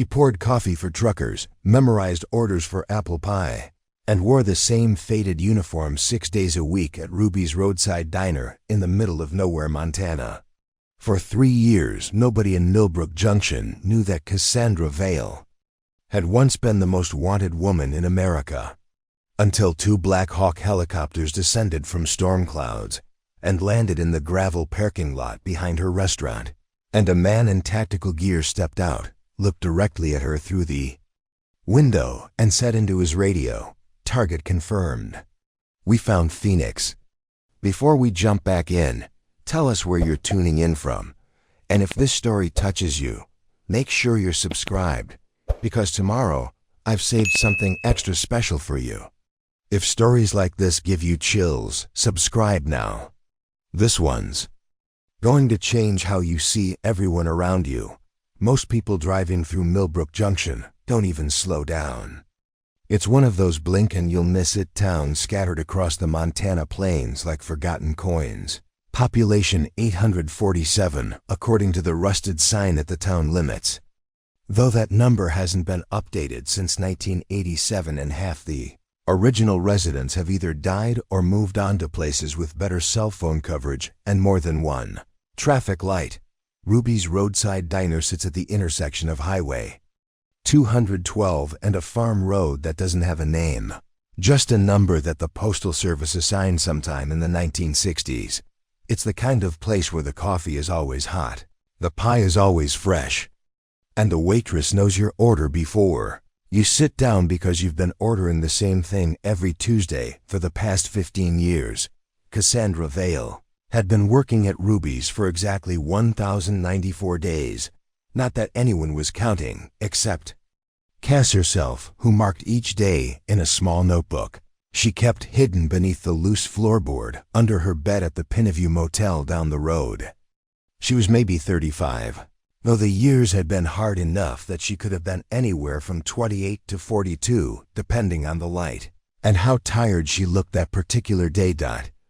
She poured coffee for truckers, memorized orders for apple pie, and wore the same faded uniform 6 days a week at Ruby's Roadside Diner in the middle of nowhere, Montana. For 3 years, nobody in Millbrook Junction knew that Cassandra Vale had once been the most wanted woman in America, until 2 Black Hawk helicopters descended from storm clouds and landed in the gravel parking lot behind her restaurant, and a man in tactical gear stepped out, looked directly at her through the window, and said into his radio, "Target confirmed. We found Phoenix." Before we jump back in, tell us where you're tuning in from, and if this story touches you, make sure you're subscribed, because tomorrow I've saved something extra special for you. If stories like this give you chills, subscribe now. This one's going to change how you see everyone around you. Most people driving through Millbrook Junction don't even slow down. It's one of those blink and you'll miss it towns scattered across the Montana plains like forgotten coins. Population 847, according to the rusted sign at the town limits. Though that number hasn't been updated since 1987, and half the original residents have either died or moved on to places with better cell phone coverage and more than one traffic light. Ruby's Roadside Diner sits at the intersection of Highway 212 and a farm road that doesn't have a name, just a number that the Postal Service assigned sometime in the 1960s. It's the kind of place where the coffee is always hot, the pie is always fresh, and the waitress knows your order before you sit down because you've been ordering the same thing every Tuesday for the past 15 years. Cassandra Vale had been working at Ruby's for exactly 1,094 days. Not that anyone was counting, except Cass herself, who marked each day in a small notebook she kept hidden beneath the loose floorboard under her bed at the Pineview Motel down the road. She was maybe 35, though the years had been hard enough that she could have been anywhere from 28 to 42, depending on the light, and how tired she looked that particular day.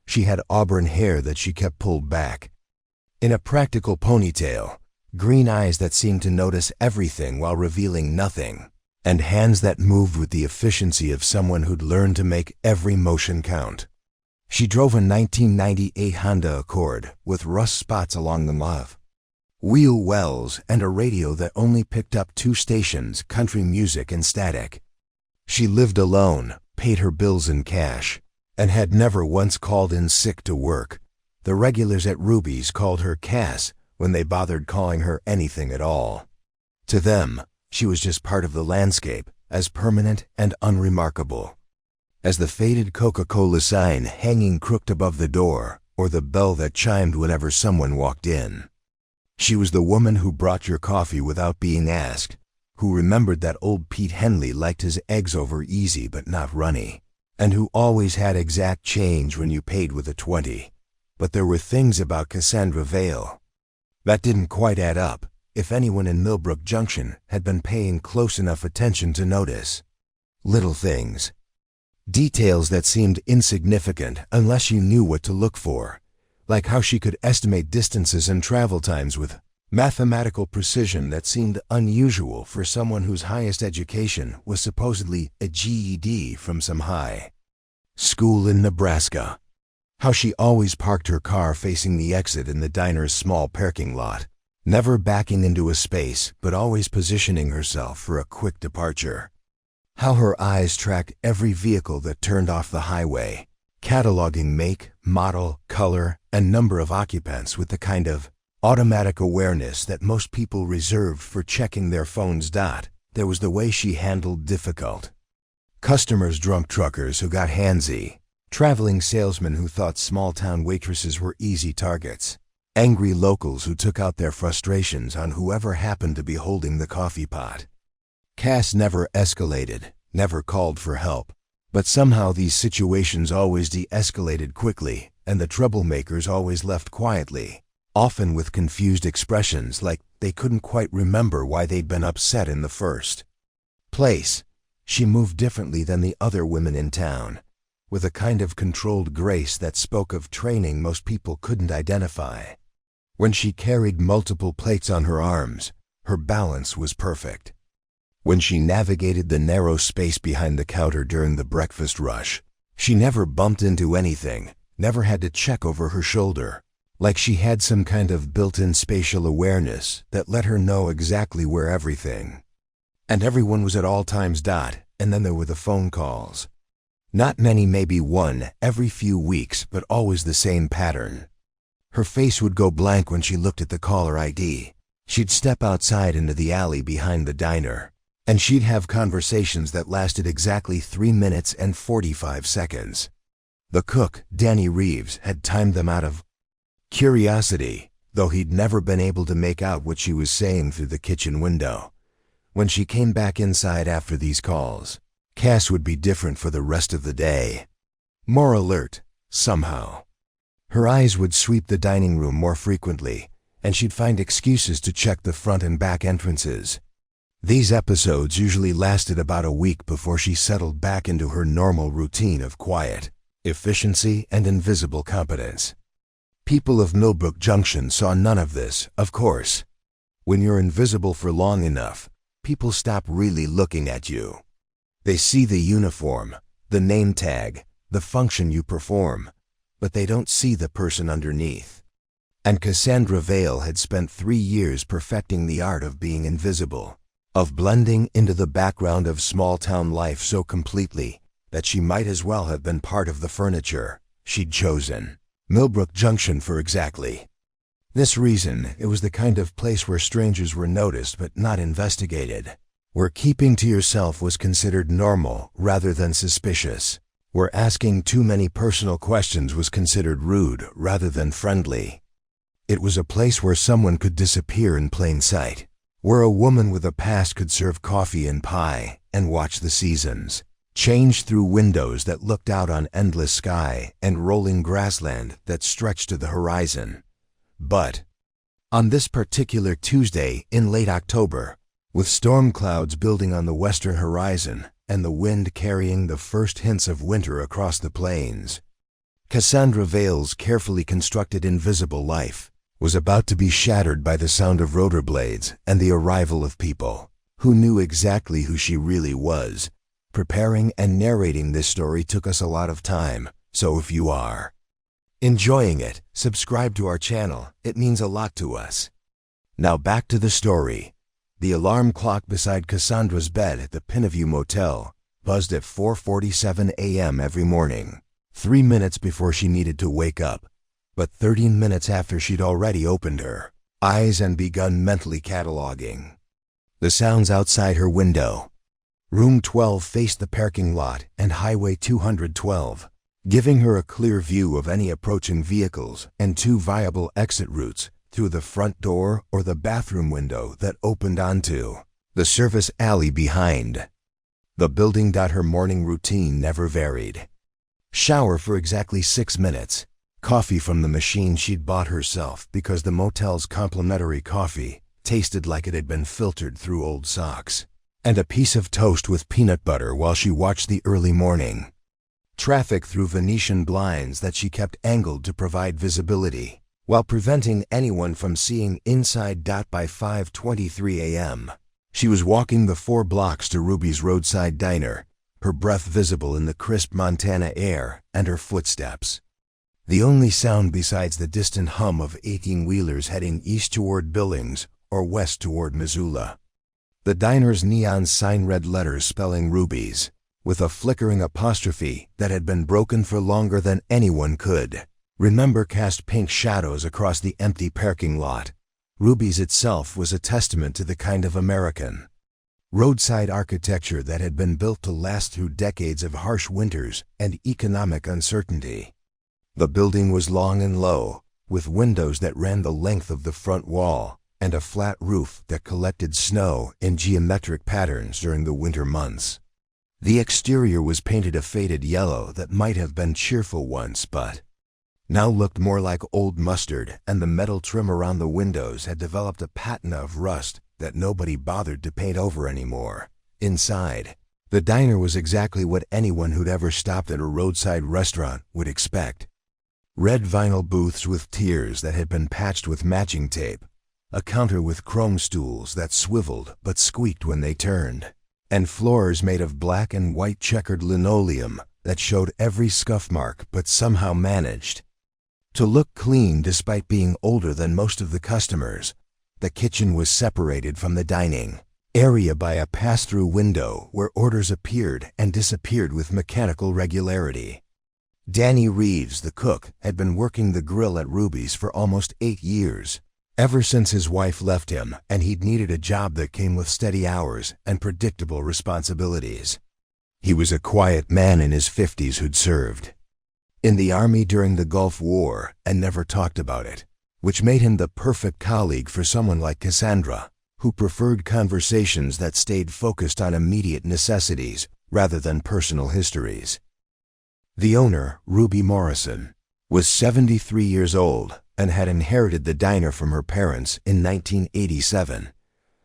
She had auburn hair that she kept pulled back in a practical ponytail, green eyes that seemed to notice everything while revealing nothing, and hands that moved with the efficiency of someone who'd learned to make every motion count. She drove a 1998 Honda Accord with rust spots along the muff, wheel wells, and a radio that only picked up 2 stations, country music and static. She lived alone, paid her bills in cash, and had never once called in sick to work. The regulars at Ruby's called her Cass when they bothered calling her anything at all. To them, she was just part of the landscape, as permanent and unremarkable as the faded Coca-Cola sign hanging crooked above the door, or the bell that chimed whenever someone walked in. She was the woman who brought your coffee without being asked, who remembered that old Pete Henley liked his eggs over easy but not runny, and who always had exact change when you paid with a 20. But there were things about Cassandra Vale that didn't quite add up, if anyone in Millbrook Junction had been paying close enough attention to notice. Little things. Details that seemed insignificant unless you knew what to look for, like how she could estimate distances and travel times with mathematical precision that seemed unusual for someone whose highest education was supposedly a GED from some high school in Nebraska. How she always parked her car facing the exit in the diner's small parking lot, never backing into a space but always positioning herself for a quick departure. How her eyes tracked every vehicle that turned off the highway, cataloging make, model, color, and number of occupants with the kind of automatic awareness that most people reserved for checking their phones. There was the way she handled difficult customers, drunk truckers who got handsy, traveling salesmen who thought small-town waitresses were easy targets, angry locals who took out their frustrations on whoever happened to be holding the coffee pot. Cass never escalated, never called for help, but somehow these situations always de-escalated quickly, and the troublemakers always left quietly, often with confused expressions like they couldn't quite remember why they'd been upset in the first place. She moved differently than the other women in town, with a kind of controlled grace that spoke of training most people couldn't identify. When she carried multiple plates on her arms, her balance was perfect. When she navigated the narrow space behind the counter during the breakfast rush, she never bumped into anything, never had to check over her shoulder, like she had some kind of built-in spatial awareness that let her know exactly where everything and everyone was at all times. And then there were the phone calls. Not many, maybe one every few weeks, but always the same pattern. Her face would go blank when she looked at the caller ID. She'd step outside into the alley behind the diner, and she'd have conversations that lasted exactly 3 minutes and 45 seconds. The cook, Danny Reeves, had timed them out of curiosity, though he'd never been able to make out what she was saying through the kitchen window. When she came back inside after these calls, Cass would be different for the rest of the day. More alert, somehow. Her eyes would sweep the dining room more frequently, and she'd find excuses to check the front and back entrances. These episodes usually lasted about a week before she settled back into her normal routine of quiet, efficiency, and invisible competence. People of Millbrook Junction saw none of this, of course. When you're invisible for long enough, people stop really looking at you. They see the uniform, the name tag, the function you perform, but they don't see the person underneath. And Cassandra Vale had spent 3 years perfecting the art of being invisible, of blending into the background of small-town life so completely that she might as well have been part of the furniture she'd chosen. Millbrook Junction for exactly this reason. It was the kind of place where strangers were noticed but not investigated, where keeping to yourself was considered normal rather than suspicious, where asking too many personal questions was considered rude rather than friendly. It was a place where someone could disappear in plain sight, where a woman with a past could serve coffee and pie and watch the seasons change through windows that looked out on endless sky and rolling grassland that stretched to the horizon. But on this particular Tuesday in late October, with storm clouds building on the western horizon and the wind carrying the first hints of winter across the plains, Cassandra Vale's carefully constructed invisible life was about to be shattered by the sound of rotor blades and the arrival of people who knew exactly who she really was. Preparing and narrating this story took us a lot of time, so if you are enjoying it, subscribe to our channel. It means a lot to us. Now back to the story. The alarm clock beside Cassandra's bed at the Pinneview Motel buzzed at 4:47 a.m. every morning, 3 minutes before she needed to wake up, but 13 minutes after she'd already opened her eyes and begun mentally cataloging the sounds outside her window. Room 12 faced the parking lot and Highway 212, giving her a clear view of any approaching vehicles and 2 viable exit routes through the front door or the bathroom window that opened onto the service alley behind the building. Her morning routine never varied. Shower for exactly 6 minutes, coffee from the machine she'd bought herself because the motel's complimentary coffee tasted like it had been filtered through old socks, and a piece of toast with peanut butter while she watched the early morning traffic through Venetian blinds that she kept angled to provide visibility, while preventing anyone from seeing inside. By 5:23 a.m., she was walking the 4 blocks to Ruby's Roadside Diner, her breath visible in the crisp Montana air and her footsteps the only sound besides the distant hum of 18-wheelers heading east toward Billings or west toward Missoula. The diner's neon sign read letters spelling Ruby's, with a flickering apostrophe that had been broken for longer than anyone could remember, cast pink shadows across the empty parking lot. Ruby's itself was a testament to the kind of American roadside architecture that had been built to last through decades of harsh winters and economic uncertainty. The building was long and low, with windows that ran the length of the front wall and a flat roof that collected snow in geometric patterns during the winter months. The exterior was painted a faded yellow that might have been cheerful once, but now looked more like old mustard, and the metal trim around the windows had developed a patina of rust that nobody bothered to paint over anymore. Inside, the diner was exactly what anyone who'd ever stopped at a roadside restaurant would expect. Red vinyl booths with tiers that had been patched with matching tape, a counter with chrome stools that swiveled but squeaked when they turned, and floors made of black and white checkered linoleum that showed every scuff mark but somehow managed to look clean despite being older than most of the customers. The kitchen was separated from the dining area by a pass-through window where orders appeared and disappeared with mechanical regularity. Danny Reeves, the cook, had been working the grill at Ruby's for almost 8 years, ever since his wife left him, and he'd needed a job that came with steady hours and predictable responsibilities. He was a quiet man in his 50s who'd served in the Army during the Gulf War and never talked about it, which made him the perfect colleague for someone like Cassandra, who preferred conversations that stayed focused on immediate necessities rather than personal histories. The owner, Ruby Morrison, was 73 years old and had inherited the diner from her parents in 1987.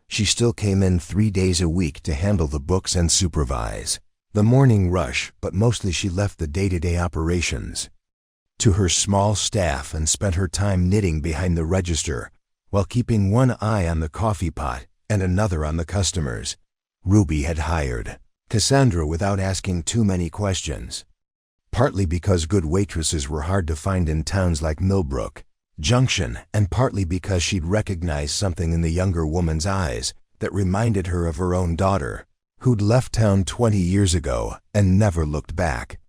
She still came in 3 days a week to handle the books and supervise the morning rush, but mostly she left the day-to-day operations to her small staff and spent her time knitting behind the register while keeping one eye on the coffee pot and another on the customers. Ruby had hired Cassandra without asking too many questions, partly because good waitresses were hard to find in towns like Millbrook Junction, and partly because she'd recognized something in the younger woman's eyes that reminded her of her own daughter, who'd left town 20 years ago and never looked back.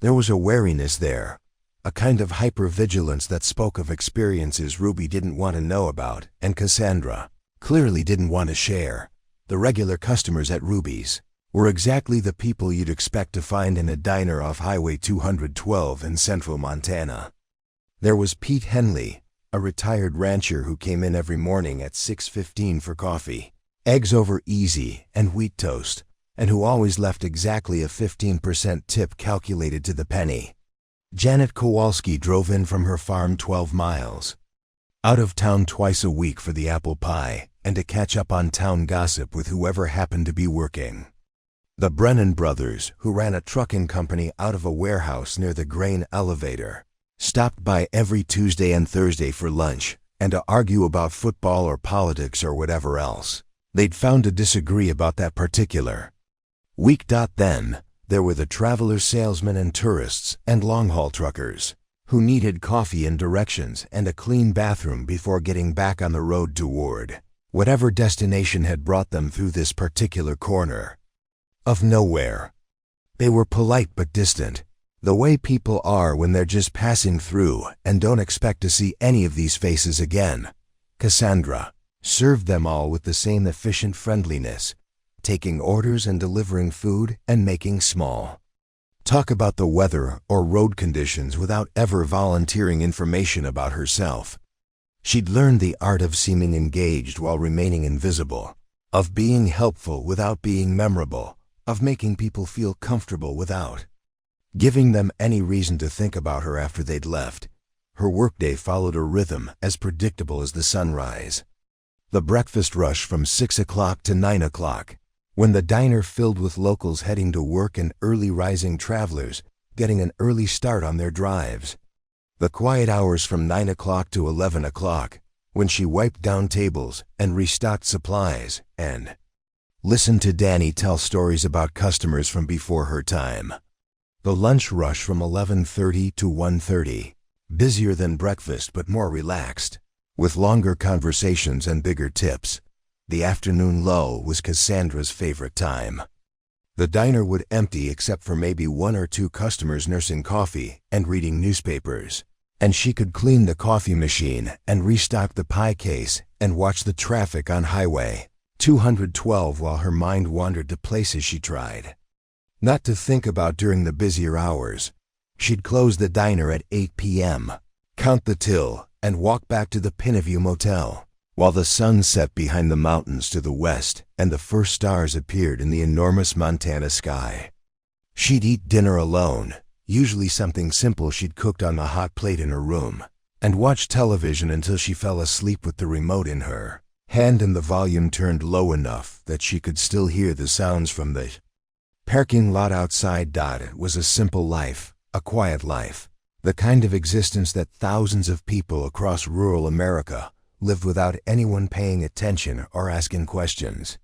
There was a wariness there, a kind of hypervigilance that spoke of experiences Ruby didn't want to know about and Cassandra clearly didn't want to share. The regular customers at Ruby's were exactly the people you'd expect to find in a diner off Highway 212 in central Montana. There was Pete Henley, a retired rancher who came in every morning at 6:15 for coffee, eggs over easy, and wheat toast, and who always left exactly a 15% tip calculated to the penny. Janet Kowalski drove in from her farm 12 miles out of town twice a week for the apple pie and to catch up on town gossip with whoever happened to be working. The Brennan brothers, who ran a trucking company out of a warehouse near the grain elevator, stopped by every Tuesday and Thursday for lunch and to argue about football or politics or whatever else they'd found to disagree about that particular week. Then there were the traveler salesmen and tourists and long-haul truckers who needed coffee and directions and a clean bathroom before getting back on the road toward whatever destination had brought them through this particular corner of nowhere. They were polite but distant, the way people are when they're just passing through and don't expect to see any of these faces again. Cassandra served them all with the same efficient friendliness, taking orders and delivering food and making small talk about the weather or road conditions without ever volunteering information about herself. She'd learned the art of seeming engaged while remaining invisible, of being helpful without being memorable, of making people feel comfortable without giving them any reason to think about her after they'd left. Her workday followed a rhythm as predictable as the sunrise. The breakfast rush from 6 o'clock to 9 o'clock, when the diner filled with locals heading to work and early rising travelers getting an early start on their drives. The quiet hours from 9 o'clock to 11 o'clock, when she wiped down tables and restocked supplies and listened to Danny tell stories about customers from before her time. The lunch rush from 11:30 to 1:30, busier than breakfast but more relaxed, with longer conversations and bigger tips. The afternoon lull was Cassandra's favorite time. The diner would empty except for maybe 1 or 2 customers nursing coffee and reading newspapers, and she could clean the coffee machine and restock the pie case and watch the traffic on Highway 212 while her mind wandered to places she tried not to think about during the busier hours. She'd close the diner at 8 p.m., count the till, and walk back to the Pinneview Motel, while the sun set behind the mountains to the west and the first stars appeared in the enormous Montana sky. She'd eat dinner alone, usually something simple she'd cooked on the hot plate in her room, and watch television until she fell asleep with the remote in her hand and the volume turned low enough that she could still hear the sounds from the parking lot outside. It was a simple life, a quiet life, the kind of existence that thousands of people across rural America lived without anyone paying attention or asking questions.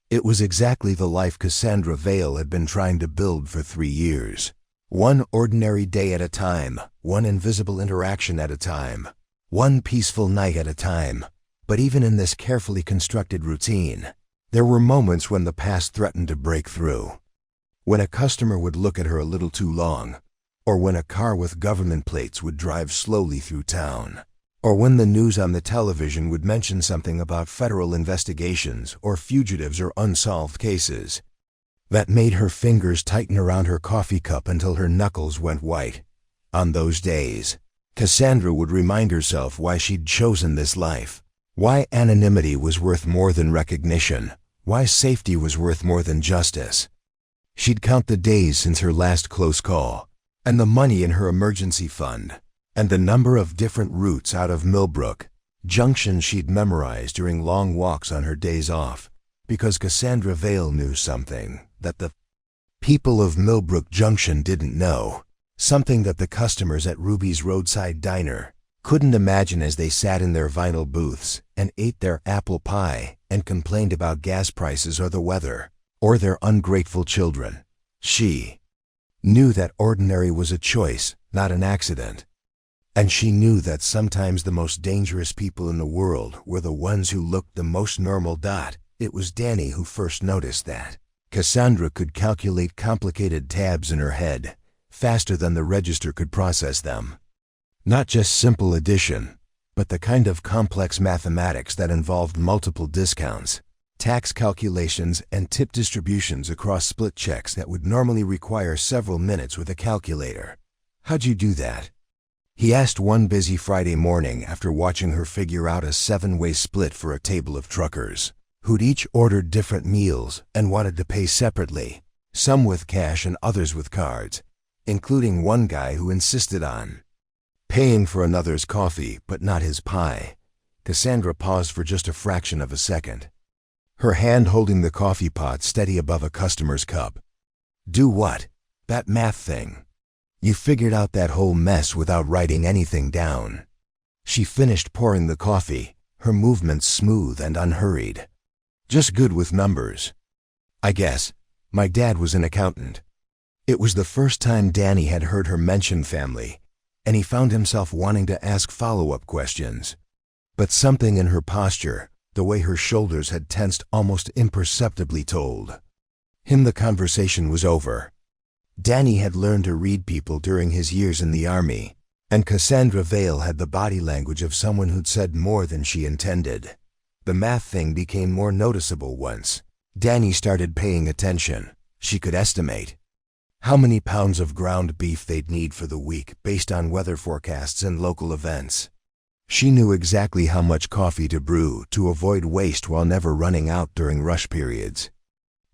It was exactly the life Cassandra Vale had been trying to build for 3 years. One ordinary day at a time, one invisible interaction at a time, one peaceful night at a time. But even in this carefully constructed routine, there were moments when the past threatened to break through. When a customer would look at her a little too long, or when a car with government plates would drive slowly through town, or when the news on the television would mention something about federal investigations or fugitives or unsolved cases. That made her fingers tighten around her coffee cup until her knuckles went white. On those days, Cassandra would remind herself why she'd chosen this life, why anonymity was worth more than recognition, why safety was worth more than justice. She'd count the days since her last close call, and the money in her emergency fund, and the number of different routes out of Millbrook Junction she'd memorized during long walks on her days off, because Cassandra Vale knew something that the people of Millbrook Junction didn't know, something that the customers at Ruby's Roadside Diner couldn't imagine as they sat in their vinyl booths and ate their apple pie and complained about gas prices or the weather, or their ungrateful children. She knew that ordinary was a choice, not an accident. And she knew that sometimes the most dangerous people in the world were the ones who looked the most normal. It was Danny who first noticed that. Cassandra could calculate complicated tabs in her head faster than the register could process them. Not just simple addition, but the kind of complex mathematics that involved multiple discounts, tax calculations, and tip distributions across split checks that would normally require several minutes with a calculator. "How'd you do that?" he asked one busy Friday morning after watching her figure out a 7-way split for a table of truckers, who'd each ordered different meals and wanted to pay separately, some with cash and others with cards, including one guy who insisted on paying for another's coffee but not his pie. Cassandra paused for just a fraction of a second, her hand holding the coffee pot steady above a customer's cup. "Do what?" "That math thing. You figured out that whole mess without writing anything down." She finished pouring the coffee, her movements smooth and unhurried. "Just good with numbers, I guess. My dad was an accountant." It was the first time Danny had heard her mention family, and he found himself wanting to ask follow-up questions. But something in her posture, the way her shoulders had tensed almost imperceptibly, told him the conversation was over. Danny had learned to read people during his years in the Army, and Cassandra Vale had the body language of someone who'd said more than she intended. The math thing became more noticeable once Danny started paying attention. She could estimate how many pounds of ground beef they'd need for the week based on weather forecasts and local events. She knew exactly how much coffee to brew to avoid waste while never running out during rush periods.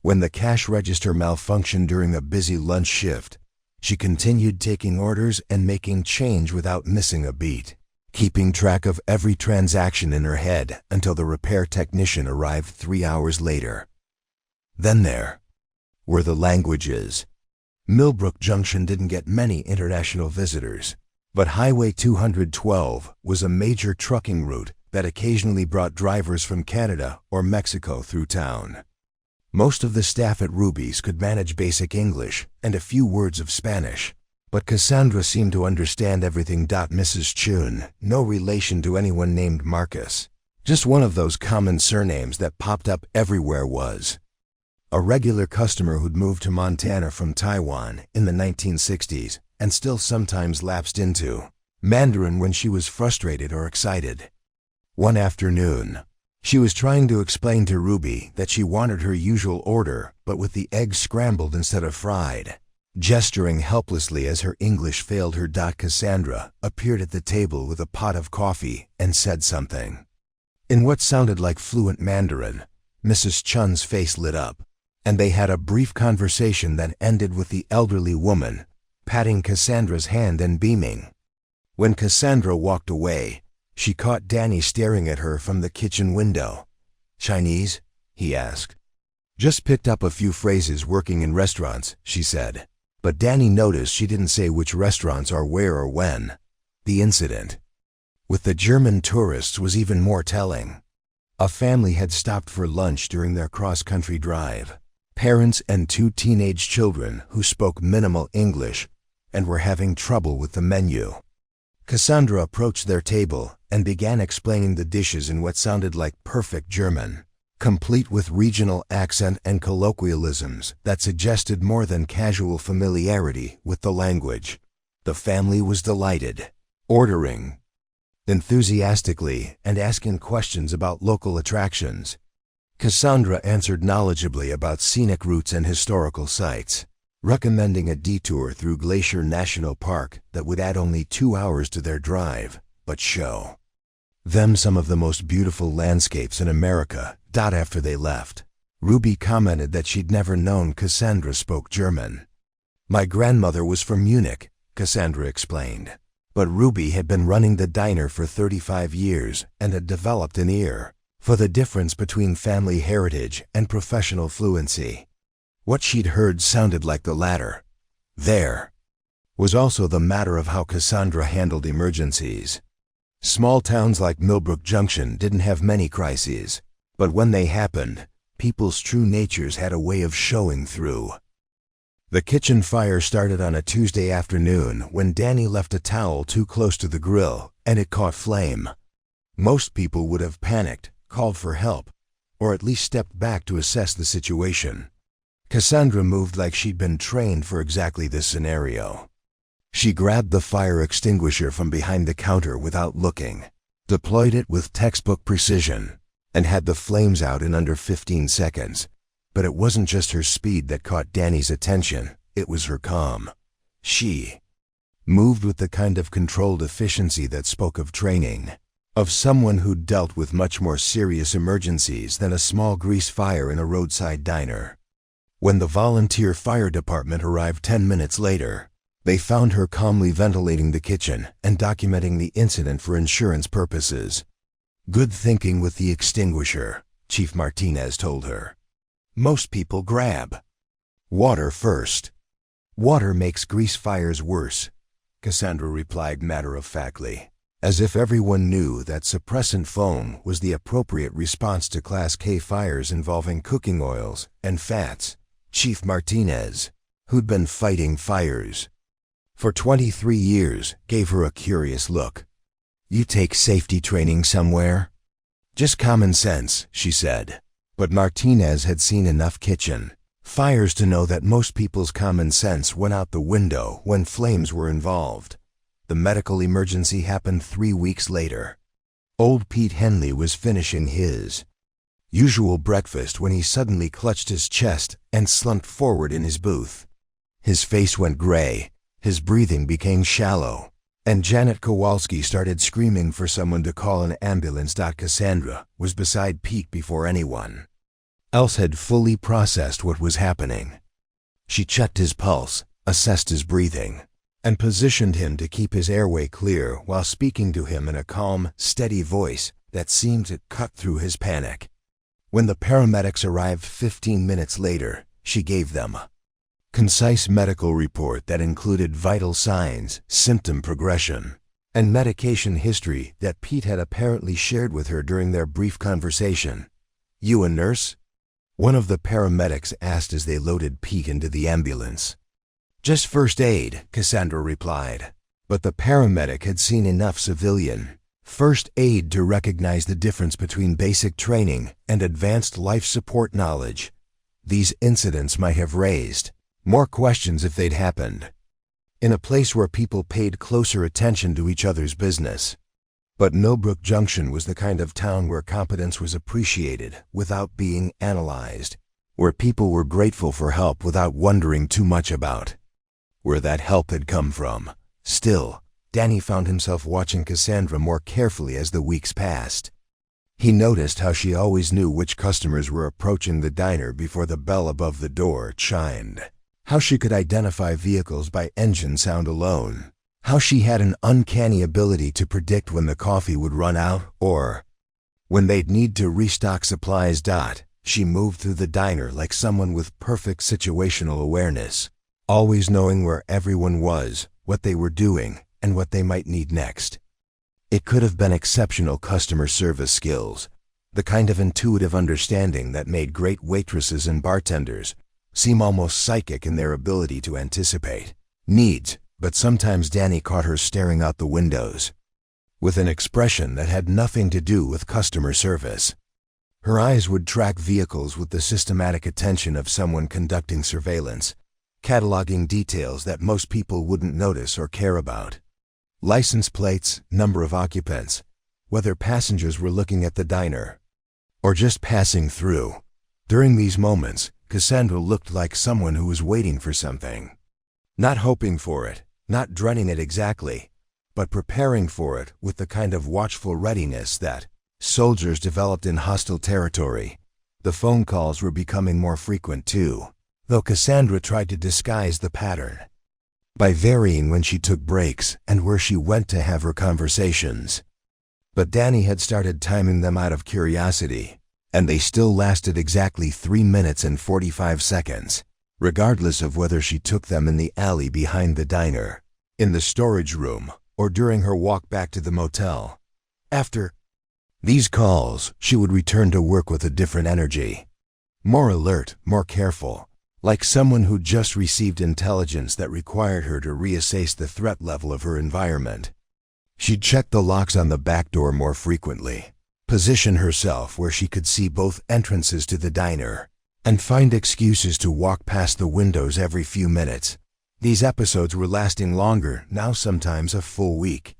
When the cash register malfunctioned during a busy lunch shift, she continued taking orders and making change without missing a beat, keeping track of every transaction in her head until the repair technician arrived 3 hours later. Then there were the languages. Millbrook Junction didn't get many international visitors, but Highway 212 was a major trucking route that occasionally brought drivers from Canada or Mexico through town. Most of the staff at Ruby's could manage basic English and a few words of Spanish, but Cassandra seemed to understand everything. Mrs. Chun, no relation to anyone named Marcus, just one of those common surnames that popped up everywhere, was a regular customer who'd moved to Montana from Taiwan in the 1960s and still sometimes lapsed into Mandarin when she was frustrated or excited. One afternoon, she was trying to explain to Ruby that she wanted her usual order but with the eggs scrambled instead of fried. Gesturing helplessly as her English failed her, Cassandra appeared at the table with a pot of coffee and said something. In what sounded like fluent Mandarin, Mrs. Chun's face lit up, and they had a brief conversation that ended with the elderly woman patting Cassandra's hand and beaming. When Cassandra walked away, she caught Danny staring at her from the kitchen window. "Chinese?" he asked. "Just picked up a few phrases working in restaurants," she said. But Danny noticed she didn't say which restaurants or where or when. The incident With the German tourists was even more telling. A family had stopped for lunch during their cross-country drive. Parents and two teenage children who spoke minimal English and were having trouble with the menu. Cassandra approached their table and began explaining the dishes in what sounded like perfect German, complete with regional accent and colloquialisms that suggested more than casual familiarity with the language. The family was delighted, ordering enthusiastically and asking questions about local attractions. Cassandra answered knowledgeably about scenic routes and historical sites, recommending a detour through Glacier National Park that would add only 2 hours to their drive, but show them some of the most beautiful landscapes in America. After they left, Ruby commented that she'd never known Cassandra spoke German. "My grandmother was from Munich," Cassandra explained, but Ruby had been running the diner for 35 years and had developed an ear for the difference between family heritage and professional fluency. What she'd heard sounded like the latter. There was also the matter of how Cassandra handled emergencies. Small towns like Millbrook Junction didn't have many crises, but when they happened, people's true natures had a way of showing through. The kitchen fire started on a Tuesday afternoon when Danny left a towel too close to the grill and it caught flame. Most people would have panicked, called for help, or at least stepped back to assess the situation. Cassandra moved like she'd been trained for exactly this scenario. She grabbed the fire extinguisher from behind the counter without looking, deployed it with textbook precision, and had the flames out in under 15 seconds. But it wasn't just her speed that caught Danny's attention, it was her calm. She moved with the kind of controlled efficiency that spoke of training, of someone who'd dealt with much more serious emergencies than a small grease fire in a roadside diner. When the volunteer fire department arrived 10 minutes later, they found her calmly ventilating the kitchen and documenting the incident for insurance purposes. "Good thinking with the extinguisher," Chief Martinez told her. "Most people grab water first." "Water makes grease fires worse," Cassandra replied matter-of-factly, as if everyone knew that suppressant foam was the appropriate response to Class K fires involving cooking oils and fats. Chief Martinez, who'd been fighting fires for 23 years, gave her a curious look. "You take safety training somewhere?" "Just common sense," she said. But Martinez had seen enough kitchen fires to know that most people's common sense went out the window when flames were involved. The medical emergency happened 3 weeks later. Old Pete Henley was finishing his usual breakfast when he suddenly clutched his chest and slumped forward in his booth. His face went gray, his breathing became shallow, and Janet Kowalski started screaming for someone to call an ambulance. Cassandra was beside Pete before anyone else had fully processed what was happening. She checked his pulse, assessed his breathing, and positioned him to keep his airway clear while speaking to him in a calm, steady voice that seemed to cut through his panic. When the paramedics arrived 15 minutes later, she gave them a concise medical report that included vital signs, symptom progression, and medication history that Pete had apparently shared with her during their brief conversation. "You a nurse?" one of the paramedics asked as they loaded Pete into the ambulance. "Just first aid," Cassandra replied. But the paramedic had seen enough civilian first aid to recognize the difference between basic training and advanced life support knowledge. These incidents might have raised more questions if they'd happened in a place where people paid closer attention to each other's business. But Millbrook Junction was the kind of town where competence was appreciated without being analyzed, where people were grateful for help without wondering too much about where that help had come from. Still, Danny found himself watching Cassandra more carefully as the weeks passed. He noticed how she always knew which customers were approaching the diner before the bell above the door chimed, how she could identify vehicles by engine sound alone, how she had an uncanny ability to predict when the coffee would run out or when they'd need to restock supplies. She moved through the diner like someone with perfect situational awareness, always knowing where everyone was, what they were doing, and what they might need next. It could have been exceptional customer service skills, the kind of intuitive understanding that made great waitresses and bartenders seem almost psychic in their ability to anticipate needs, but sometimes Danny caught her staring out the windows with an expression that had nothing to do with customer service. Her eyes would track vehicles with the systematic attention of someone conducting surveillance, cataloging details that most people wouldn't notice or care about. License plates, number of occupants, whether passengers were looking at the diner or just passing through. During these moments, Cassandra looked like someone who was waiting for something. Not hoping for it, not dreading it exactly, but preparing for it with the kind of watchful readiness that soldiers developed in hostile territory. The phone calls were becoming more frequent too, though Cassandra tried to disguise the pattern by varying when she took breaks and where she went to have her conversations. But Danny had started timing them out of curiosity, and they still lasted exactly 3 minutes and 45 seconds, regardless of whether she took them in the alley behind the diner, in the storage room, or during her walk back to the motel. After these calls, she would return to work with a different energy, more alert, more careful, like someone who'd just received intelligence that required her to reassess the threat level of her environment. She'd check the locks on the back door more frequently, position herself where she could see both entrances to the diner, and find excuses to walk past the windows every few minutes. These episodes were lasting longer, now sometimes a full week,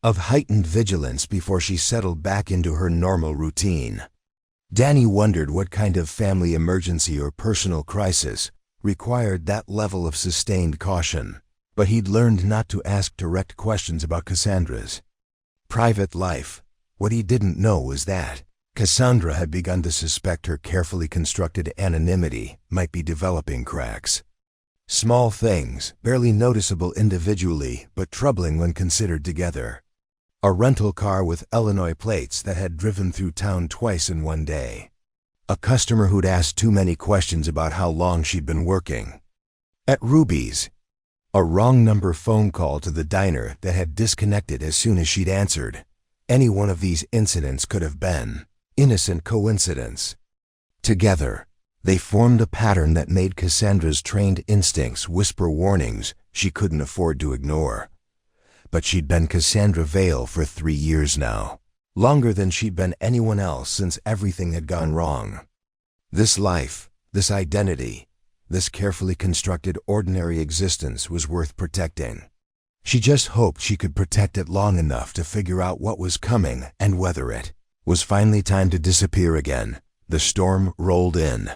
of heightened vigilance before she settled back into her normal routine. Danny wondered what kind of family emergency or personal crisis required that level of sustained caution, but he'd learned not to ask direct questions about Cassandra's private life. What he didn't know was that Cassandra had begun to suspect her carefully constructed anonymity might be developing cracks. Small things, barely noticeable individually, but troubling when considered together. A rental car with Illinois plates that had driven through town twice in one day. A customer who'd asked too many questions about how long she'd been working at Ruby's. A wrong number phone call to the diner that had disconnected as soon as she'd answered. Any one of these incidents could have been innocent coincidence. Together, they formed a pattern that made Cassandra's trained instincts whisper warnings she couldn't afford to ignore. But she'd been Cassandra Vale for 3 years now, longer than she'd been anyone else since everything had gone wrong. This life, this identity, this carefully constructed ordinary existence was worth protecting. She just hoped she could protect it long enough to figure out what was coming and weather it. Was finally time to disappear again. The storm rolled in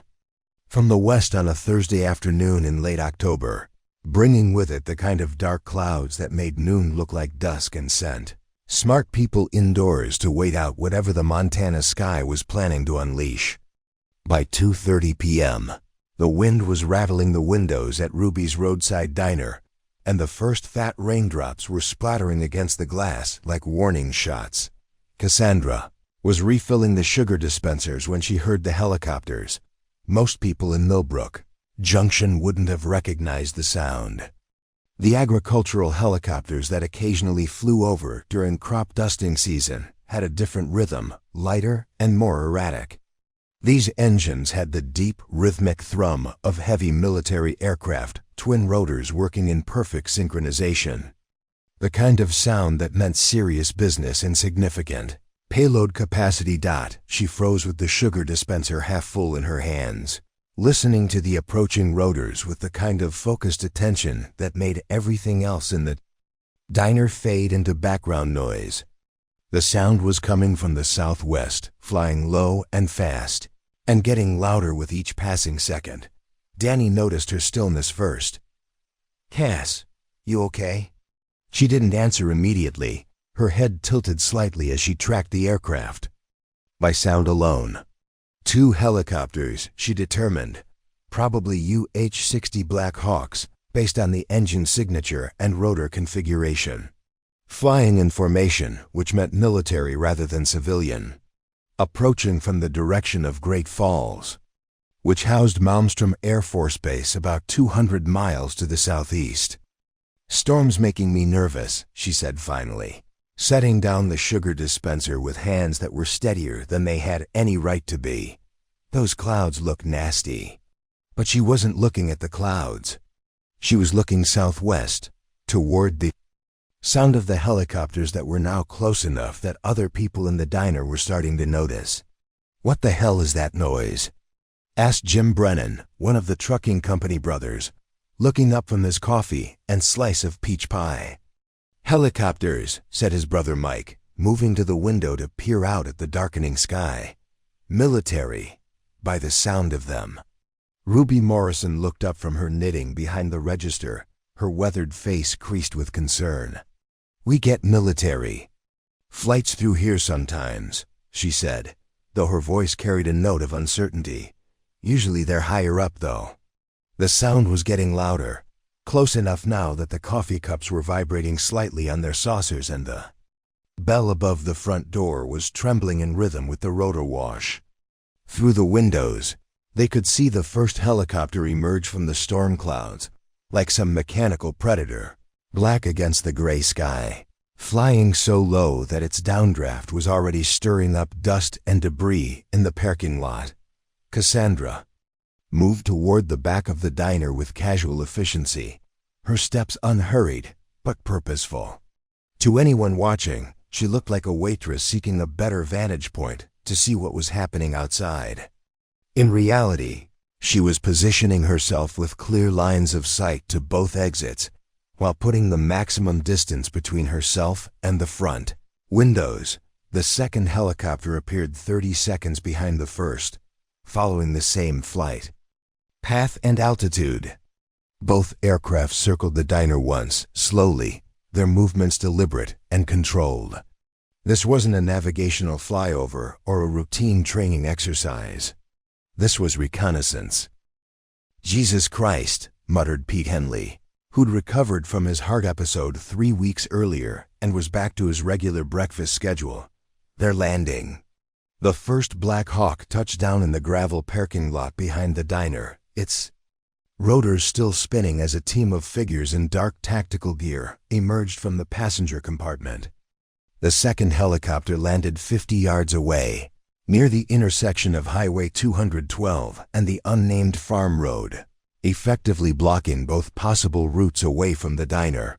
from the west on a Thursday afternoon in late October, bringing with it the kind of dark clouds that made noon look like dusk and sent smart people indoors to wait out whatever the Montana sky was planning to unleash. By 2:30 p.m., the wind was rattling the windows at Ruby's Roadside Diner, and the first fat raindrops were splattering against the glass like warning shots. Cassandra was refilling the sugar dispensers when she heard the helicopters. Most people in Millbrook Junction wouldn't have recognized the sound. The agricultural helicopters that occasionally flew over during crop dusting season had a different rhythm, lighter and more erratic. These engines had the deep, rhythmic thrum of heavy military aircraft, twin rotors working in perfect synchronization. The kind of sound that meant serious business and significant. Payload capacity. She froze with the sugar dispenser half full in her hands, listening to the approaching rotors with the kind of focused attention that made everything else in the diner fade into background noise. The sound was coming from the southwest, flying low and fast, and getting louder with each passing second. Danny noticed her stillness first. "Cass, you okay?" She didn't answer immediately, her head tilted slightly as she tracked the aircraft. By sound alone. 2 helicopters, she determined, probably UH-60 Black Hawks, based on the engine signature and rotor configuration. Flying in formation, which meant military rather than civilian. Approaching from the direction of Great Falls, which housed Malmstrom Air Force Base about 200 miles to the southeast. "Storm's making me nervous," she said finally. setting down the sugar dispenser with hands that were steadier than they had any right to be. Those clouds looked nasty. But she wasn't looking at the clouds. She was looking southwest, toward the sound of the helicopters that were now close enough that other people in the diner were starting to notice. "What the hell is that noise?" asked Jim Brennan, one of the trucking company brothers, looking up from his coffee and slice of peach pie. "Helicopters," said his brother Mike, moving to the window to peer out at the darkening sky. "Military, by the sound of them." Ruby Morrison looked up from her knitting behind the register, her weathered face creased with concern. "We get military flights through here sometimes," she said, though her voice carried a note of uncertainty. "Usually they're higher up, though." The sound was getting louder, close enough now that the coffee cups were vibrating slightly on their saucers and the bell above the front door was trembling in rhythm with the rotor wash. Through the windows, they could see the first helicopter emerge from the storm clouds, like some mechanical predator, black against the gray sky, flying so low that its downdraft was already stirring up dust and debris in the parking lot. Cassandra moved toward the back of the diner with casual efficiency, her steps unhurried but purposeful. To anyone watching, she looked like a waitress seeking a better vantage point to see what was happening outside. In reality, she was positioning herself with clear lines of sight to both exits, while putting the maximum distance between herself and the front windows. The second helicopter appeared 30 seconds behind the first, following the same flight path and altitude. Both aircraft circled the diner once, slowly, their movements deliberate and controlled. This wasn't a navigational flyover or a routine training exercise. This was reconnaissance. "Jesus Christ," muttered Pete Henley, who'd recovered from his heart episode 3 weeks earlier and was back to his regular breakfast schedule. "They're landing." The first Black Hawk touched down in the gravel parking lot behind the diner, its rotors still spinning as a team of figures in dark tactical gear emerged from the passenger compartment. The second helicopter landed 50 yards away, near the intersection of Highway 212 and the unnamed farm road, effectively blocking both possible routes away from the diner.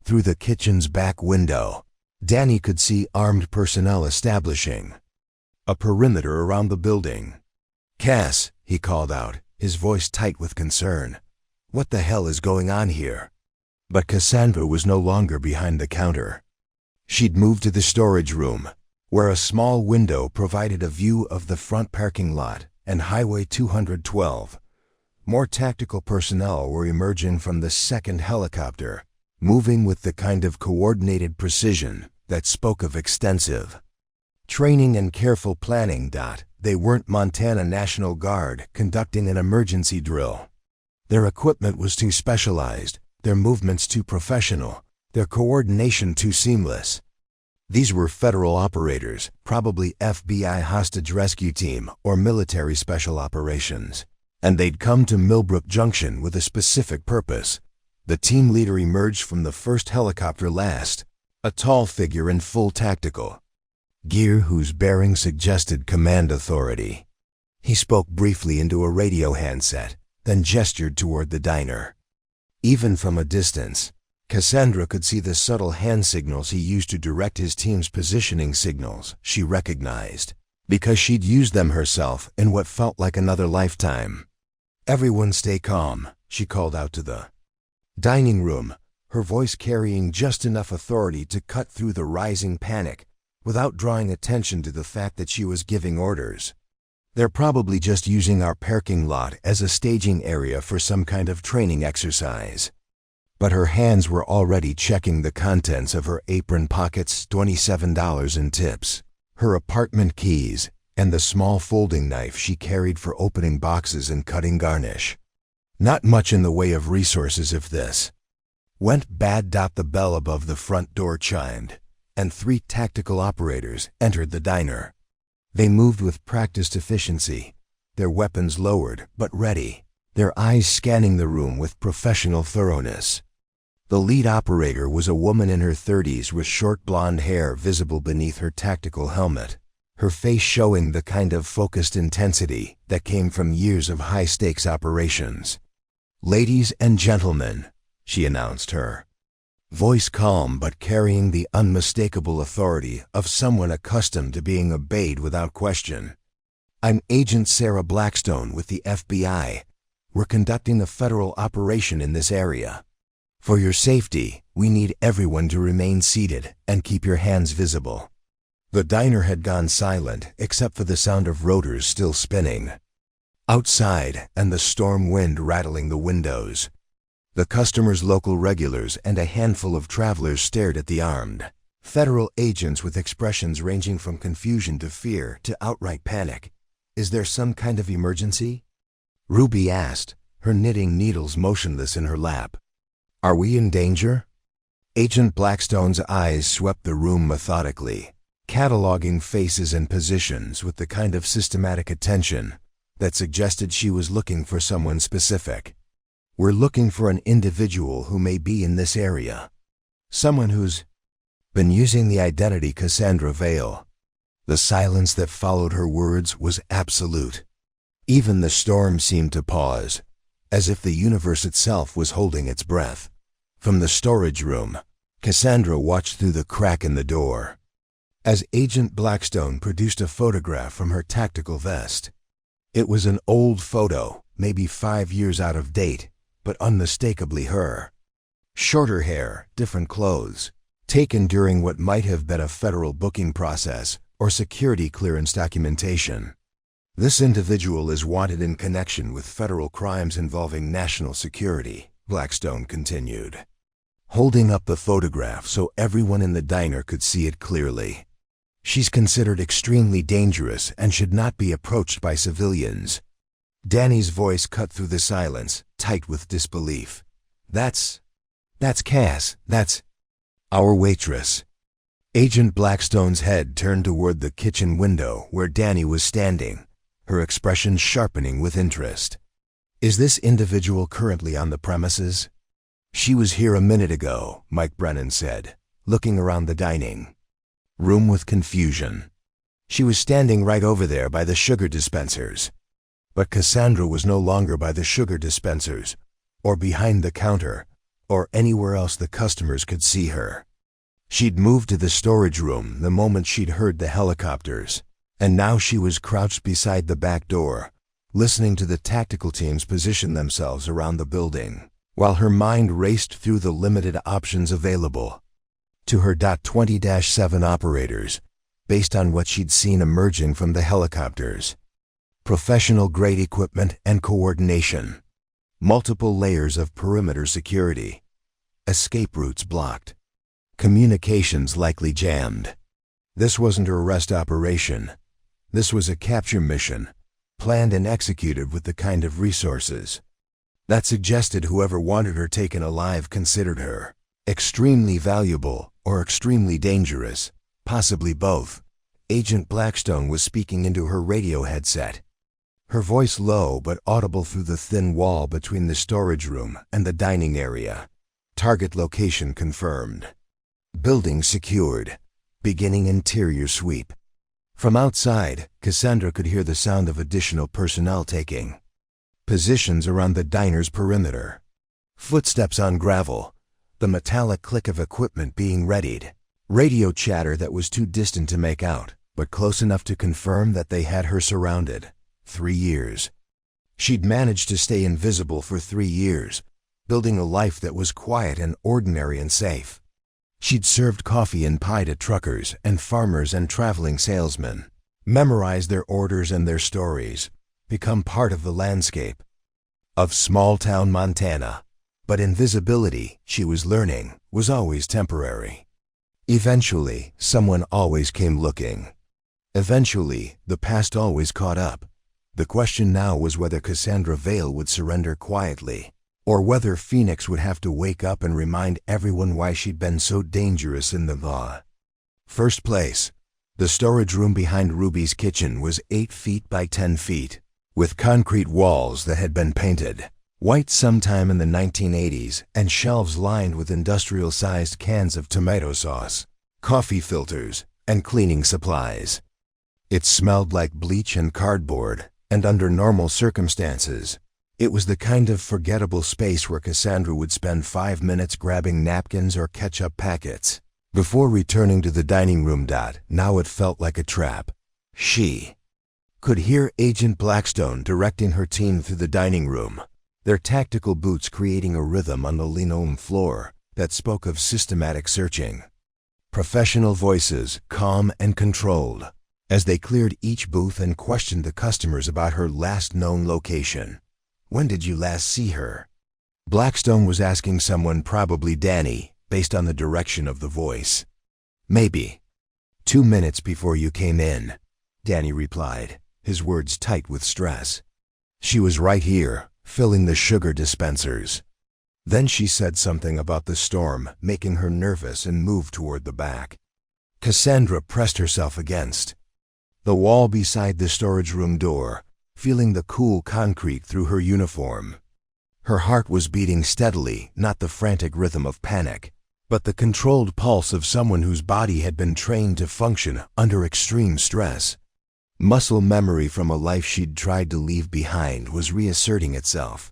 Through the kitchen's back window, Danny could see armed personnel establishing a perimeter around the building. "Cass," he called out, his voice tight with concern. "What the hell is going on here?" But Cassandra was no longer behind the counter. She'd moved to the storage room, where a small window provided a view of the front parking lot and Highway 212. More tactical personnel were emerging from the second helicopter, moving with the kind of coordinated precision that spoke of extensive training and careful planning. They weren't Montana National Guard conducting an emergency drill. Their equipment was too specialized, their movements too professional, their coordination too seamless. These were federal operators, probably FBI hostage rescue team or military special operations. And they'd come to Millbrook Junction with a specific purpose. The team leader emerged from the first helicopter last, a tall figure in full tactical gear whose bearing suggested command authority. He spoke briefly into a radio handset, then gestured toward the diner. Even from a distance, Cassandra could see the subtle hand signals he used to direct his team's positioning signals she recognized, because she'd used them herself in what felt like another lifetime. "Everyone stay calm," she called out to the dining room, her voice carrying just enough authority to cut through the rising panic without drawing attention to the fact that she was giving orders. "They're probably just using our parking lot as a staging area for some kind of training exercise." But her hands were already checking the contents of her apron pockets, $27 in tips, her apartment keys, and the small folding knife she carried for opening boxes and cutting garnish. Not much in the way of resources if this went bad. The bell above the front door chimed, and 3 tactical operators entered the diner. They moved with practiced efficiency, their weapons lowered but ready, their eyes scanning the room with professional thoroughness. The lead operator was a woman in her 30s with short blonde hair visible beneath her tactical helmet, her face showing the kind of focused intensity that came from years of high-stakes operations. "Ladies and gentlemen," she announced her voice calm but carrying the unmistakable authority of someone accustomed to being obeyed without question. "I'm Agent Sarah Blackstone with the FBI. We're conducting a federal operation in this area. For your safety, we need everyone to remain seated and keep your hands visible." The diner had gone silent except for the sound of rotors still spinning outside and the storm wind rattling the windows. The customers' local regulars and a handful of travelers stared at the armed federal agents with expressions ranging from confusion to fear to outright panic. "Is there some kind of emergency?" Ruby asked, her knitting needles motionless in her lap. "Are we in danger?" Agent Blackstone's eyes swept the room methodically, cataloging faces and positions with the kind of systematic attention that suggested she was looking for someone specific. "We're looking for an individual who may be in this area. Someone who's been using the identity Cassandra Vale." The silence that followed her words was absolute. Even the storm seemed to pause, as if the universe itself was holding its breath. From the storage room, Cassandra watched through the crack in the door as Agent Blackstone produced a photograph from her tactical vest. It was an old photo, maybe 5 years out of date, but unmistakably her. Shorter hair, different clothes, taken during what might have been a federal booking process or security clearance documentation. "This individual is wanted in connection with federal crimes involving national security," Blackstone continued, holding up the photograph so everyone in the diner could see it clearly. "She's considered extremely dangerous and should not be approached by civilians." Danny's voice cut through the silence, tight with disbelief. That's Cass. That's our waitress." Agent Blackstone's head turned toward the kitchen window where Danny was standing, her expression sharpening with interest. "Is this individual currently on the premises?" "She was here a minute ago," Mike Brennan said, looking around the dining room with confusion. "She was standing right over there by the sugar dispensers." But Cassandra was no longer by the sugar dispensers, or behind the counter, or anywhere else the customers could see her. She'd moved to the storage room the moment she'd heard the helicopters, and now she was crouched beside the back door, listening to the tactical teams position themselves around the building, while her mind raced through the limited options available to her. 20-7 operators, based on what she'd seen emerging from the helicopters. Professional-grade equipment and coordination. Multiple layers of perimeter security. Escape routes blocked. Communications likely jammed. This wasn't a arrest operation. This was a capture mission, planned and executed with the kind of resources that suggested whoever wanted her taken alive considered her extremely valuable or extremely dangerous, possibly both. Agent Blackstone was speaking into her radio headset, her voice low but audible through the thin wall between the storage room and the dining area. "Target location confirmed. Building secured. Beginning interior sweep." From outside, Cassandra could hear the sound of additional personnel taking positions around the diner's perimeter. Footsteps on gravel, the metallic click of equipment being readied. Radio chatter that was too distant to make out, but close enough to confirm that they had her surrounded. 3 years. She'd managed to stay invisible for 3 years, building a life that was quiet and ordinary and safe. She'd served coffee and pie to truckers and farmers and traveling salesmen, memorized their orders and their stories, become part of the landscape of small-town Montana. But invisibility, she was learning, was always temporary. Eventually, someone always came looking. Eventually, the past always caught up. The question now was whether Cassandra Vale would surrender quietly, or whether Phoenix would have to wake up and remind everyone why she'd been so dangerous in the first place. The storage room behind Ruby's kitchen was 8 feet by 10 feet, with concrete walls that had been painted White sometime in the 1980s, and shelves lined with industrial-sized cans of tomato sauce, coffee filters, and cleaning supplies. It smelled like bleach and cardboard, and under normal circumstances, it was the kind of forgettable space where Cassandra would spend 5 minutes grabbing napkins or ketchup packets before returning to the dining room. Now it felt like a trap. She could hear Agent Blackstone directing her team through the dining room, their tactical boots creating a rhythm on the linoleum floor that spoke of systematic searching. Professional voices, calm and controlled, as they cleared each booth and questioned the customers about her last known location. When did you last see her? Blackstone was asking someone, probably Danny, based on the direction of the voice. Maybe 2 minutes before you came in, Danny replied, his words tight with stress. She was right here, filling the sugar dispensers. Then she said something about the storm, making her nervous, and moved toward the back. Cassandra pressed herself against the wall beside the storage room door, feeling the cool concrete through her uniform. Her heart was beating steadily, not the frantic rhythm of panic, but the controlled pulse of someone whose body had been trained to function under extreme stress. Muscle memory from a life she'd tried to leave behind was reasserting itself,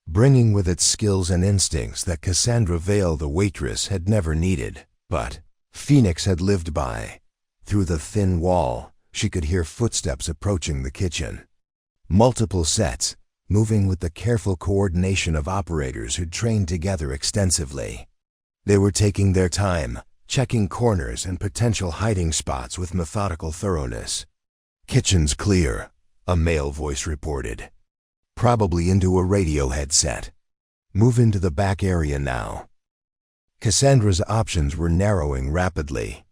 bringing with it skills and instincts that Cassandra Vale, the waitress, had never needed, but Phoenix had lived by. Through the thin wall, she could hear footsteps approaching the kitchen. Multiple sets, moving with the careful coordination of operators who'd trained together extensively. They were taking their time, checking corners and potential hiding spots with methodical thoroughness. "Kitchen's clear," a male voice reported. "Probably into a radio headset. Move into the back area now." Cassandra's options were narrowing rapidly.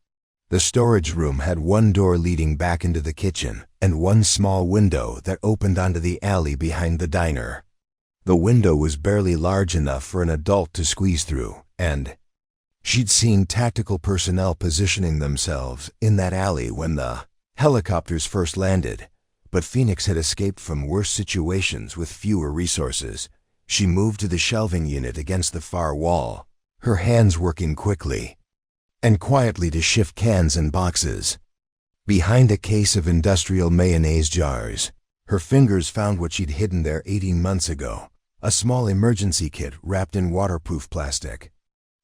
The storage room had one door leading back into the kitchen and one small window that opened onto the alley behind the diner. The window was barely large enough for an adult to squeeze through, and she'd seen tactical personnel positioning themselves in that alley when the helicopters first landed. But Phoenix had escaped from worse situations with fewer resources. She moved to the shelving unit against the far wall, her hands working quickly and quietly to shift cans and boxes. Behind a case of industrial mayonnaise jars, her fingers found what she'd hidden there 18 months ago, a small emergency kit wrapped in waterproof plastic.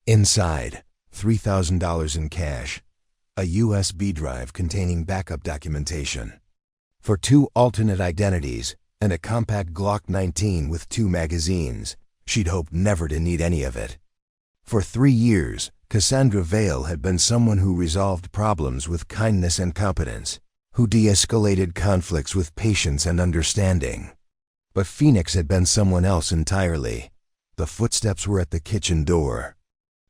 Inside, $3,000 in cash, a USB drive containing backup documentation for 2 alternate identities, and a compact Glock 19 with 2 magazines. She'd hoped never to need any of it. For 3 years, Cassandra Vale had been someone who resolved problems with kindness and competence, who de-escalated conflicts with patience and understanding. But Phoenix had been someone else entirely. The footsteps were at the kitchen door.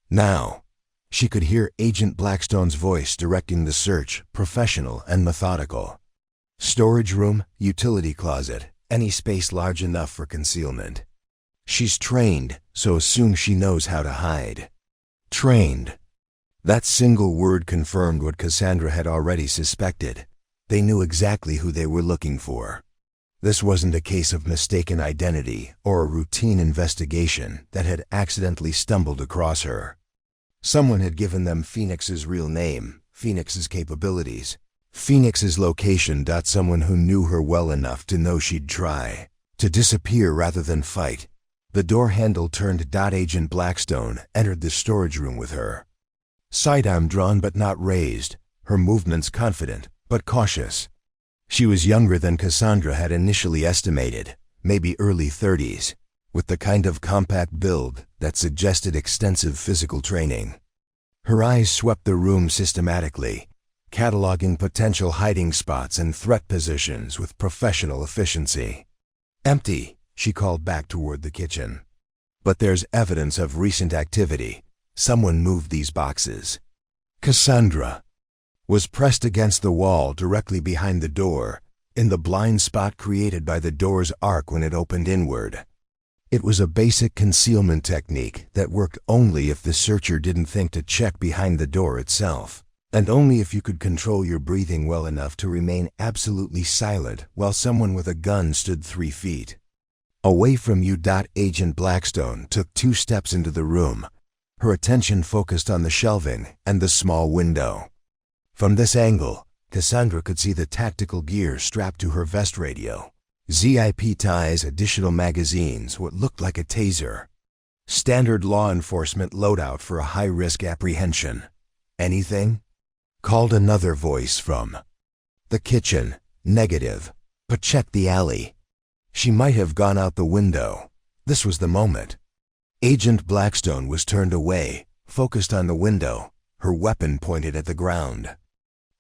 Now, she could hear Agent Blackstone's voice directing the search, professional and methodical. Storage room, utility closet, any space large enough for concealment. She's trained, so assume she knows how to hide. Trained. That single word confirmed what Cassandra had already suspected. They knew exactly who they were looking for. This wasn't a case of mistaken identity or a routine investigation that had accidentally stumbled across her. Someone had given them Phoenix's real name, Phoenix's capabilities, Phoenix's location. Someone who knew her well enough to know she'd try to disappear rather than fight. The door handle turned. Agent Blackstone entered the storage room with her. Sidearm drawn but not raised, her movements confident but cautious. She was younger than Cassandra had initially estimated, maybe early 30s, with the kind of compact build that suggested extensive physical training. Her eyes swept the room systematically, cataloging potential hiding spots and threat positions with professional efficiency. "Empty," she called back toward the kitchen. "But there's evidence of recent activity. Someone moved these boxes." Cassandra was pressed against the wall directly behind the door, in the blind spot created by the door's arc when it opened inward. It was a basic concealment technique that worked only if the searcher didn't think to check behind the door itself, and only if you could control your breathing well enough to remain absolutely silent while someone with a gun stood 3 feet. Away from you. Agent Blackstone took 2 steps into the room, her attention focused on the shelving and the small window. From this angle, Cassandra could see the tactical gear strapped to her vest radio. ZIP ties, additional magazines, what looked like a taser. Standard law enforcement loadout for a high-risk apprehension. Anything? Called another voice from the kitchen. Negative. But check the alley. She might have gone out the window. This was the moment. Agent Blackstone was turned away, focused on the window, her weapon pointed at the ground.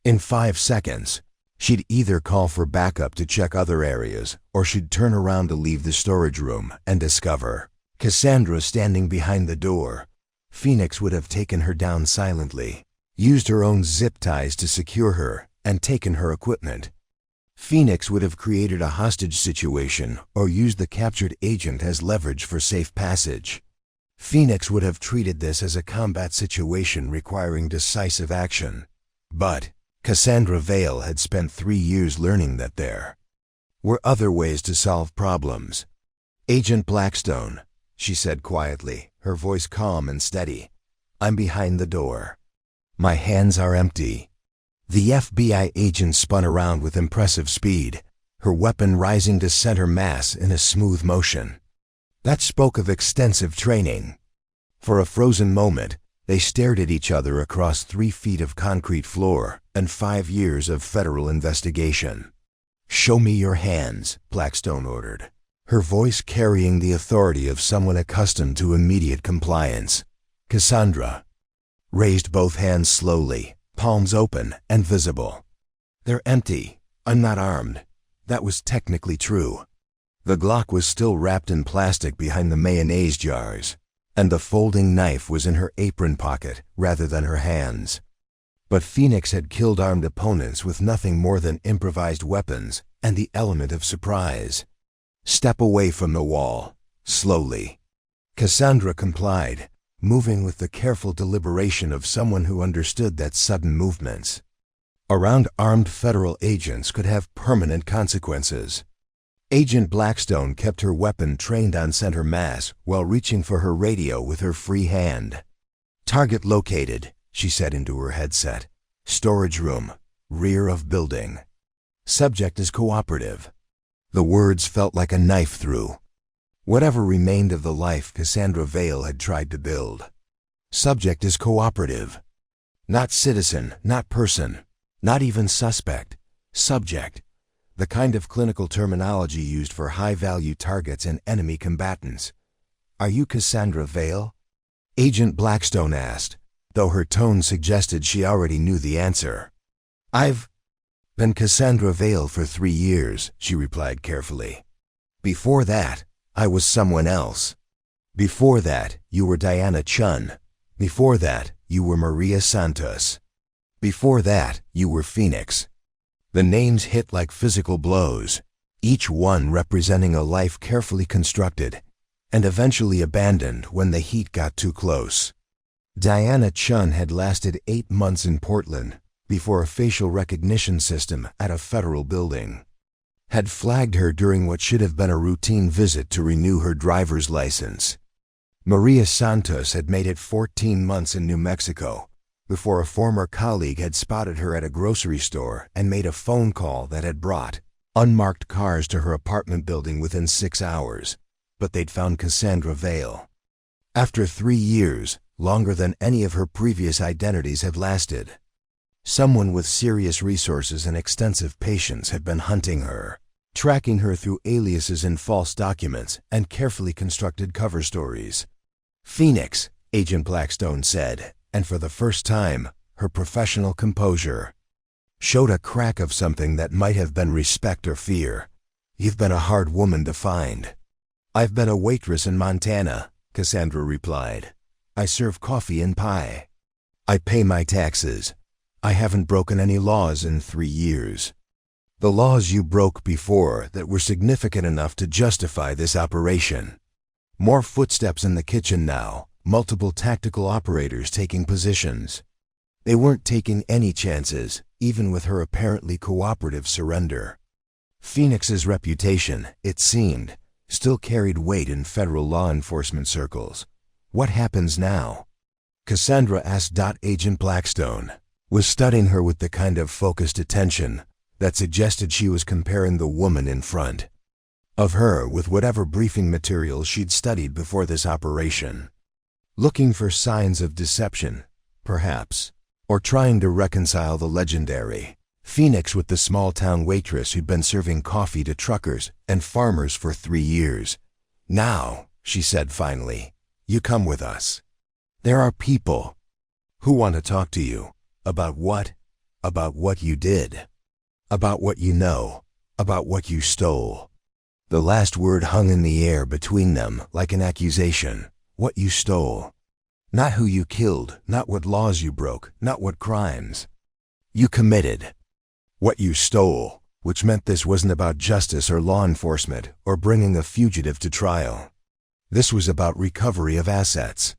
In 5 seconds, she'd either call for backup to check other areas, or she'd turn around to leave the storage room and discover Cassandra standing behind the door. Phoenix would have taken her down silently, used her own zip ties to secure her, and taken her equipment. Phoenix would have created a hostage situation or used the captured agent as leverage for safe passage. Phoenix would have treated this as a combat situation requiring decisive action. But Cassandra Vale had spent 3 years learning that there were other ways to solve problems. Agent Blackstone, she said quietly, her voice calm and steady. I'm behind the door. My hands are empty. The FBI agent spun around with impressive speed, her weapon rising to center mass in a smooth motion. That spoke of extensive training. For a frozen moment, they stared at each other across 3 feet of concrete floor and 5 years of federal investigation. Show me your hands, Blackstone ordered, her voice carrying the authority of someone accustomed to immediate compliance. Cassandra raised both hands slowly, palms open and visible. They're empty. I'm not armed. That was technically true. The Glock was still wrapped in plastic behind the mayonnaise jars, and the folding knife was in her apron pocket rather than her hands. But Phoenix had killed armed opponents with nothing more than improvised weapons and the element of surprise. Step away from the wall, slowly. Cassandra complied, moving with the careful deliberation of someone who understood that sudden movements around armed federal agents could have permanent consequences. Agent Blackstone kept her weapon trained on center mass while reaching for her radio with her free hand. Target located, she said into her headset. Storage room, rear of building. Subject is cooperative. The words felt like a knife through whatever remained of the life Cassandra Vale had tried to build. Subject is cooperative. Not citizen, not person, not even suspect. Subject. The kind of clinical terminology used for high-value targets and enemy combatants. Are you Cassandra Vale? Agent Blackstone asked, though her tone suggested she already knew the answer. I've been Cassandra Vale for 3 years, she replied carefully. Before that, I was someone else. Before that, you were Diana Chun. Before that, you were Maria Santos. Before that, you were Phoenix. The names hit like physical blows, each one representing a life carefully constructed and eventually abandoned when the heat got too close. Diana Chun had lasted 8 months in Portland before a facial recognition system at a federal building had flagged her during what should have been a routine visit to renew her driver's license. Maria Santos had made it 14 months in New Mexico before a former colleague had spotted her at a grocery store and made a phone call that had brought unmarked cars to her apartment building within 6 hours, but they'd found Cassandra Vale. After 3 years, longer than any of her previous identities had lasted, someone with serious resources and extensive patience had been hunting her, tracking her through aliases in false documents and carefully constructed cover stories. Phoenix, Agent Blackstone said, and for the first time, her professional composure showed a crack of something that might have been respect or fear. You've been a hard woman to find. I've been a waitress in Montana, Cassandra replied. I serve coffee and pie. I pay my taxes. I haven't broken any laws in 3 years. The laws you broke before that were significant enough to justify this operation. More footsteps in the kitchen now, multiple tactical operators taking positions. They weren't taking any chances, even with her apparently cooperative surrender. Phoenix's reputation, it seemed, still carried weight in federal law enforcement circles. What happens now? Cassandra asked. Agent Blackstone was studying her with the kind of focused attention that suggested she was comparing the woman in front of her with whatever briefing materials she'd studied before this operation. Looking for signs of deception, perhaps, or trying to reconcile the legendary Phoenix with the small-town waitress who'd been serving coffee to truckers and farmers for 3 years. Now, she said finally, you come with us. There are people who want to talk to you. About what? About what you did. About what you know. About what you stole. The last word hung in the air between them like an accusation. What you stole. Not who you killed, not what laws you broke, not what crimes you committed. What you stole, which meant this wasn't about justice or law enforcement or bringing a fugitive to trial. This was about recovery of assets.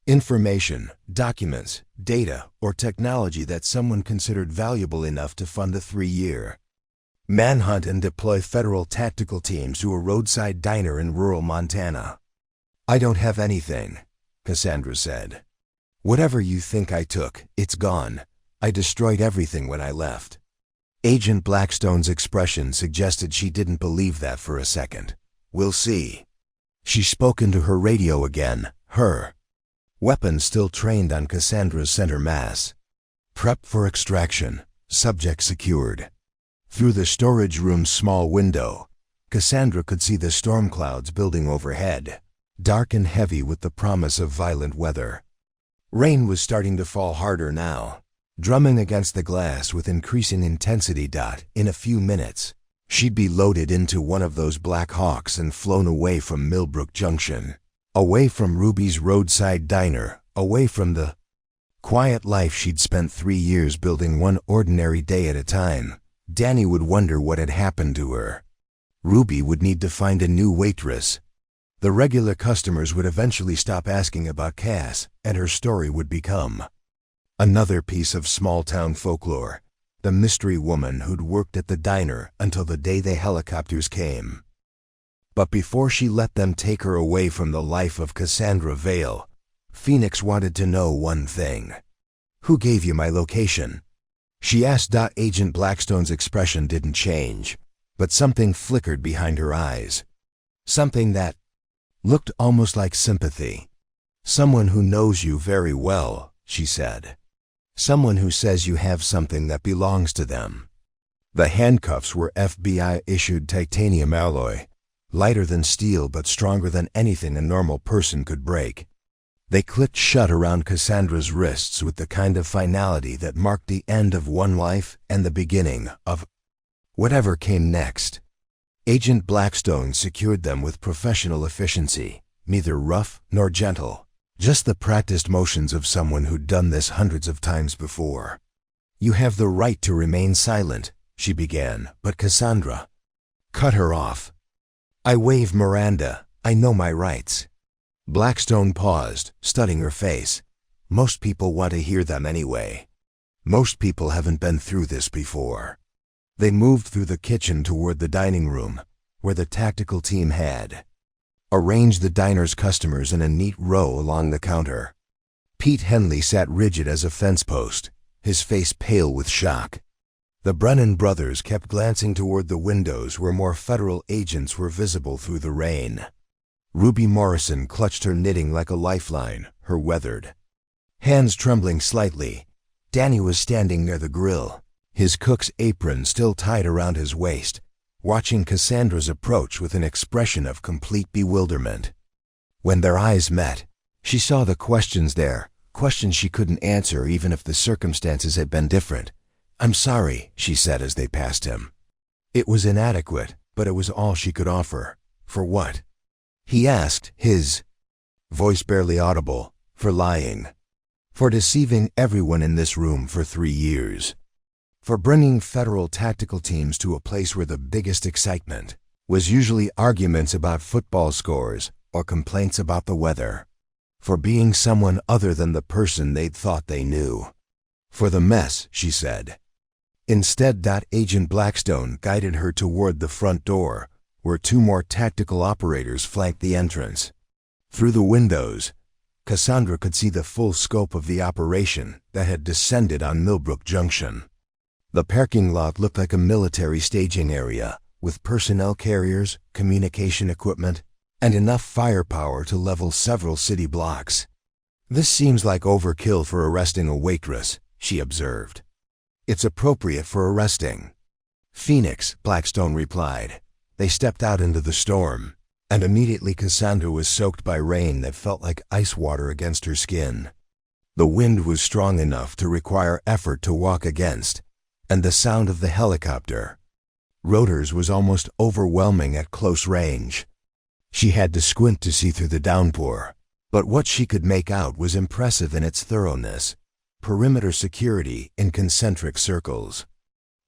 Information, documents, data, or technology that someone considered valuable enough to fund a 3-year manhunt and deploy federal tactical teams to a roadside diner in rural Montana. I don't have anything, Cassandra said. Whatever you think I took, it's gone. I destroyed everything when I left. Agent Blackstone's expression suggested she didn't believe that for a second. We'll see. She spoke into her radio again, her weapon still trained on Cassandra's center mass. Prep for extraction. Subject secured. Through the storage room's small window, Cassandra could see the storm clouds building overhead, dark and heavy with the promise of violent weather. Rain was starting to fall harder now, drumming against the glass with increasing intensity. In a few minutes, she'd be loaded into one of those Black Hawks and flown away from Millbrook Junction, away from Ruby's roadside diner, away from the quiet life she'd spent 3 years building one ordinary day at a time. Danny would wonder what had happened to her. Ruby would need to find a new waitress. The regular customers would eventually stop asking about Cass, and her story would become another piece of small-town folklore, the mystery woman who'd worked at the diner until the day the helicopters came. But before she let them take her away from the life of Cassandra Vale, Phoenix wanted to know one thing. Who gave you my location? She asked. Agent Blackstone's expression didn't change, but something flickered behind her eyes. Something that looked almost like sympathy. Someone who knows you very well, she said. Someone who says you have something that belongs to them. The handcuffs were FBI-issued titanium alloy, lighter than steel but stronger than anything a normal person could break. They clicked shut around Cassandra's wrists with the kind of finality that marked the end of one life and the beginning of whatever came next. Agent Blackstone secured them with professional efficiency, neither rough nor gentle, just the practiced motions of someone who'd done this hundreds of times before. You have the right to remain silent, she began, but Cassandra cut her off. I waive Miranda. I know my rights. Blackstone paused, studying her face. Most people want to hear them anyway. Most people haven't been through this before. They moved through the kitchen toward the dining room, where the tactical team had arranged the diner's customers in a neat row along the counter. Pete Henley sat rigid as a fence post, his face pale with shock. The Brennan brothers kept glancing toward the windows where more federal agents were visible through the rain. Ruby Morrison clutched her knitting like a lifeline, her weathered hands trembling slightly. Danny was standing near the grill, his cook's apron still tied around his waist, watching Cassandra's approach with an expression of complete bewilderment. When their eyes met, she saw the questions there, questions she couldn't answer even if the circumstances had been different. I'm sorry, she said as they passed him. It was inadequate, but it was all she could offer. For what? He asked, his voice barely audible. For lying. For deceiving everyone in this room for 3 years. For bringing federal tactical teams to a place where the biggest excitement was usually arguments about football scores or complaints about the weather. For being someone other than the person they'd thought they knew. For the mess, she said. Instead, Agent Blackstone guided her toward the front door, where 2 more tactical operators flanked the entrance. Through the windows, Cassandra could see the full scope of the operation that had descended on Millbrook Junction. The parking lot looked like a military staging area, with personnel carriers, communication equipment, and enough firepower to level several city blocks. "This seems like overkill for arresting a waitress," she observed. "It's appropriate for arresting." "Phoenix," Blackstone replied. They stepped out into the storm, and immediately Cassandra was soaked by rain that felt like ice water against her skin. The wind was strong enough to require effort to walk against, and the sound of the helicopter, rotors, was almost overwhelming at close range. She had to squint to see through the downpour, but what she could make out was impressive in its thoroughness. Perimeter security in concentric circles.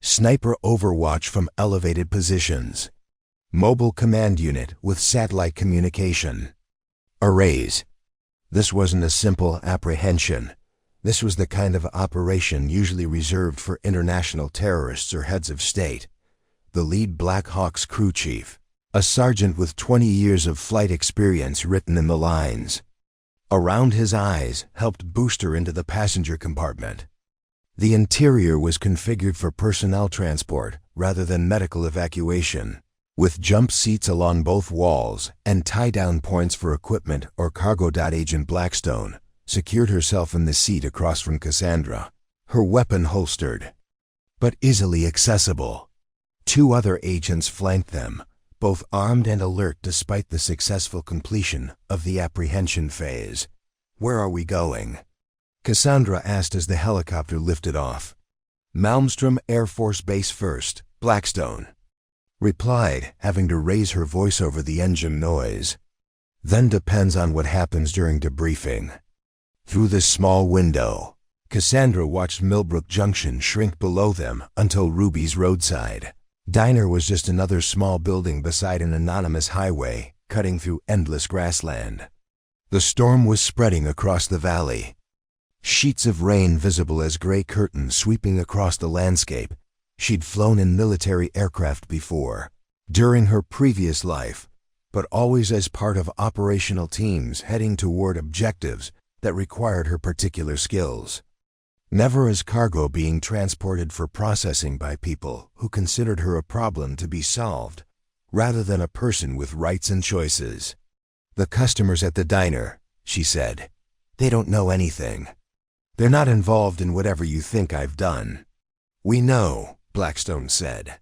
Sniper overwatch from elevated positions. Mobile command unit with satellite communication. Arrays. This wasn't a simple apprehension. This was the kind of operation usually reserved for international terrorists or heads of state. The lead Black Hawk's crew chief, a sergeant with 20 years of flight experience written in the lines around his eyes, helped boost her into the passenger compartment. The interior was configured for personnel transport rather than medical evacuation, with jump seats along both walls and tie-down points for equipment or cargo. Agent Blackstone secured herself in the seat across from Cassandra, her weapon holstered, but easily accessible. 2 other agents flanked them, both armed and alert despite the successful completion of the apprehension phase. "Where are we going?" Cassandra asked as the helicopter lifted off. "Malmstrom Air Force Base first," Blackstone replied, having to raise her voice over the engine noise. "Then depends on what happens during debriefing." Through the small window, Cassandra watched Millbrook Junction shrink below them until Ruby's Roadside Diner was just another small building beside an anonymous highway cutting through endless grassland. The storm was spreading across the valley. Sheets of rain visible as gray curtains sweeping across the landscape. She'd flown in military aircraft before, during her previous life, but always as part of operational teams heading toward objectives that required her particular skills. Never as cargo being transported for processing by people who considered her a problem to be solved, rather than a person with rights and choices. "The customers at the diner," she said, "they don't know anything. They're not involved in whatever you think I've done." "We know," Blackstone said.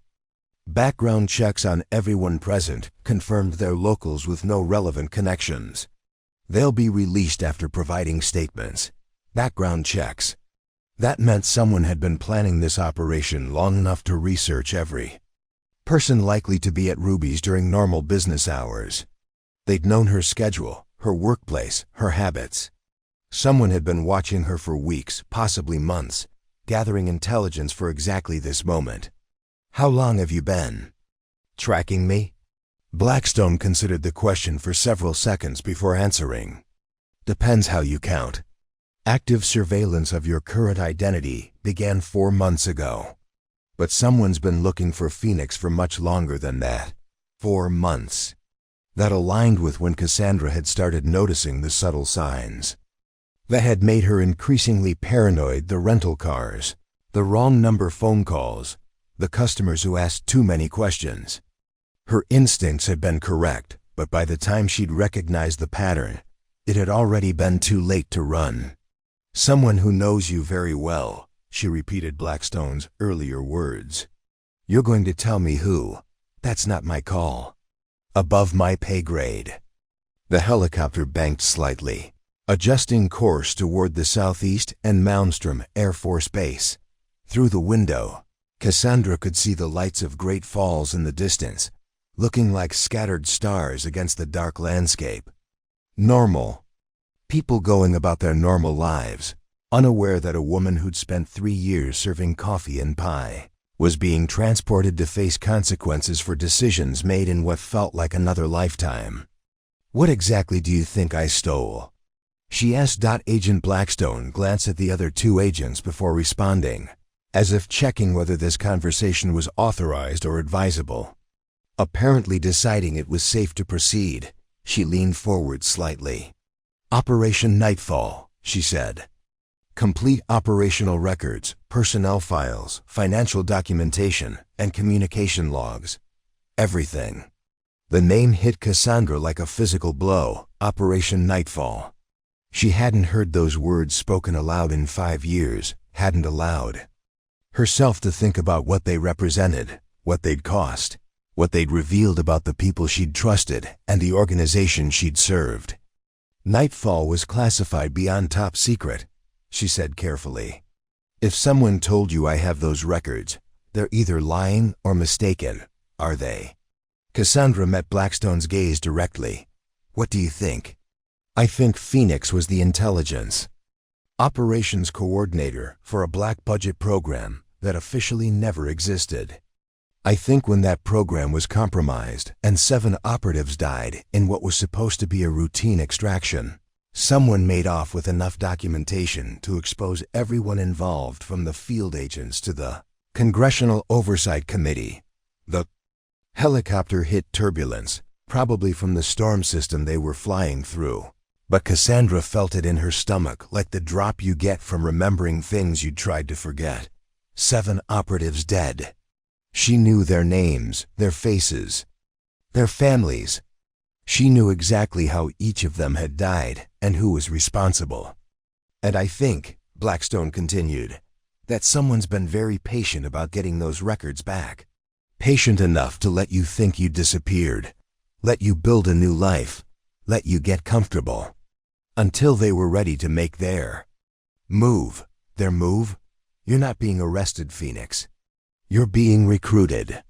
Background checks on everyone present confirmed they're locals with no relevant connections. They'll be released after providing statements. Background checks. That meant someone had been planning this operation long enough to research every person likely to be at Ruby's during normal business hours. They'd known her schedule, her workplace, her habits. Someone had been watching her for weeks, possibly months, gathering intelligence for exactly this moment. "How long have you been tracking me?" Blackstone considered the question for several seconds before answering. "Depends how you count. Active surveillance of your current identity began 4 months ago. But someone's been looking for Phoenix for much longer than that. 4 months. That aligned with when Cassandra had started noticing the subtle signs that had made her increasingly paranoid: the rental cars, the wrong number phone calls, the customers who asked too many questions. Her instincts had been correct, but by the time she'd recognized the pattern, it had already been too late to run. "Someone who knows you very well," she repeated Blackstone's earlier words. "You're going to tell me who? That's not my call. Above my pay grade." The helicopter banked slightly, adjusting course toward the southeast and Malmstrom Air Force Base. Through the window, Cassandra could see the lights of Great Falls in the distance, looking like scattered stars against the dark landscape. Normal. People going about their normal lives, unaware that a woman who'd spent 3 years serving coffee and pie was being transported to face consequences for decisions made in what felt like another lifetime. "What exactly do you think I stole?" she asked. Agent Blackstone glanced at the other 2 agents before responding, as if checking whether this conversation was authorized or advisable. Apparently deciding it was safe to proceed, she leaned forward slightly. "Operation Nightfall," she said. "Complete operational records, personnel files, financial documentation, and communication logs. Everything." The name hit Cassandra like a physical blow, Operation Nightfall. She hadn't heard those words spoken aloud in 5 years, hadn't allowed herself to think about what they represented, what they'd cost, what they'd revealed about the people she'd trusted and the organization she'd served. "Nightfall was classified beyond top secret," she said carefully. "If someone told you I have those records, they're either lying or mistaken, are they?" Cassandra met Blackstone's gaze directly. "What do you think?" "I think Phoenix was the intelligence operations coordinator for a black budget program that officially never existed. I think when that program was compromised and 7 operatives died in what was supposed to be a routine extraction, someone made off with enough documentation to expose everyone involved, from the field agents to the Congressional Oversight Committee. The helicopter hit turbulence, probably from the storm system they were flying through. But Cassandra felt it in her stomach, like the drop you get from remembering things you'd tried to forget. 7 operatives dead. She knew their names, their faces, their families. She knew exactly how each of them had died and who was responsible. "And I think," Blackstone continued, "that someone's been very patient about getting those records back. Patient enough to let you think you disappeared, let you build a new life, let you get comfortable, until they were ready to make their move. Their move? You're not being arrested, Phoenix. You're being recruited."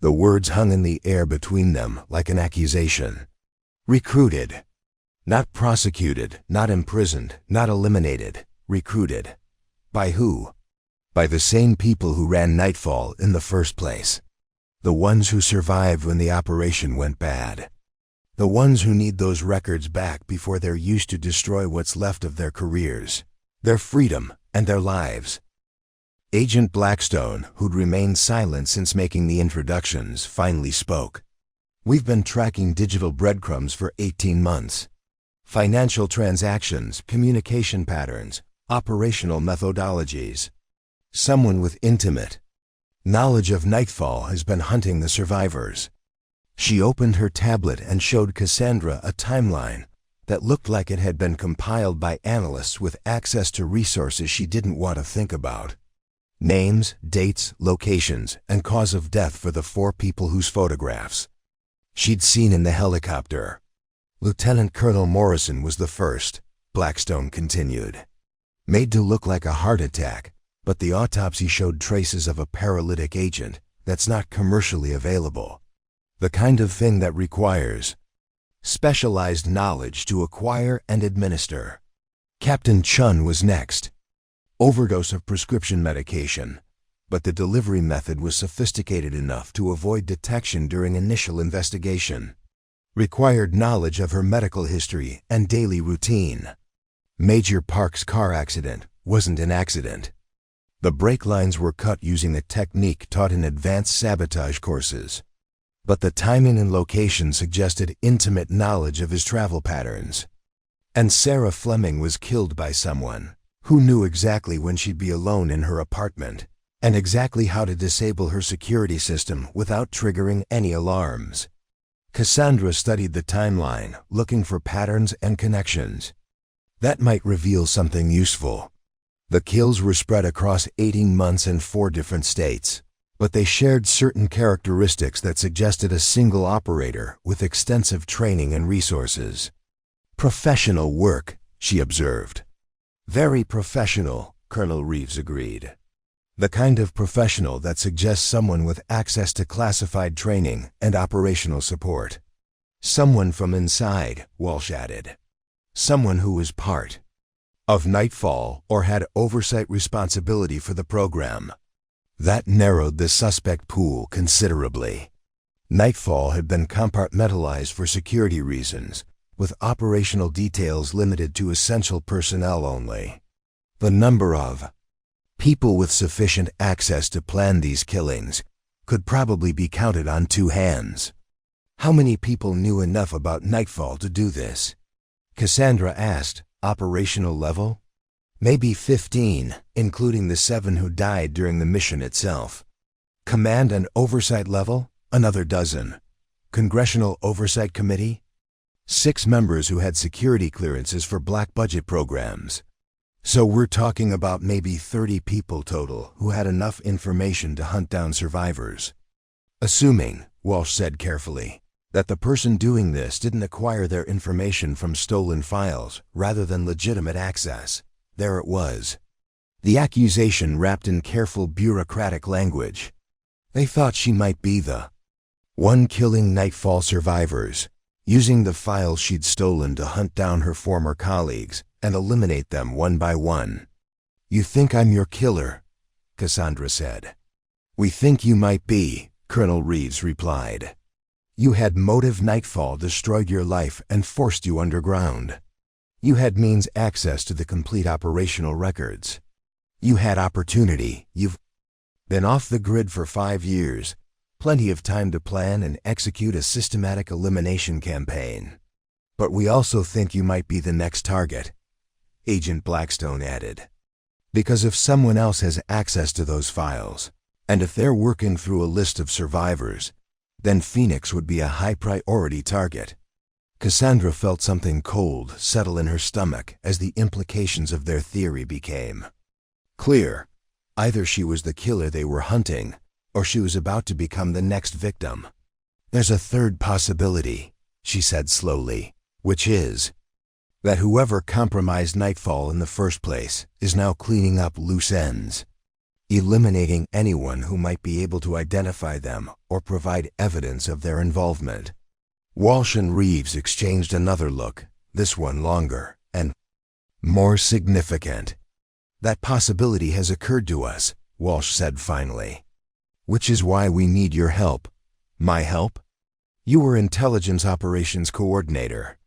The words hung in the air between them like an accusation. Recruited. Not prosecuted, not imprisoned, not eliminated. Recruited. By who? By the same people who ran Nightfall in the first place. The ones who survived when the operation went bad. The ones who need those records back before they're used to destroy what's left of their careers, their freedom, and their lives. Agent Blackstone, who'd remained silent since making the introductions, finally spoke. "We've been tracking digital breadcrumbs for 18 months. Financial transactions, communication patterns, operational methodologies. Someone with intimate knowledge of Nightfall has been hunting the survivors." She opened her tablet and showed Cassandra a timeline that looked like it had been compiled by analysts with access to resources she didn't want to think about. Names, dates, locations, and cause of death for the 4 people whose photographs she'd seen in the helicopter. Lieutenant Colonel Morrison was the first, Blackstone continued. Made to look like a heart attack, but the autopsy showed traces of a paralytic agent that's not commercially available. The kind of thing that requires specialized knowledge to acquire and administer. Captain Chun was next. Overdose of prescription medication, but the delivery method was sophisticated enough to avoid detection during initial investigation. Required knowledge of her medical history and daily routine. Major Park's car accident wasn't an accident. The brake lines were cut using a technique taught in advanced sabotage courses. But the timing and location suggested intimate knowledge of his travel patterns. And Sarah Fleming was killed by someone who knew exactly when she'd be alone in her apartment, and exactly how to disable her security system without triggering any alarms. Cassandra studied the timeline, looking for patterns and connections. That might reveal something useful. The kills were spread across 18 months in 4 different states, but they shared certain characteristics that suggested a single operator with extensive training and resources. "Professional work," she observed. "Very professional," Colonel Reeves agreed. "The kind of professional that suggests someone with access to classified training and operational support. Someone from inside," Walsh added. "Someone who was part of Nightfall or had oversight responsibility for the program." That narrowed the suspect pool considerably. Nightfall had been compartmentalized for security reasons, with operational details limited to essential personnel only. The number of people with sufficient access to plan these killings could probably be counted on 2 hands. How many people knew enough about Nightfall to do this? Cassandra asked. Operational level? Maybe 15, including the 7 who died during the mission itself. Command and oversight level? Another dozen. Congressional Oversight Committee? 6 members who had security clearances for black budget programs. So we're talking about maybe 30 people total who had enough information to hunt down survivors. Assuming, Walsh said carefully, that the person doing this didn't acquire their information from stolen files rather than legitimate access. There it was. The accusation wrapped in careful bureaucratic language. They thought she might be the one killing Nightfall survivors, using the files she'd stolen to hunt down her former colleagues and eliminate them one by one. You think I'm your killer? Cassandra said. We think you might be, Colonel Reeves replied. You had motive. Nightfall destroyed your life and forced you underground. You had means access to the complete operational records. You had opportunity. You've been off the grid for 5 years. Plenty of time to plan and execute a systematic elimination campaign. But we also think you might be the next target, Agent Blackstone added. Because if someone else has access to those files, and if they're working through a list of survivors, then Phoenix would be a high priority target. Cassandra felt something cold settle in her stomach as the implications of their theory became clear. Either she was the killer they were hunting, or she was about to become the next victim. There's a third possibility, she said slowly, which is that whoever compromised Nightfall in the first place is now cleaning up loose ends, eliminating anyone who might be able to identify them or provide evidence of their involvement. Walsh and Reeves exchanged another look, this one longer and more significant. That possibility has occurred to us, Walsh said finally. Which is why we need your help. My help? You were Intelligence Operations Coordinator.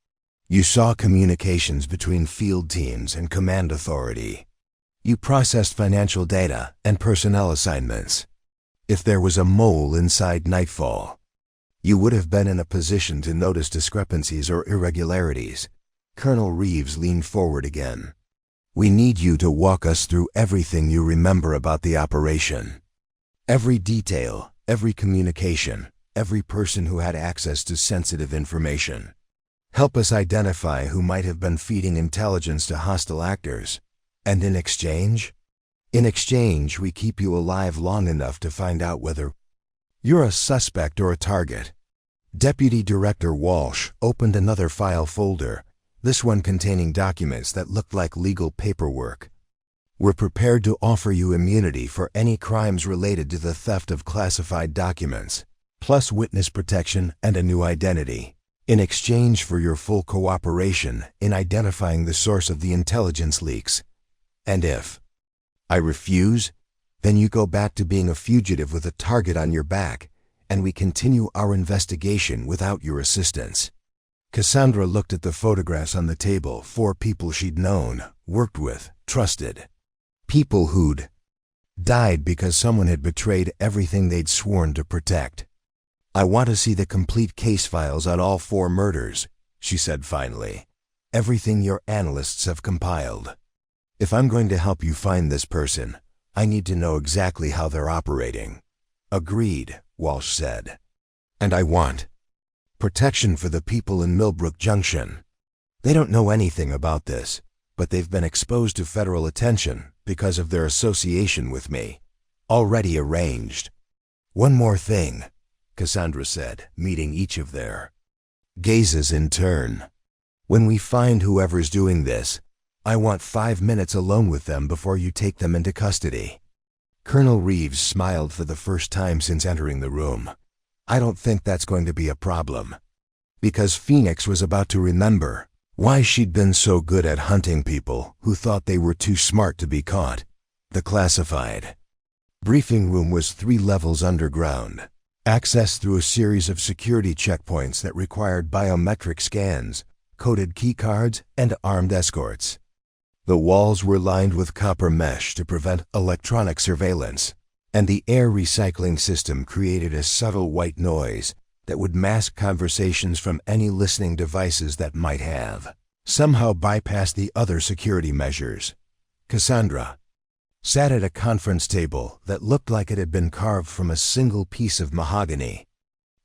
You saw communications between field teams and command authority. You processed financial data and personnel assignments. If there was a mole inside Nightfall, you would have been in a position to notice discrepancies or irregularities. Colonel Reeves leaned forward again. We need you to walk us through everything you remember about the operation. Every detail, every communication, every person who had access to sensitive information. Help us identify who might have been feeding intelligence to hostile actors. And in exchange? In exchange, we keep you alive long enough to find out whether you're a suspect or a target. Deputy Director Walsh opened another file folder, this one containing documents that looked like legal paperwork. We're prepared to offer you immunity for any crimes related to the theft of classified documents, plus witness protection and a new identity, in exchange for your full cooperation in identifying the source of the intelligence leaks. And if I refuse, then you go back to being a fugitive with a target on your back, and we continue our investigation without your assistance. Cassandra looked at the photographs on the table, 4 people she'd known, worked with, trusted. People who'd died because someone had betrayed everything they'd sworn to protect. I want to see the complete case files on all 4 murders, she said finally. Everything your analysts have compiled. If I'm going to help you find this person, I need to know exactly how they're operating. Agreed, Walsh said. And I want protection for the people in Millbrook Junction. They don't know anything about this, but they've been exposed to federal attention because of their association with me. Already arranged. One more thing, Cassandra said, meeting each of their gazes in turn. When we find whoever's doing this, I want 5 minutes alone with them before you take them into custody. Colonel Reeves smiled for the first time since entering the room. I don't think that's going to be a problem. Because Phoenix was about to remember why she'd been so good at hunting people who thought they were too smart to be caught. The classified briefing room was 3 levels underground, accessed through a series of security checkpoints that required biometric scans, coded keycards, and armed escorts. The walls were lined with copper mesh to prevent electronic surveillance, and the air recycling system created a subtle white noise that would mask conversations from any listening devices that might have somehow bypassed the other security measures. Cassandra sat at a conference table that looked like it had been carved from a single piece of mahogany,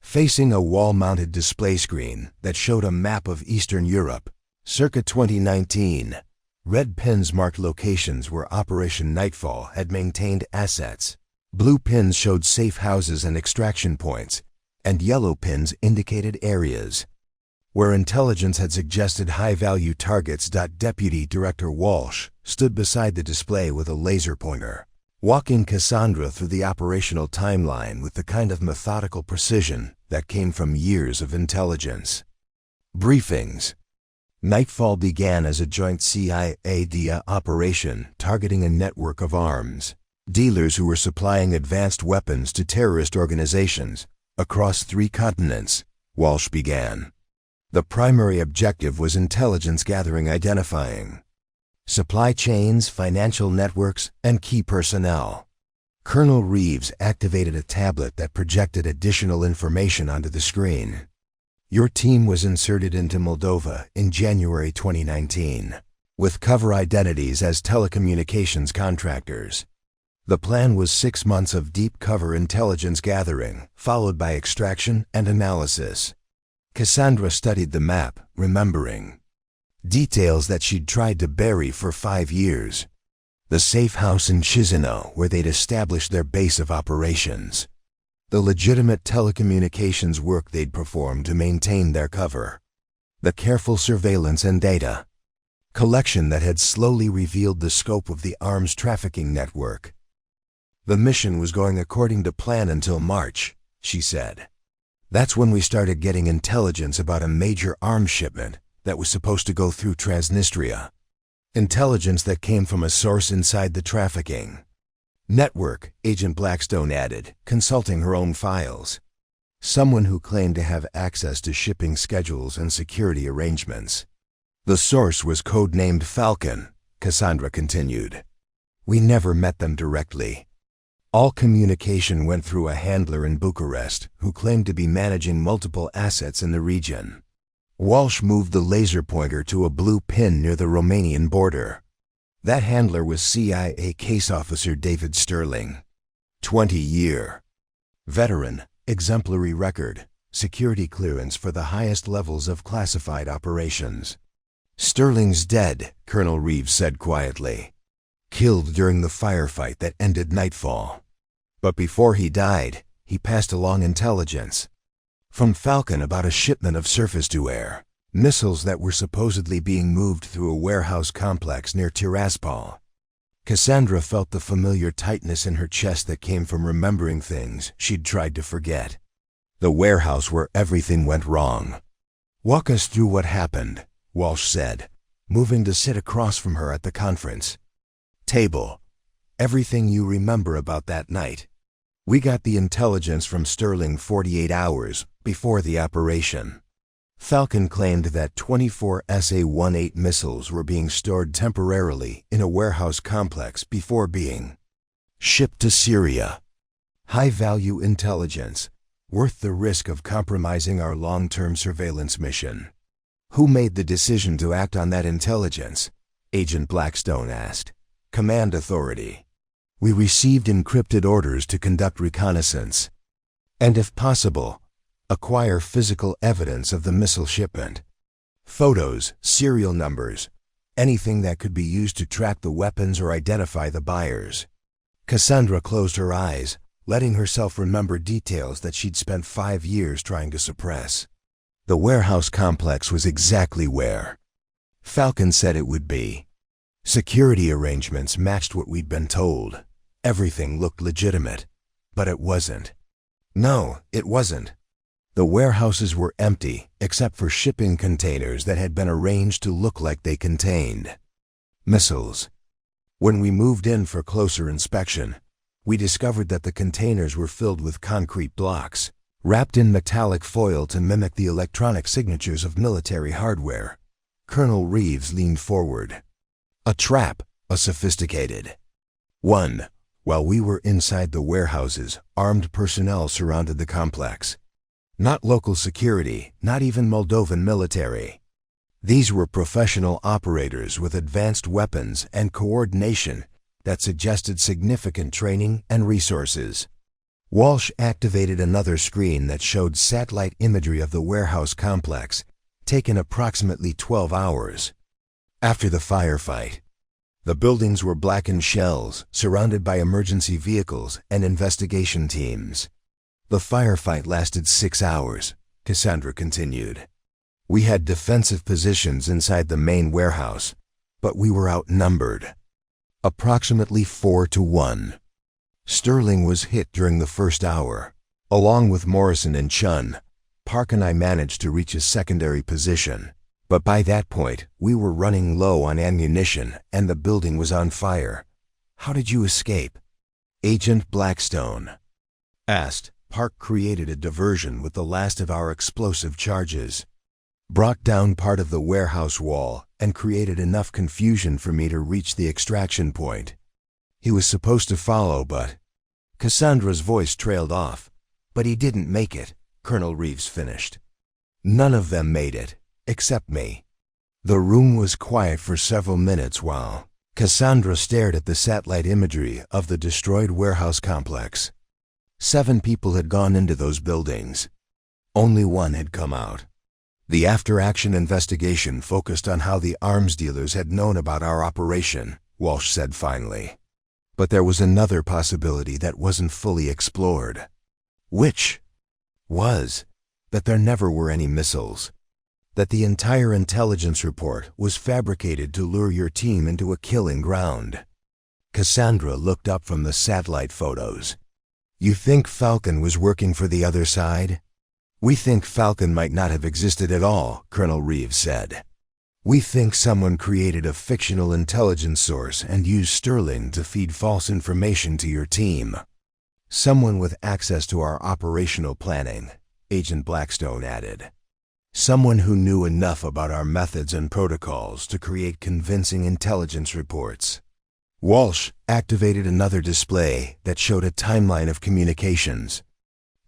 facing a wall-mounted display screen that showed a map of Eastern Europe, circa 2019. Red pins marked locations where Operation Nightfall had maintained assets. Blue pins showed safe houses and extraction points, and yellow pins indicated areas where intelligence had suggested high-value targets. Deputy Director Walsh stood beside the display with a laser pointer, walking Cassandra through the operational timeline with the kind of methodical precision that came from years of intelligence briefings. Nightfall began as a joint CIA-DIA operation targeting a network of arms dealers who were supplying advanced weapons to terrorist organizations across 3 continents. Walsh began. The primary objective was intelligence gathering, identifying supply chains, financial networks, and key personnel. Colonel Reeves activated a tablet that projected additional information onto the screen. Your team was inserted into Moldova in January 2019, with cover identities as telecommunications contractors. The plan was 6 months of deep cover intelligence gathering, followed by extraction and analysis. Cassandra studied the map, remembering details that she'd tried to bury for 5 years. The safe house in Chisinau, where they'd established their base of operations. The legitimate telecommunications work they'd performed to maintain their cover. The careful surveillance and data collection that had slowly revealed the scope of the arms trafficking network. The mission was going according to plan until March, she said. That's when we started getting intelligence about a major arms shipment that was supposed to go through Transnistria. Intelligence that came from a source inside the trafficking network, Agent Blackstone added, consulting her own files. Someone who claimed to have access to shipping schedules and security arrangements. The source was codenamed Falcon, Cassandra continued. We never met them directly. All communication went through a handler in Bucharest who claimed to be managing multiple assets in the region. Walsh moved the laser pointer to a blue pin near the Romanian border. That handler was CIA case officer David Sterling. 20-year veteran, exemplary record, security clearance for the highest levels of classified operations. Sterling's dead, Colonel Reeves said quietly. Killed during the firefight that ended Nightfall. But before he died, he passed along intelligence from Falcon about a shipment of surface-to-air missiles that were supposedly being moved through a warehouse complex near Tiraspol. Cassandra felt the familiar tightness in her chest that came from remembering things she'd tried to forget. The warehouse where everything went wrong. Walk us through what happened, Walsh said, moving to sit across from her at the conference table. Everything you remember about that night. We got the intelligence from Sterling 48 hours before the operation. Falcon claimed that 24 SA-18 missiles were being stored temporarily in a warehouse complex before being shipped to Syria. High-value intelligence, worth the risk of compromising our long-term surveillance mission. Who made the decision to act on that intelligence? Agent Blackstone asked. Command authority. We received encrypted orders to conduct reconnaissance, and if possible, acquire physical evidence of the missile shipment. Photos, serial numbers, anything that could be used to track the weapons or identify the buyers. Cassandra closed her eyes, letting herself remember details that she'd spent 5 years trying to suppress. The warehouse complex was exactly where Falcon said it would be. Security arrangements matched what we'd been told. Everything looked legitimate, but it wasn't. No, it wasn't. The warehouses were empty, except for shipping containers that had been arranged to look like they contained missiles. When we moved in for closer inspection, we discovered that the containers were filled with concrete blocks, wrapped in metallic foil to mimic the electronic signatures of military hardware. Colonel Reeves leaned forward. A trap, a sophisticated one. While we were inside the warehouses, armed personnel surrounded the complex. Not local security, not even Moldovan military. These were professional operators with advanced weapons and coordination that suggested significant training and resources. Walsh activated another screen that showed satellite imagery of the warehouse complex, taken approximately 12 hours. After the firefight, the buildings were blackened shells, surrounded by emergency vehicles and investigation teams. The firefight lasted 6 hours, Cassandra continued. We had defensive positions inside the main warehouse, but we were outnumbered. Approximately 4-1. Sterling was hit during the first hour. Along with Morrison and Chun, Park and I managed to reach a secondary position. But by that point, we were running low on ammunition and the building was on fire. How did you escape? Agent Blackstone asked. Park created a diversion with the last of our explosive charges, brought down part of the warehouse wall, and created enough confusion for me to reach the extraction point. He was supposed to follow, but... Cassandra's voice trailed off. But he didn't make it, Colonel Reeves finished. None of them made it, except me. The room was quiet for several minutes while Cassandra stared at the satellite imagery of the destroyed warehouse complex. 7 people had gone into those buildings. Only 1 had come out. The after-action investigation focused on how the arms dealers had known about our operation, Walsh said finally. But there was another possibility that wasn't fully explored. Which was that there never were any missiles. That the entire intelligence report was fabricated to lure your team into a killing ground. Cassandra looked up from the satellite photos. You think Falcon was working for the other side? We think Falcon might not have existed at all, Colonel Reeves said. We think someone created a fictional intelligence source and used Sterling to feed false information to your team. Someone with access to our operational planning, Agent Blackstone added. Someone who knew enough about our methods and protocols to create convincing intelligence reports. Walsh activated another display that showed a timeline of communications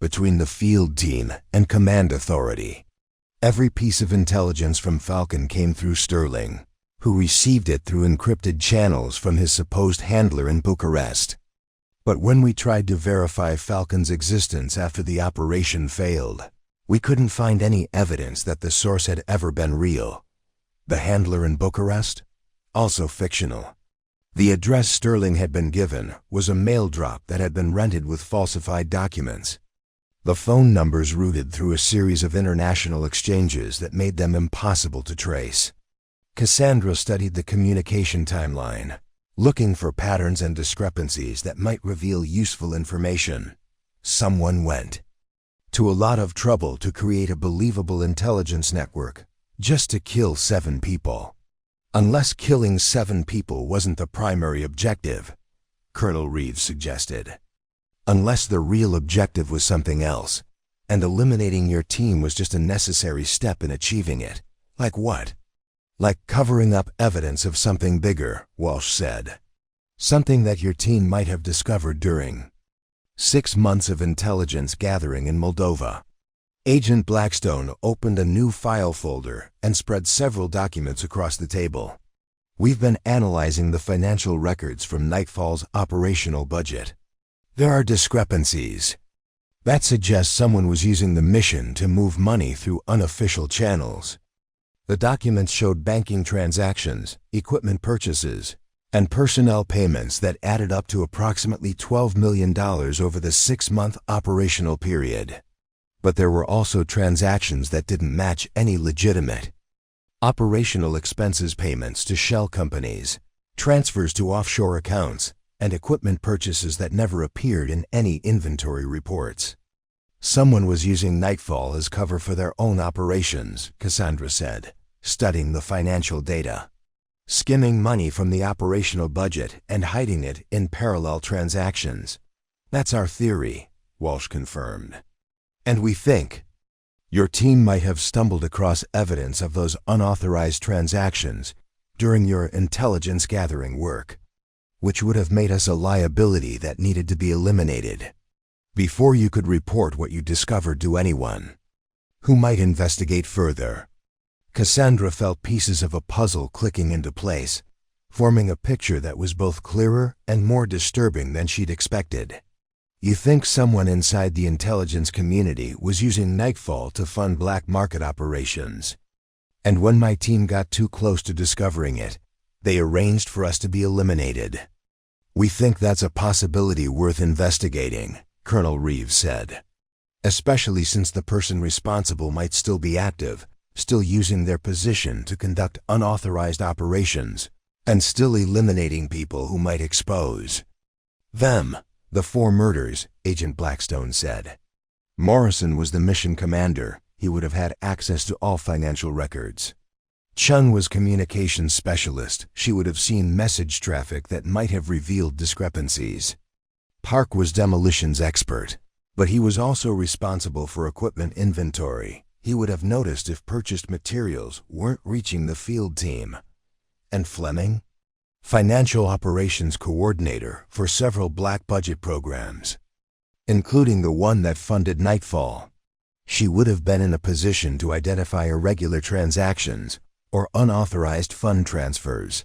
between the field team and command authority. Every piece of intelligence from Falcon came through Sterling, who received it through encrypted channels from his supposed handler in Bucharest. But when we tried to verify Falcon's existence after the operation failed, we couldn't find any evidence that the source had ever been real. The handler in Bucharest? Also fictional. The address Sterling had been given was a mail drop that had been rented with falsified documents. The phone numbers routed through a series of international exchanges that made them impossible to trace. Cassandra studied the communication timeline, looking for patterns and discrepancies that might reveal useful information. Someone went to a lot of trouble to create a believable intelligence network, just to kill 7 people. Unless killing 7 people wasn't the primary objective, Colonel Reeves suggested. Unless the real objective was something else, and eliminating your team was just a necessary step in achieving it. Like what? Like covering up evidence of something bigger, Walsh said. Something that your team might have discovered during 6 months of intelligence gathering in Moldova. Agent Blackstone opened a new file folder and spread several documents across the table. We've been analyzing the financial records from Nightfall's operational budget. There are discrepancies. That suggests someone was using the mission to move money through unofficial channels. The documents showed banking transactions, equipment purchases, and personnel payments that added up to approximately $12 million over the 6-month operational period. But there were also transactions that didn't match any legitimate operational expenses payments to shell companies, transfers to offshore accounts, and equipment purchases that never appeared in any inventory reports. Someone was using Nightfall as cover for their own operations, Cassandra said, studying the financial data, skimming money from the operational budget and hiding it in parallel transactions. That's our theory, Walsh confirmed. And we think your team might have stumbled across evidence of those unauthorized transactions during your intelligence gathering work. which would have made us a liability that needed to be eliminated before you could report what you discovered to anyone who might investigate further. Cassandra felt pieces of a puzzle clicking into place, forming a picture that was both clearer and more disturbing than she'd expected. You think someone inside the intelligence community was using Nightfall to fund black market operations. And when my team got too close to discovering it, they arranged for us to be eliminated. We think that's a possibility worth investigating, Colonel Reeves said. Especially since the person responsible might still be active, still using their position to conduct unauthorized operations, and still eliminating people who might expose them. The 4 murders, Agent Blackstone said. Morrison was the mission commander. He would have had access to all financial records. Chun was communications specialist. She would have seen message traffic that might have revealed discrepancies. Park was demolitions expert, but he was also responsible for equipment inventory. He would have noticed if purchased materials weren't reaching the field team. And Fleming? Financial operations coordinator for several black budget programs, including the one that funded Nightfall. She would have been in a position to identify irregular transactions or unauthorized fund transfers.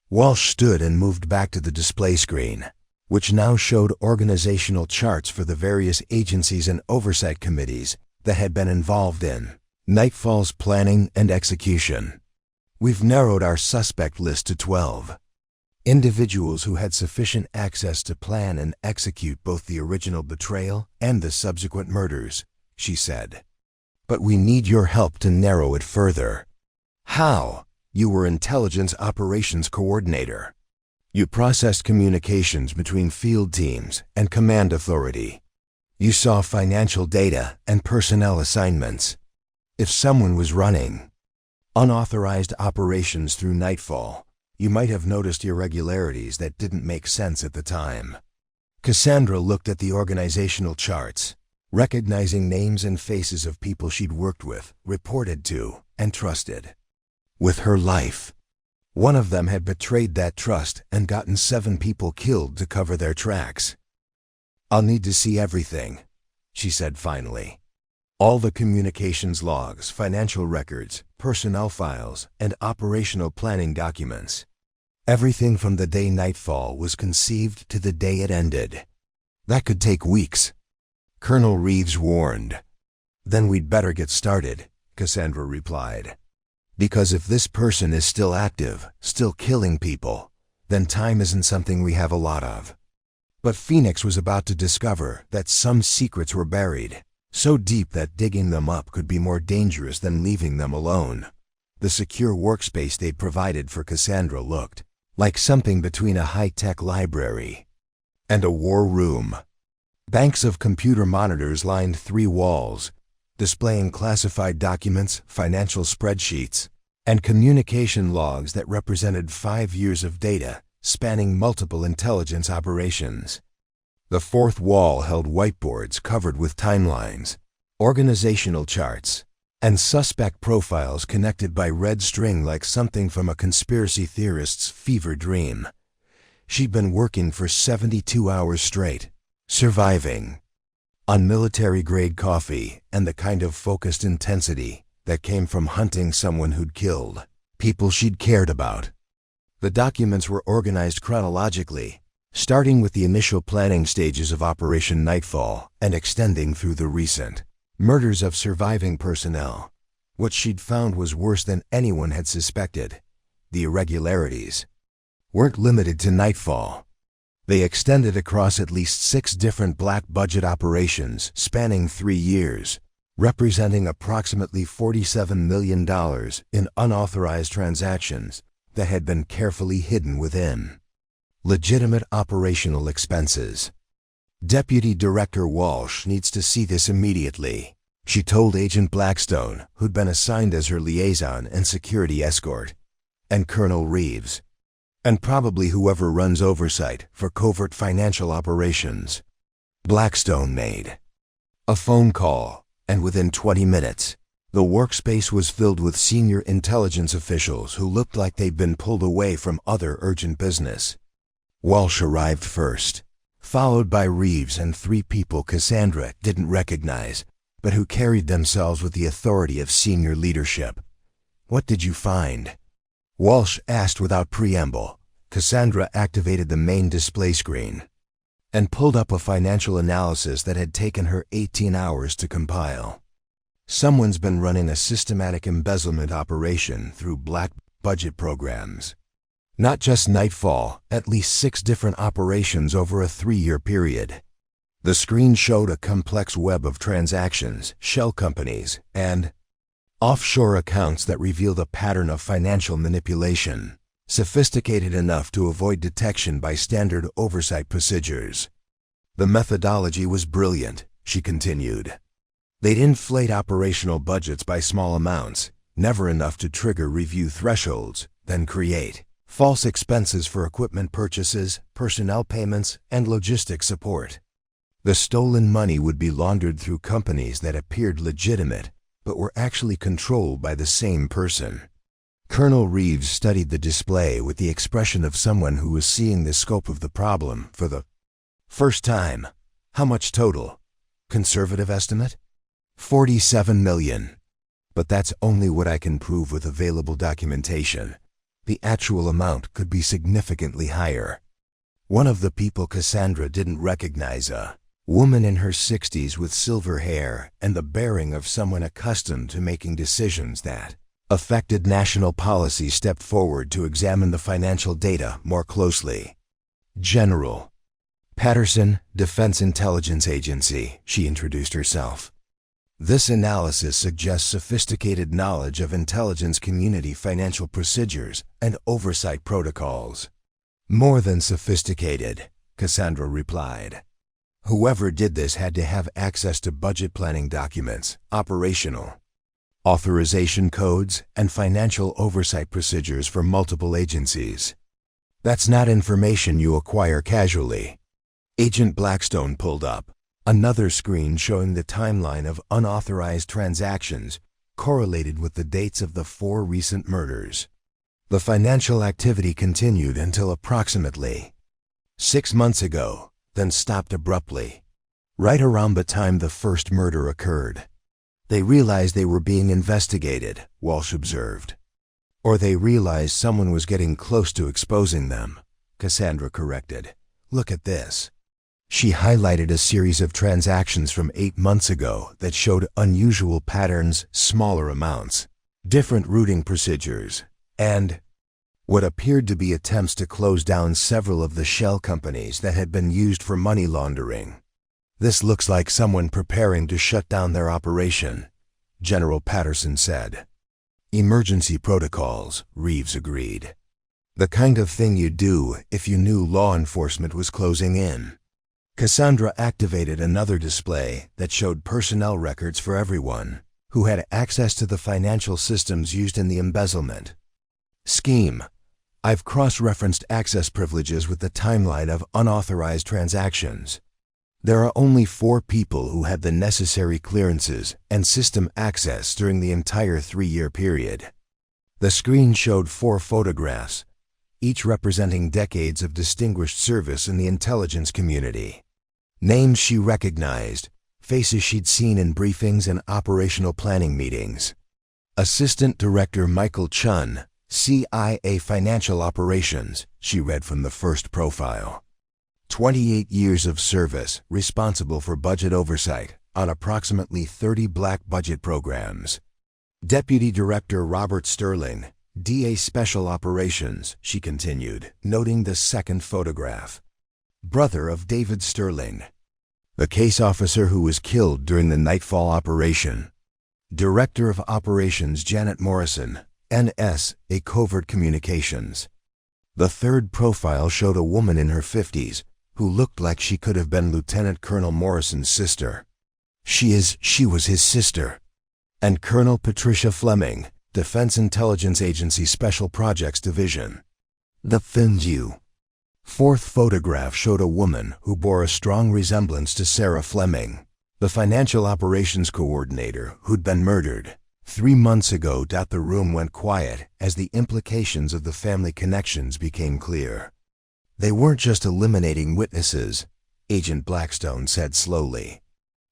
Walsh stood and moved back to the display screen, which now showed organizational charts for the various agencies and oversight committees that had been involved in Nightfall's planning and execution. We've narrowed our suspect list to 12. Individuals who had sufficient access to plan and execute both the original betrayal and the subsequent murders, she said. But we need your help to narrow it further. How? You were intelligence operations coordinator. You processed communications between field teams and command authority. You saw financial data and personnel assignments. If someone was running unauthorized operations through Nightfall, you might have noticed irregularities that didn't make sense at the time. Cassandra looked at the organizational charts, recognizing names and faces of people she'd worked with, reported to, and trusted with her life. One of them had betrayed that trust and gotten 7 people killed to cover their tracks. I'll need to see everything, she said finally. All the communications logs, financial records, personnel files, and operational planning documents. Everything from the day Nightfall was conceived to the day it ended. That could take weeks, Colonel Reeves warned. Then we'd better get started, Cassandra replied. Because if this person is still active, still killing people, then time isn't something we have a lot of. But Phoenix was about to discover that some secrets were buried, so deep that digging them up could be more dangerous than leaving them alone. The secure workspace they'd provided for Cassandra looked like something between a high-tech library and a war room. Banks of computer monitors lined 3 walls, displaying classified documents, financial spreadsheets, and communication logs that represented 5 years of data spanning multiple intelligence operations. The 4th wall held whiteboards covered with timelines, organizational charts, and suspect profiles connected by red string like something from a conspiracy theorist's fever dream. She'd been working for 72 hours straight, surviving on military-grade coffee and the kind of focused intensity that came from hunting someone who'd killed people she'd cared about. The documents were organized chronologically, starting with the initial planning stages of Operation Nightfall and extending through the recent murders of surviving personnel. What she'd found was worse than anyone had suspected. The irregularities weren't limited to Nightfall. They extended across at least 6 different black budget operations spanning 3 years, representing approximately $47 million in unauthorized transactions that had been carefully hidden within legitimate operational expenses. Deputy Director Walsh needs to see this immediately, she told Agent Blackstone, who'd been assigned as her liaison and security escort, and Colonel Reeves, and probably whoever runs oversight for covert financial operations. Blackstone made a phone call, and within 20 minutes, the workspace was filled with senior intelligence officials who looked like they'd been pulled away from other urgent business. Walsh arrived first, followed by Reeves and 3 people Cassandra didn't recognize, but who carried themselves with the authority of senior leadership. "What did you find?" Walsh asked without preamble. Cassandra activated the main display screen and pulled up a financial analysis that had taken her 18 hours to compile. Someone's been running a systematic embezzlement operation through black budget programs. Not just Nightfall, at least 6 different operations over a 3-year period. The screen showed a complex web of transactions, shell companies, and offshore accounts that revealed a pattern of financial manipulation, sophisticated enough to avoid detection by standard oversight procedures. "The methodology was brilliant," she continued. "They'd inflate operational budgets by small amounts, never enough to trigger review thresholds, then create false expenses for equipment purchases, personnel payments, and logistics support. The stolen money would be laundered through companies that appeared legitimate, but were actually controlled by the same person." Colonel Reeves studied the display with the expression of someone who was seeing the scope of the problem for the first time. "How much total? Conservative estimate? 47 million. But that's only what I can prove with available documentation. The actual amount could be significantly higher." One of the people Cassandra didn't recognize, a woman in her 60s with silver hair and the bearing of someone accustomed to making decisions that affected national policy, stepped forward to examine the financial data more closely. "General Patterson, Defense Intelligence Agency," she introduced herself. "This analysis suggests sophisticated knowledge of intelligence community financial procedures and oversight protocols." "More than sophisticated," Cassandra replied. "Whoever did this had to have access to budget planning documents, operational authorization codes, and financial oversight procedures for multiple agencies. That's not information you acquire casually." Agent Blackstone pulled up another screen showing the timeline of unauthorized transactions correlated with the dates of the 4 recent murders. The financial activity continued until approximately 6 months ago, then stopped abruptly, right around the time the first murder occurred. "They realized they were being investigated," Walsh observed. "Or they realized someone was getting close to exposing them," Cassandra corrected. "Look at this." She highlighted a series of transactions from 8 months ago that showed unusual patterns, smaller amounts, different routing procedures, and what appeared to be attempts to close down several of the shell companies that had been used for money laundering. "This looks like someone preparing to shut down their operation," General Patterson said. "Emergency protocols," Reeves agreed. "The kind of thing you'd do if you knew law enforcement was closing in." Cassandra activated another display that showed personnel records for everyone who had access to the financial systems used in the embezzlement scheme. "I've cross-referenced access privileges with the timeline of unauthorized transactions. There are only 4 people who had the necessary clearances and system access during the entire 3-year period." The screen showed 4 photographs, each representing decades of distinguished service in the intelligence community. Names she recognized, faces she'd seen in briefings and operational planning meetings. "Assistant Director Michael Chun, CIA Financial Operations," she read from the first profile. 28 years of service, responsible for budget oversight on approximately 30 black budget programs. "Deputy Director Robert Sterling, DA Special Operations," she continued, noting the second photograph. "Brother of David Sterling, the case officer who was killed during the Nightfall operation. Director of Operations Janet Morrison, NSA Covert Communications." The third profile showed a woman in her 50s who looked like she could have been Lieutenant Colonel Morrison's sister. She was his sister. "And Colonel Patricia Fleming, Defense Intelligence Agency Special Projects Division." The FINSU. Fourth photograph showed a woman who bore a strong resemblance to Sarah Fleming, the financial operations coordinator who'd been murdered 3 months ago. The room went quiet as the implications of the family connections became clear. They weren't just eliminating witnesses, Agent Blackstone said slowly.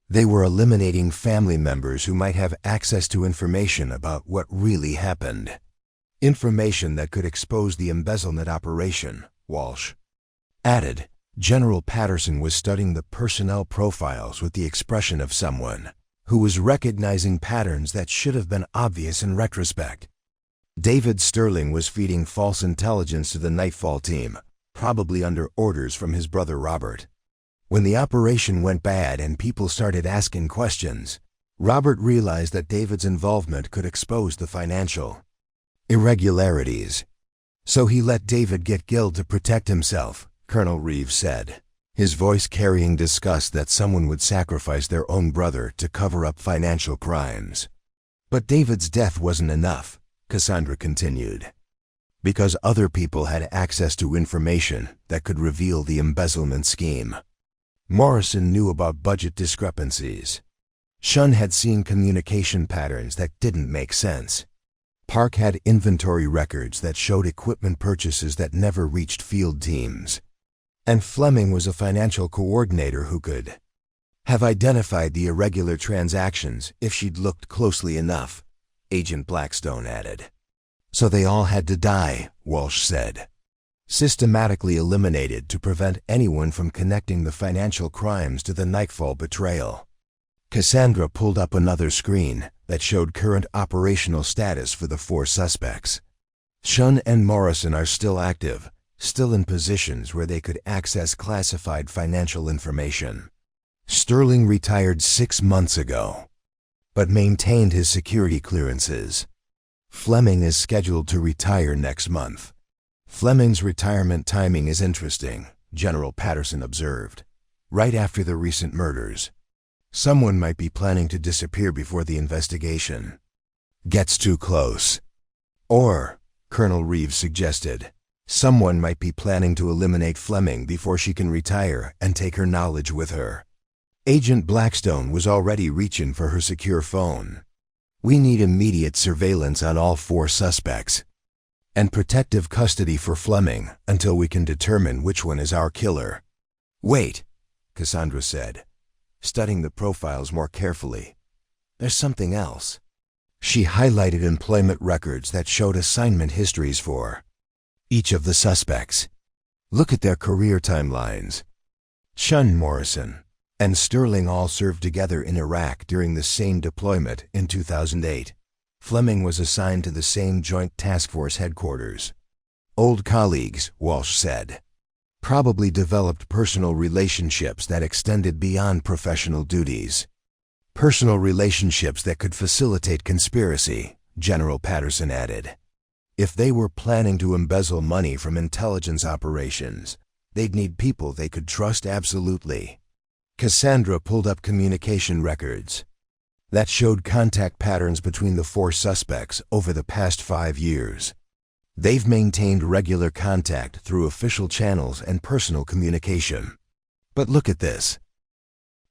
They were eliminating family members who might have access to information about what really happened. Information that could expose the embezzlement operation, Walsh added. General Patterson was studying the personnel profiles with the expression of someone who was recognizing patterns that should have been obvious in retrospect. David Sterling was feeding false intelligence to the Nightfall team, probably under orders from his brother Robert. When the operation went bad and people started asking questions, Robert realized that David's involvement could expose the financial irregularities. So he let David get killed to protect himself, Colonel Reeves said, his voice carrying disgust that someone would sacrifice their own brother to cover up financial crimes. But David's death wasn't enough, Cassandra continued, because other people had access to information that could reveal the embezzlement scheme. Morrison knew about budget discrepancies. Shun had seen communication patterns that didn't make sense. Park had inventory records that showed equipment purchases that never reached field teams. And Fleming was a financial coordinator who could have identified the irregular transactions if she'd looked closely enough, Agent Blackstone added. So they all had to die, Walsh said. Systematically eliminated to prevent anyone from connecting the financial crimes to the Nightfall betrayal. Cassandra pulled up another screen that showed current operational status for the 4 suspects. Shun and Morrison are still active, still in positions where they could access classified financial information. Sterling retired 6 months ago, but maintained his security clearances. Fleming is scheduled to retire next month. Fleming's retirement timing is interesting, General Patterson observed. Right after the recent murders. Someone might be planning to disappear before the investigation gets too close. Or, Colonel Reeves suggested, someone might be planning to eliminate Fleming before she can retire and take her knowledge with her. Agent Blackstone was already reaching for her secure phone. We need immediate surveillance on all 4 suspects and protective custody for Fleming until we can determine which one is our killer. Wait, Cassandra said, studying the profiles more carefully. There's something else. She highlighted employment records that showed assignment histories for each of the suspects. Look at their career timelines. Shun, Morrison, and Sterling all served together in Iraq during the same deployment in 2008. Fleming was assigned to the same Joint Task Force headquarters. Old colleagues, Walsh said. Probably developed personal relationships that extended beyond professional duties. Personal relationships that could facilitate conspiracy, General Patterson added. If they were planning to embezzle money from intelligence operations, they'd need people they could trust absolutely. Cassandra pulled up communication records that showed contact patterns between the 4 suspects over the past 5 years. They've maintained regular contact through official channels and personal communication. But look at this.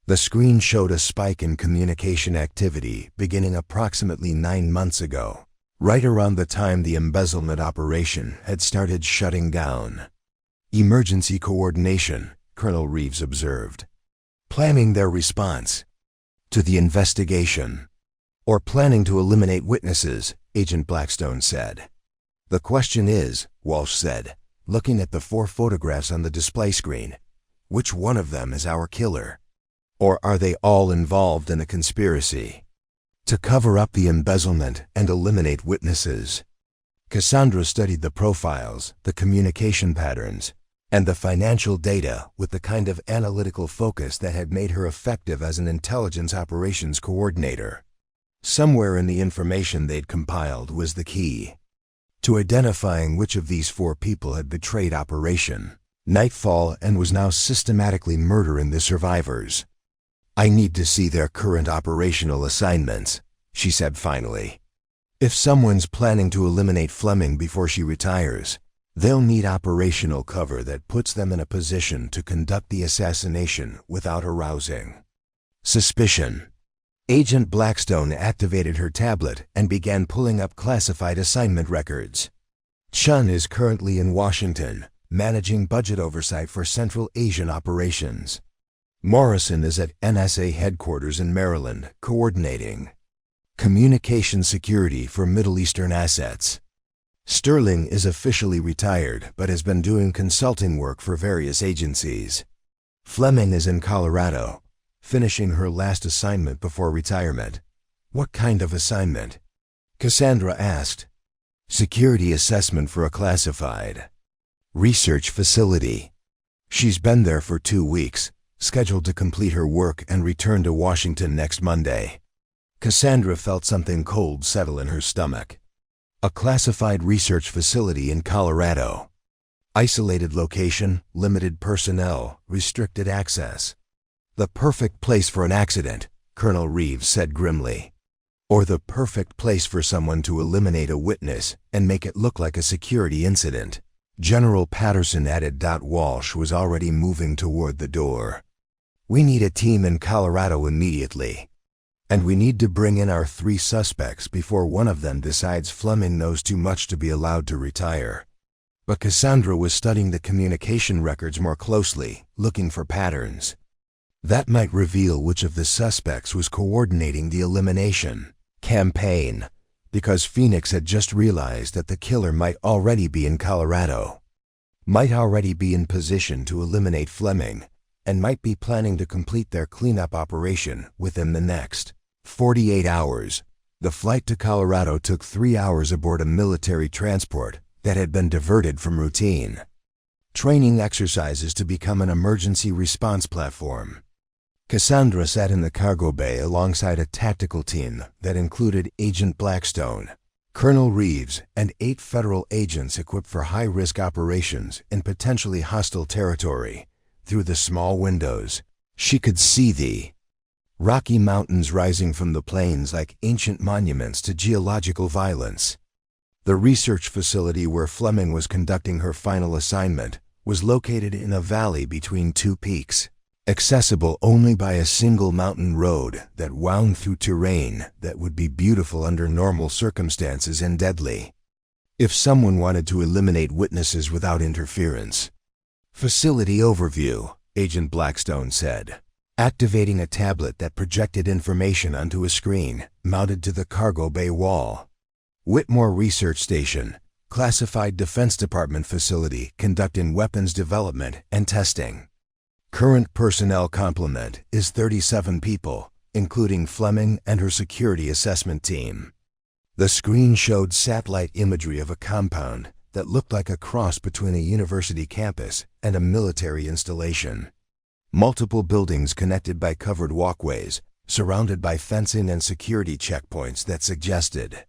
The screen showed a spike in communication activity beginning approximately 9 months ago, right around the time the embezzlement operation had started shutting down. Emergency coordination, Colonel Reeves observed. Planning their response to the investigation, or planning to eliminate witnesses, Agent Blackstone said. The question is, Walsh said, looking at the 4 photographs on the display screen, which one of them is our killer? Or are they all involved in a conspiracy to cover up the embezzlement and eliminate witnesses? Cassandra studied the profiles, the communication patterns, and the financial data with the kind of analytical focus that had made her effective as an intelligence operations coordinator. Somewhere in the information they'd compiled was the key to identifying which of these 4 people had betrayed Operation Nightfall and was now systematically murdering the survivors. I need to see their current operational assignments, she said finally. If someone's planning to eliminate Fleming before she retires, they'll need operational cover that puts them in a position to conduct the assassination without arousing suspicion. Agent Blackstone activated her tablet and began pulling up classified assignment records. Chun is currently in Washington, managing budget oversight for Central Asian operations. Morrison is at NSA headquarters in Maryland, coordinating communication security for Middle Eastern assets. Sterling is officially retired but has been doing consulting work for various agencies. Fleming is in Colorado, finishing her last assignment before retirement. What kind of assignment? Cassandra asked. Security assessment for a classified research facility. She's been there for 2 weeks, scheduled to complete her work and return to Washington next Monday. Cassandra felt something cold settle in her stomach. A classified research facility in Colorado. Isolated location, limited personnel, restricted access. The perfect place for an accident, Colonel Reeves said grimly. Or the perfect place for someone to eliminate a witness and make it look like a security incident. General Patterson added. Walsh was already moving toward the door. We need a team in Colorado immediately. And we need to bring in our 3 suspects before one of them decides Fleming knows too much to be allowed to retire. But Cassandra was studying the communication records more closely, looking for patterns. That might reveal which of the suspects was coordinating the elimination campaign, because Phoenix had just realized that the killer might already be in Colorado, might already be in position to eliminate Fleming, and might be planning to complete their cleanup operation within the next 48 hours. The flight to Colorado took 3 hours aboard a military transport that had been diverted from routine training exercises to become an emergency response platform. Cassandra sat in the cargo bay alongside a tactical team that included Agent Blackstone, Colonel Reeves, and 8 federal agents equipped for high-risk operations in potentially hostile territory. Through the small windows, she could see the Rocky Mountains rising from the plains like ancient monuments to geological violence. The research facility where Fleming was conducting her final assignment was located in a valley between 2 peaks, accessible only by a single mountain road that wound through terrain that would be beautiful under normal circumstances and deadly if someone wanted to eliminate witnesses without interference. Facility overview, Agent Blackstone said, activating a tablet that projected information onto a screen mounted to the cargo bay wall. Whitmore Research Station, classified Defense Department facility conducting weapons development and testing. Current personnel complement is 37 people, including Fleming and her security assessment team. The screen showed satellite imagery of a compound that looked like a cross between a university campus and a military installation. Multiple buildings connected by covered walkways, surrounded by fencing and security checkpoints that suggested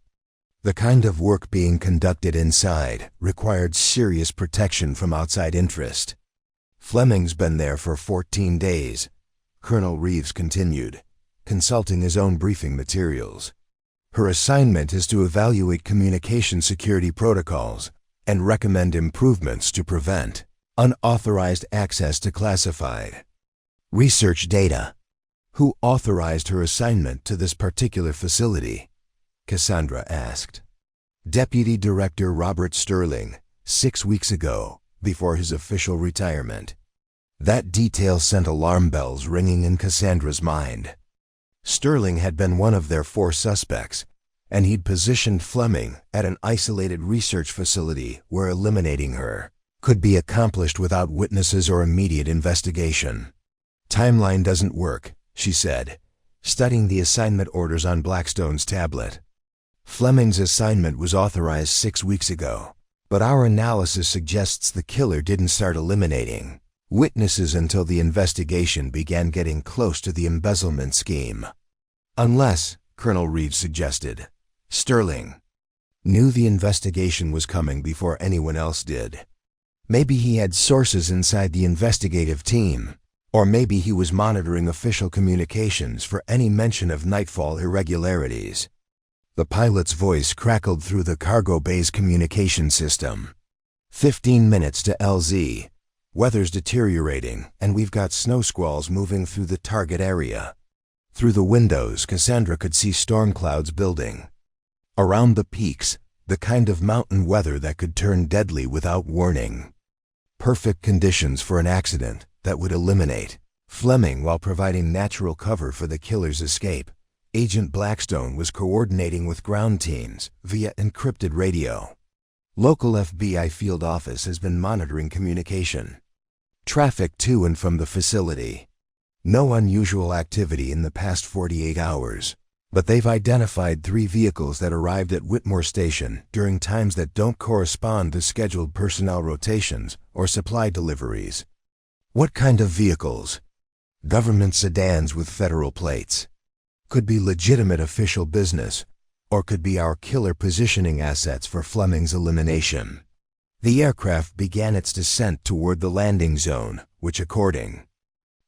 the kind of work being conducted inside required serious protection from outside interest. Fleming's been there for 14 days, Colonel Reeves continued, consulting his own briefing materials. Her assignment is to evaluate communication security protocols and recommend improvements to prevent unauthorized access to classified research data. Who authorized her assignment to this particular facility? Cassandra asked. Deputy Director Robert Sterling, 6 weeks ago, before his official retirement. That detail sent alarm bells ringing in Cassandra's mind. Sterling had been one of their 4 suspects, and he'd positioned Fleming at an isolated research facility where eliminating her could be accomplished without witnesses or immediate investigation. Timeline doesn't work, she said, studying the assignment orders on Blackstone's tablet. Fleming's assignment was authorized 6 weeks ago, but our analysis suggests the killer didn't start eliminating witnesses until the investigation began getting close to the embezzlement scheme. Unless, Colonel Reeves suggested, Sterling knew the investigation was coming before anyone else did. Maybe he had sources inside the investigative team, or maybe he was monitoring official communications for any mention of nightfall irregularities. The pilot's voice crackled through the cargo bay's communication system. 15 minutes to LZ. Weather's deteriorating, and we've got snow squalls moving through the target area. Through the windows, Cassandra could see storm clouds building. Around the peaks, the kind of mountain weather that could turn deadly without warning. Perfect conditions for an accident that would eliminate Fleming while providing natural cover for the killer's escape. Agent Blackstone was coordinating with ground teams via encrypted radio. Local FBI field office has been monitoring communication. Traffic to and from the facility. No unusual activity in the past 48 hours, but they've identified 3 vehicles that arrived at Whitmore Station during times that don't correspond to scheduled personnel rotations or supply deliveries. What kind of vehicles? Government sedans with federal plates. Could be legitimate official business, or could be our killer positioning assets for Fleming's elimination. The aircraft began its descent toward the landing zone, which according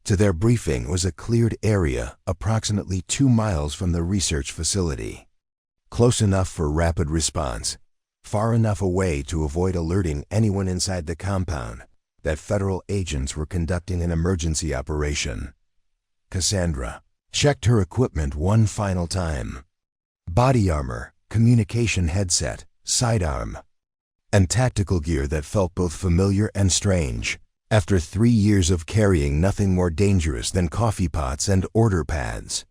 to their briefing was a cleared area approximately 2 miles from the research facility. Close enough for rapid response, far enough away to avoid alerting anyone inside the compound that federal agents were conducting an emergency operation. Cassandra checked her equipment one final time. Body armor, communication headset, sidearm, and tactical gear that felt both familiar and strange. After 3 years of carrying nothing more dangerous than coffee pots and order pads,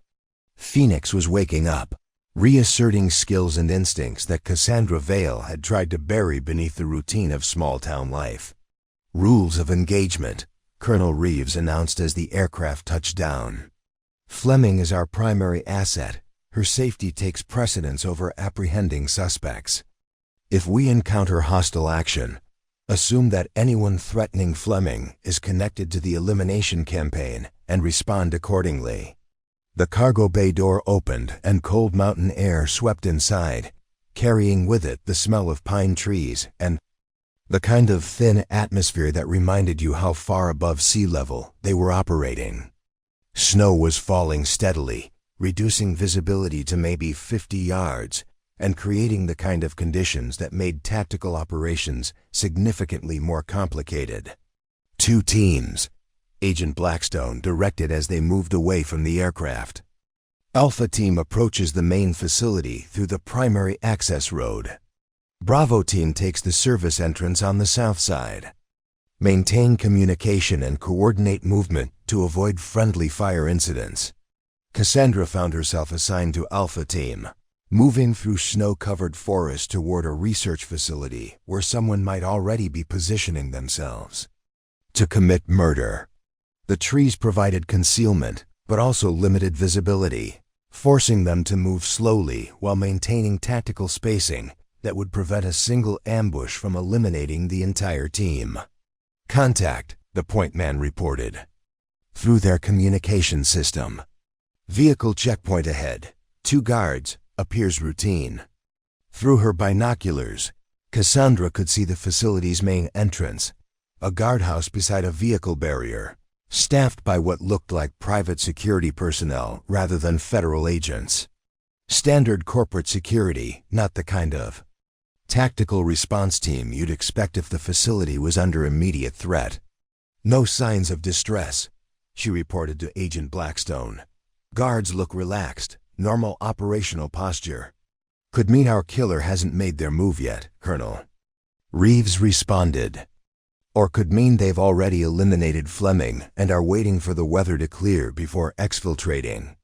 Phoenix was waking up, reasserting skills and instincts that Cassandra Vale had tried to bury beneath the routine of small-town life. Rules of engagement, Colonel Reeves announced as the aircraft touched down. Fleming is our primary asset. Her safety takes precedence over apprehending suspects. If we encounter hostile action, assume that anyone threatening Fleming is connected to the elimination campaign and respond accordingly. The cargo bay door opened and cold mountain air swept inside, carrying with it the smell of pine trees and the kind of thin atmosphere that reminded you how far above sea level they were operating. Snow was falling steadily, reducing visibility to maybe 50 yards, and creating the kind of conditions that made tactical operations significantly more complicated. 2 teams, Agent Blackstone directed as they moved away from the aircraft. Alpha Team approaches the main facility through the primary access road. Bravo Team takes the service entrance on the south side. Maintain communication and coordinate movement to avoid friendly fire incidents. Cassandra found herself assigned to Alpha Team, moving through snow-covered forest toward a research facility where someone might already be positioning themselves to commit murder. The trees provided concealment, but also limited visibility, forcing them to move slowly while maintaining tactical spacing that would prevent a single ambush from eliminating the entire team. Contact, the point man reported. Through their communication system. Vehicle checkpoint ahead. 2 guards. Appears routine. Through her binoculars, Cassandra could see the facility's main entrance, a guardhouse beside a vehicle barrier, staffed by what looked like private security personnel rather than federal agents. Standard corporate security, not the kind of tactical response team you'd expect if the facility was under immediate threat. No signs of distress, she reported to Agent Blackstone. Guards look relaxed. Normal operational posture. Could mean our killer hasn't made their move yet, Colonel. Reeves responded. Or could mean they've already eliminated Fleming and are waiting for the weather to clear before exfiltrating.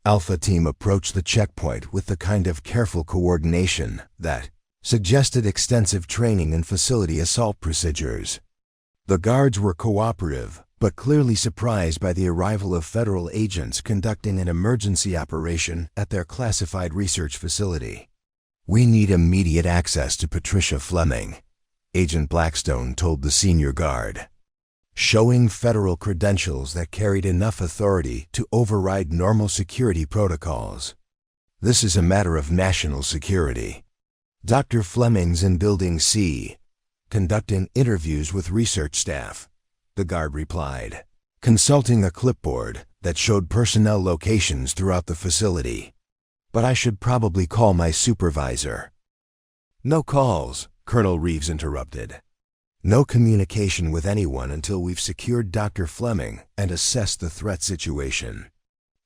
Alpha Team approached the checkpoint with the kind of careful coordination that suggested extensive training in facility assault procedures. The guards were cooperative, but clearly surprised by the arrival of federal agents conducting an emergency operation at their classified research facility. We need immediate access to Patricia Fleming, Agent Blackstone told the senior guard, showing federal credentials that carried enough authority to override normal security protocols. This is a matter of national security. Dr. Fleming's in Building C, conducting interviews with research staff. The guard replied, consulting a clipboard that showed personnel locations throughout the facility. But I should probably call my supervisor. No calls, Colonel Reeves interrupted. No communication with anyone until we've secured Dr. Fleming and assessed the threat situation.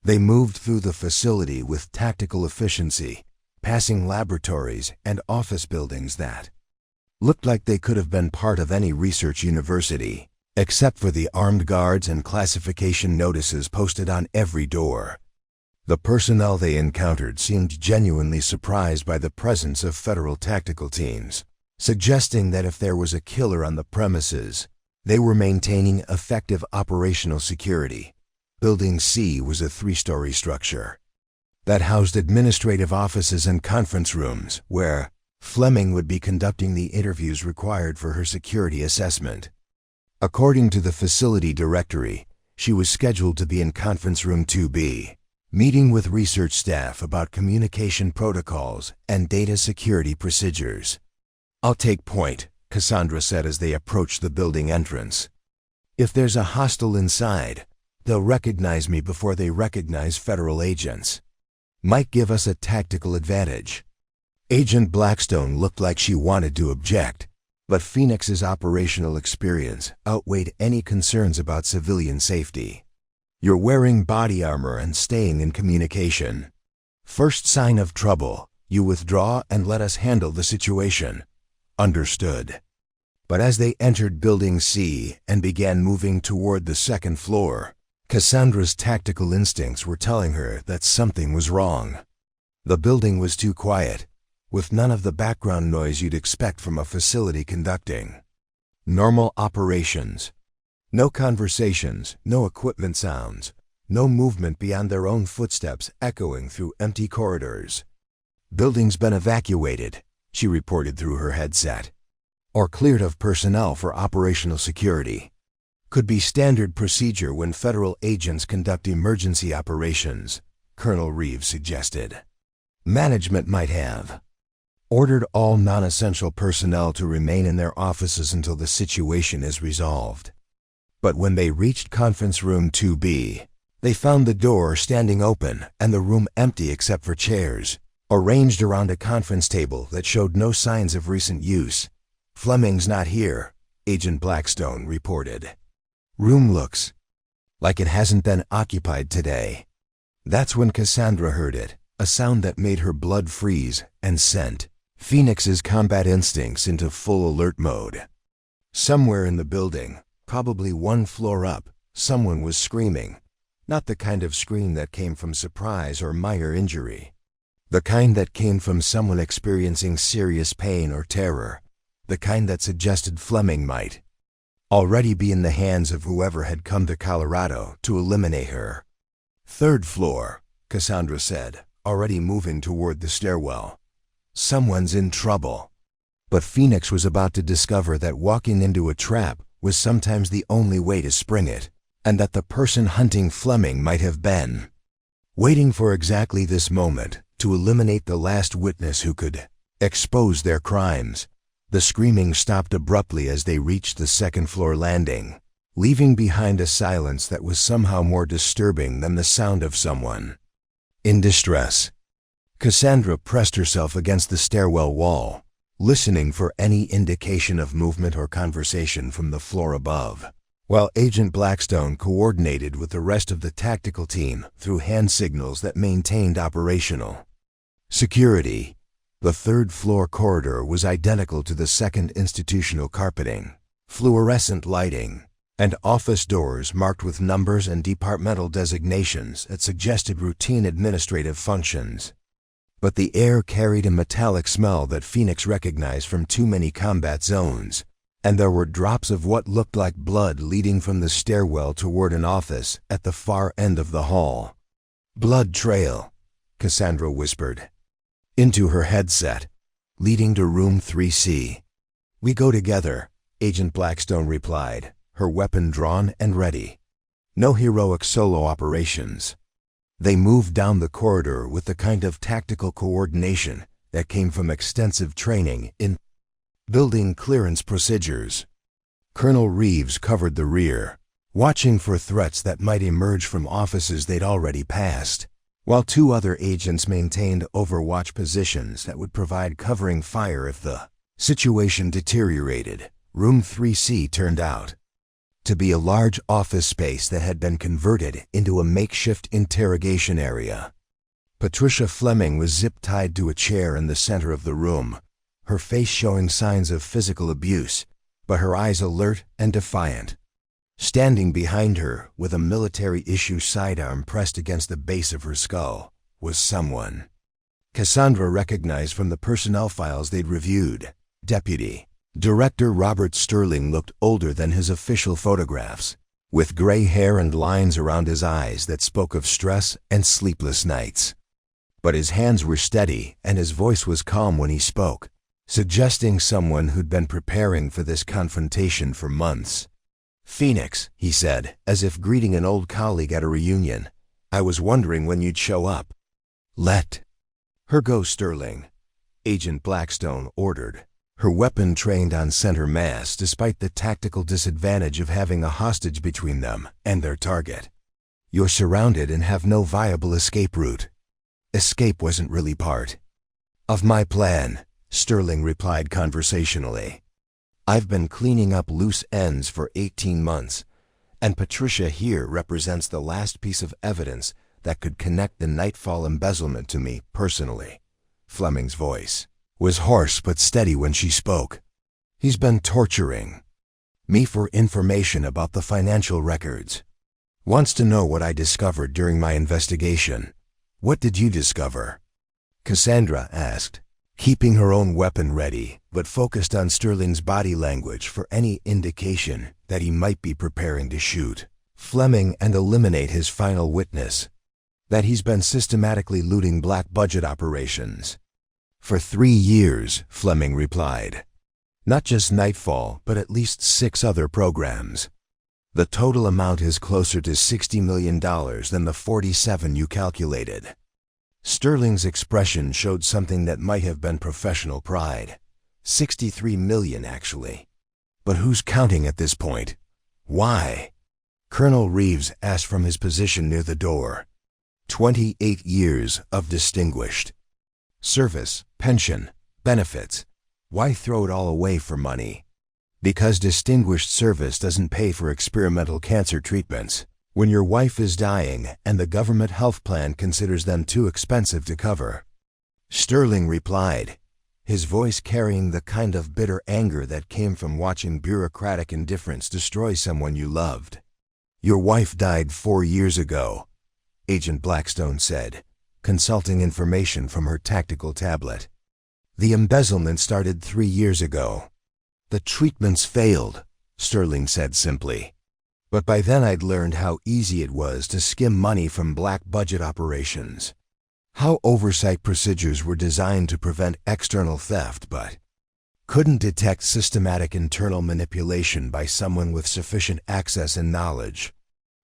They moved through the facility with tactical efficiency, passing laboratories and office buildings that Looked like they could have been part of any research university, except for the armed guards and classification notices posted on every door. The personnel they encountered seemed genuinely surprised by the presence of federal tactical teams, suggesting that if there was a killer on the premises, they were maintaining effective operational security. Building C was a 3-story structure that housed administrative offices and conference rooms where Fleming would be conducting the interviews required for her security assessment. According to the facility directory, she was scheduled to be in Conference Room 2B, meeting with research staff about communication protocols and data security procedures. "I'll take point," Cassandra said as they approached the building entrance. "If there's a hostile inside, they'll recognize me before they recognize federal agents. Might give us a tactical advantage." Agent Blackstone looked like she wanted to object, but Phoenix's operational experience outweighed any concerns about civilian safety. "You're wearing body armor and staying in communication. First sign of trouble, you withdraw and let us handle the situation." "Understood." But as they entered Building C and began moving toward the second floor, Cassandra's tactical instincts were telling her that something was wrong. The building was too quiet, with none of the background noise you'd expect from a facility conducting normal operations. No conversations, no equipment sounds, no movement beyond their own footsteps echoing through empty corridors. "Building's been evacuated," she reported through her headset, "or cleared of personnel for operational security. Could be standard procedure when federal agents conduct emergency operations," Colonel Reeves suggested. "Management might have ordered all non-essential personnel to remain in their offices until the situation is resolved." But when they reached Conference Room 2B, they found the door standing open and the room empty except for chairs, arranged around a conference table that showed no signs of recent use. "Fleming's not here," Agent Blackstone reported. "Room looks like it hasn't been occupied today." That's when Cassandra heard it, a sound that made her blood freeze and sent Phoenix's combat instincts into full alert mode. Somewhere in the building, probably one floor up, someone was screaming. Not the kind of scream that came from surprise or minor injury. The kind that came from someone experiencing serious pain or terror. The kind that suggested Fleming might already be in the hands of whoever had come to Colorado to eliminate her. "Third floor," Cassandra said, already moving toward the stairwell. "Someone's in trouble." But Phoenix was about to discover that walking into a trap was sometimes the only way to spring it, and that the person hunting Fleming might have been waiting for exactly this moment to eliminate the last witness who could expose their crimes. The screaming stopped abruptly as they reached the second-floor landing, leaving behind a silence that was somehow more disturbing than the sound of someone in distress. Cassandra pressed herself against the stairwell wall, listening for any indication of movement or conversation from the floor above, while Agent Blackstone coordinated with the rest of the tactical team through hand signals that maintained operational security. The third-floor corridor was identical to the second institutional carpeting, fluorescent lighting, and office doors marked with numbers and departmental designations that suggested routine administrative functions. But the air carried a metallic smell that Phoenix recognized from too many combat zones, and there were drops of what looked like blood leading from the stairwell toward an office at the far end of the hall. "Blood trail," Cassandra whispered into her headset, "leading to room 3C. "We go together," Agent Blackstone replied, her weapon drawn and ready. "No heroic solo operations." They moved down the corridor with the kind of tactical coordination that came from extensive training in building clearance procedures. Colonel Reeves covered the rear, watching for threats that might emerge from offices they'd already passed, while two other agents maintained overwatch positions that would provide covering fire if the situation deteriorated. Room 3C turned out to be a large office space that had been converted into a makeshift interrogation area. Patricia Fleming was zip-tied to a chair in the center of the room, her face showing signs of physical abuse, but her eyes alert and defiant. Standing behind her, with a military-issue sidearm pressed against the base of her skull, was someone Cassandra recognized from the personnel files they'd reviewed. Deputy Director Robert Sterling looked older than his official photographs, with gray hair and lines around his eyes that spoke of stress and sleepless nights. But his hands were steady and his voice was calm when he spoke, suggesting someone who'd been preparing for this confrontation for months. "Phoenix," he said, as if greeting an old colleague at a reunion. "I was wondering when you'd show up." "Let her go, Sterling," Agent Blackstone ordered, her weapon trained on center mass despite the tactical disadvantage of having a hostage between them and their target. "You're surrounded and have no viable escape route." Escape wasn't really part of my plan, Sterling replied conversationally. "I've been cleaning up loose ends for 18 months, and Patricia here represents the last piece of evidence that could connect the Nightfall embezzlement to me personally." Fleming's voice was hoarse but steady when she spoke. "He's been torturing me for information about the financial records. Wants to know what I discovered during my investigation." "What did you discover?" Cassandra asked, keeping her own weapon ready, but focused on Sterling's body language for any indication that he might be preparing to shoot Fleming and eliminate his final witness. "That he's been systematically looting black budget operations for 3 years, Fleming replied. "Not just Nightfall, but at least 6 other programs. The total amount is closer to $60 million than the 47 you calculated." Sterling's expression showed something that might have been professional pride. 63 million, actually. But who's counting at this point? Why? Colonel Reeves asked from his position near the door. 28 years of distinguished service, pension, benefits. Why throw it all away for money? Because distinguished service doesn't pay for experimental cancer treatments when your wife is dying and the government health plan considers them too expensive to cover. Sterling replied, his voice carrying the kind of bitter anger that came from watching bureaucratic indifference destroy someone you loved. "Your wife died 4 years ago," Agent Blackstone said, consulting information from her tactical tablet. "The embezzlement started 3 years ago." "The treatments failed," Sterling said simply. "But by then I'd learned how easy it was to skim money from black budget operations. How oversight procedures were designed to prevent external theft but couldn't detect systematic internal manipulation by someone with sufficient access and knowledge."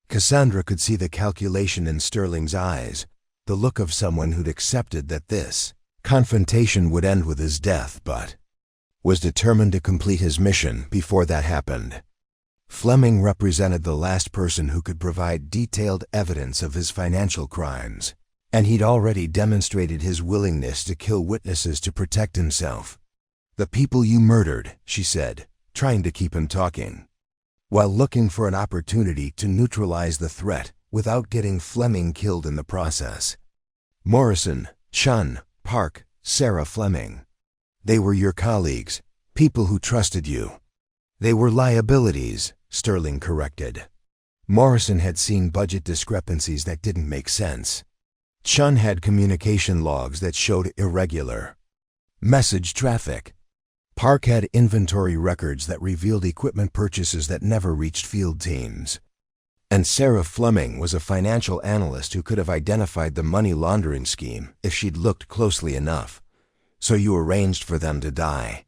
Cassandra could see the calculation in Sterling's eyes, the look of someone who'd accepted that this confrontation would end with his death but was determined to complete his mission before that happened. Fleming represented the last person who could provide detailed evidence of his financial crimes, and he'd already demonstrated his willingness to kill witnesses to protect himself. "The people you murdered," she said, trying to keep him talking, while looking for an opportunity to neutralize the threat without getting Fleming killed in the process. "Morrison, Chun, Park, Sarah Fleming. They were your colleagues, people who trusted you." "They were liabilities," Sterling corrected. Morrison had seen budget discrepancies that didn't make sense. Chun had communication logs that showed irregular message traffic. Park had inventory records that revealed equipment purchases that never reached field teams. And Sarah Fleming was a financial analyst who could have identified the money laundering scheme if she'd looked closely enough. "So you arranged for them to die."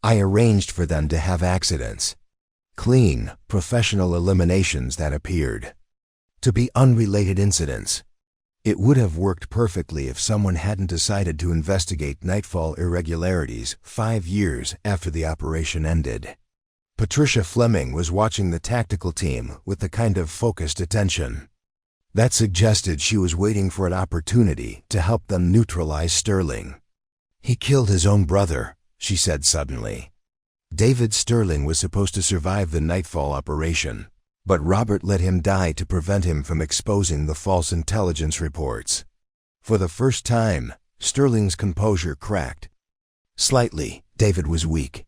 "I arranged for them to have accidents. Clean, professional eliminations that appeared to be unrelated incidents. It would have worked perfectly if someone hadn't decided to investigate Nightfall irregularities 5 years after the operation ended." Patricia Fleming was watching the tactical team with the kind of focused attention that suggested she was waiting for an opportunity to help them neutralize Sterling. "He killed his own brother," she said suddenly. "David Sterling was supposed to survive the Nightfall operation, but Robert let him die to prevent him from exposing the false intelligence reports." For the first time, Sterling's composure cracked slightly, David was weak.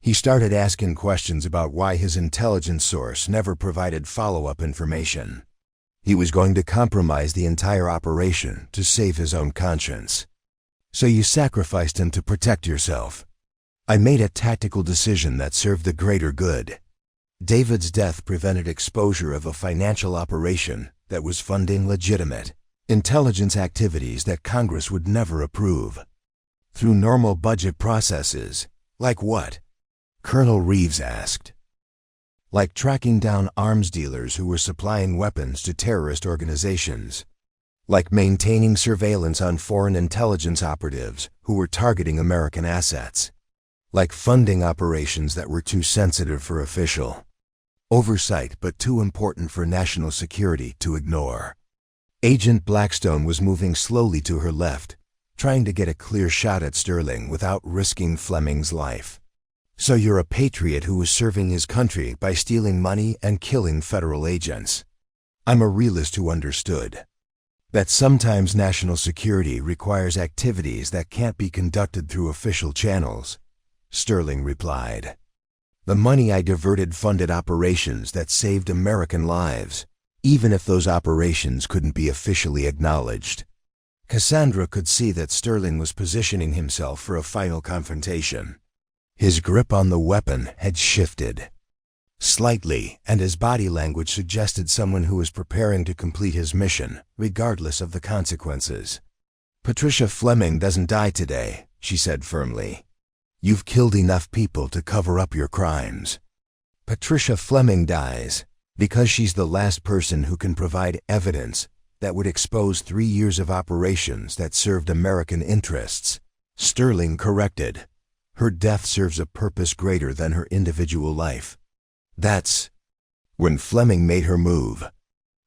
He started asking questions about why his intelligence source never provided follow-up information. He was going to compromise the entire operation to save his own conscience. So you sacrificed him to protect yourself. I made a tactical decision that served the greater good. David's death prevented exposure of a financial operation that was funding legitimate intelligence activities that Congress would never approve. Through normal budget processes. Like what? Colonel Reeves asked. Like tracking down arms dealers who were supplying weapons to terrorist organizations. Like maintaining surveillance on foreign intelligence operatives who were targeting American assets. Like funding operations that were too sensitive for official oversight but too important for national security to ignore. Agent Blackstone was moving slowly to her left, trying to get a clear shot at Sterling without risking Fleming's life. So you're a patriot who was serving his country by stealing money and killing federal agents. I'm a realist who understood that sometimes national security requires activities that can't be conducted through official channels, Sterling replied. The money I diverted funded operations that saved American lives, even if those operations couldn't be officially acknowledged. Cassandra could see that Sterling was positioning himself for a final confrontation. His grip on the weapon had shifted slightly, and his body language suggested someone who was preparing to complete his mission, regardless of the consequences. Patricia Fleming doesn't die today, she said firmly. You've killed enough people to cover up your crimes. Patricia Fleming dies because she's the last person who can provide evidence that would expose 3 years of operations that served American interests. Sterling corrected. Her death serves a purpose greater than her individual life. That's when Fleming made her move.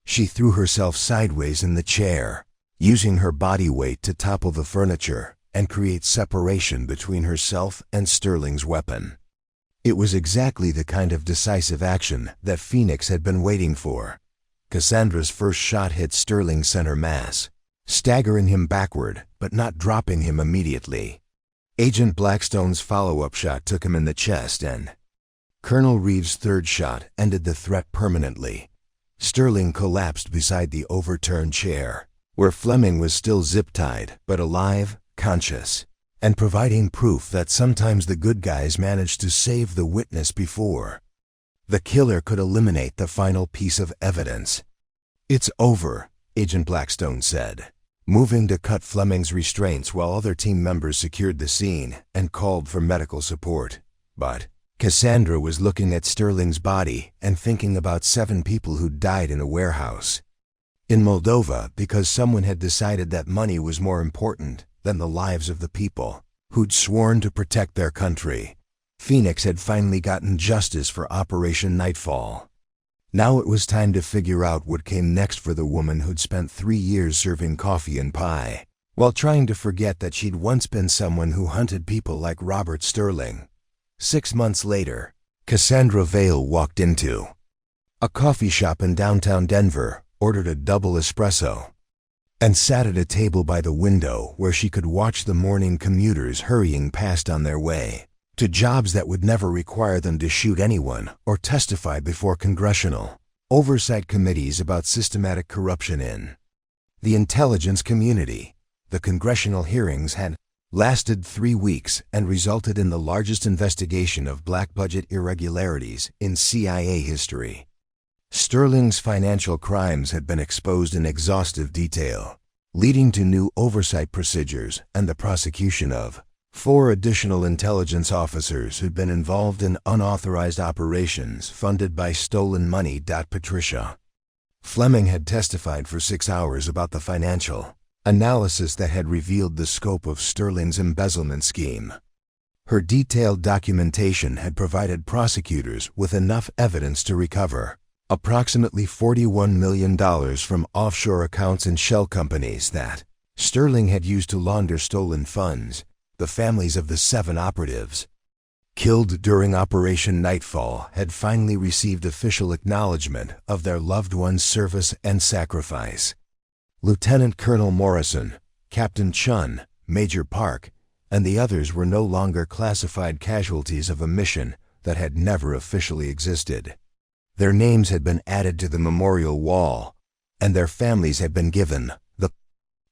She threw herself sideways in the chair, using her body weight to topple the furniture and create separation between herself and Sterling's weapon. It was exactly the kind of decisive action that Phoenix had been waiting for. Cassandra's first shot hit Sterling's center mass, staggering him backward but not dropping him immediately. Agent Blackstone's follow-up shot took him in the chest, and Colonel Reeves' third shot ended the threat permanently. Sterling collapsed beside the overturned chair, where Fleming was still zip-tied but alive, conscious, and providing proof that sometimes the good guys managed to save the witness before the killer could eliminate the final piece of evidence. It's over, Agent Blackstone said, moving to cut Fleming's restraints while other team members secured the scene and called for medical support. But Cassandra was looking at Sterling's body and thinking about 7 people who'd died in a warehouse in Moldova because someone had decided that money was more important than the lives of the people who'd sworn to protect their country. Phoenix had finally gotten justice for Operation Nightfall. Now it was time to figure out what came next for the woman who'd spent 3 years serving coffee and pie, while trying to forget that she'd once been someone who hunted people like Robert Sterling. 6 months later, Cassandra Vale walked into a coffee shop in downtown Denver, ordered a double espresso, and sat at a table by the window where she could watch the morning commuters hurrying past on their way to jobs that would never require them to shoot anyone or testify before congressional oversight committees about systematic corruption in the intelligence community. The congressional hearings had lasted 3 weeks and resulted in the largest investigation of black budget irregularities in CIA history. Sterling's financial crimes had been exposed in exhaustive detail, leading to new oversight procedures and the prosecution of 4 additional intelligence officers who'd been involved in unauthorized operations funded by stolen money. Patricia Fleming had testified for 6 hours about the financial analysis that had revealed the scope of Sterling's embezzlement scheme. Her detailed documentation had provided prosecutors with enough evidence to recover approximately $41 million from offshore accounts and shell companies that Sterling had used to launder stolen funds. The families of the 7 operatives killed during Operation Nightfall had finally received official acknowledgement of their loved ones' service and sacrifice. Lieutenant Colonel Morrison, Captain Chun, Major Park, and the others were no longer classified casualties of a mission that had never officially existed. Their names had been added to the memorial wall, and their families had been given the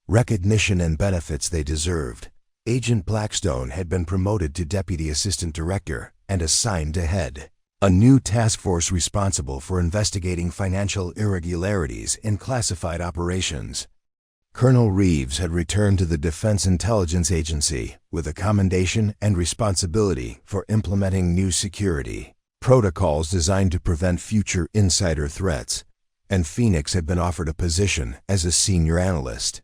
recognition and benefits they deserved. Agent Blackstone had been promoted to Deputy Assistant Director and assigned to head a new task force responsible for investigating financial irregularities in classified operations. Colonel Reeves had returned to the Defense Intelligence Agency with a commendation and responsibility for implementing new security protocols designed to prevent future insider threats, and Phoenix had been offered a position as a senior analyst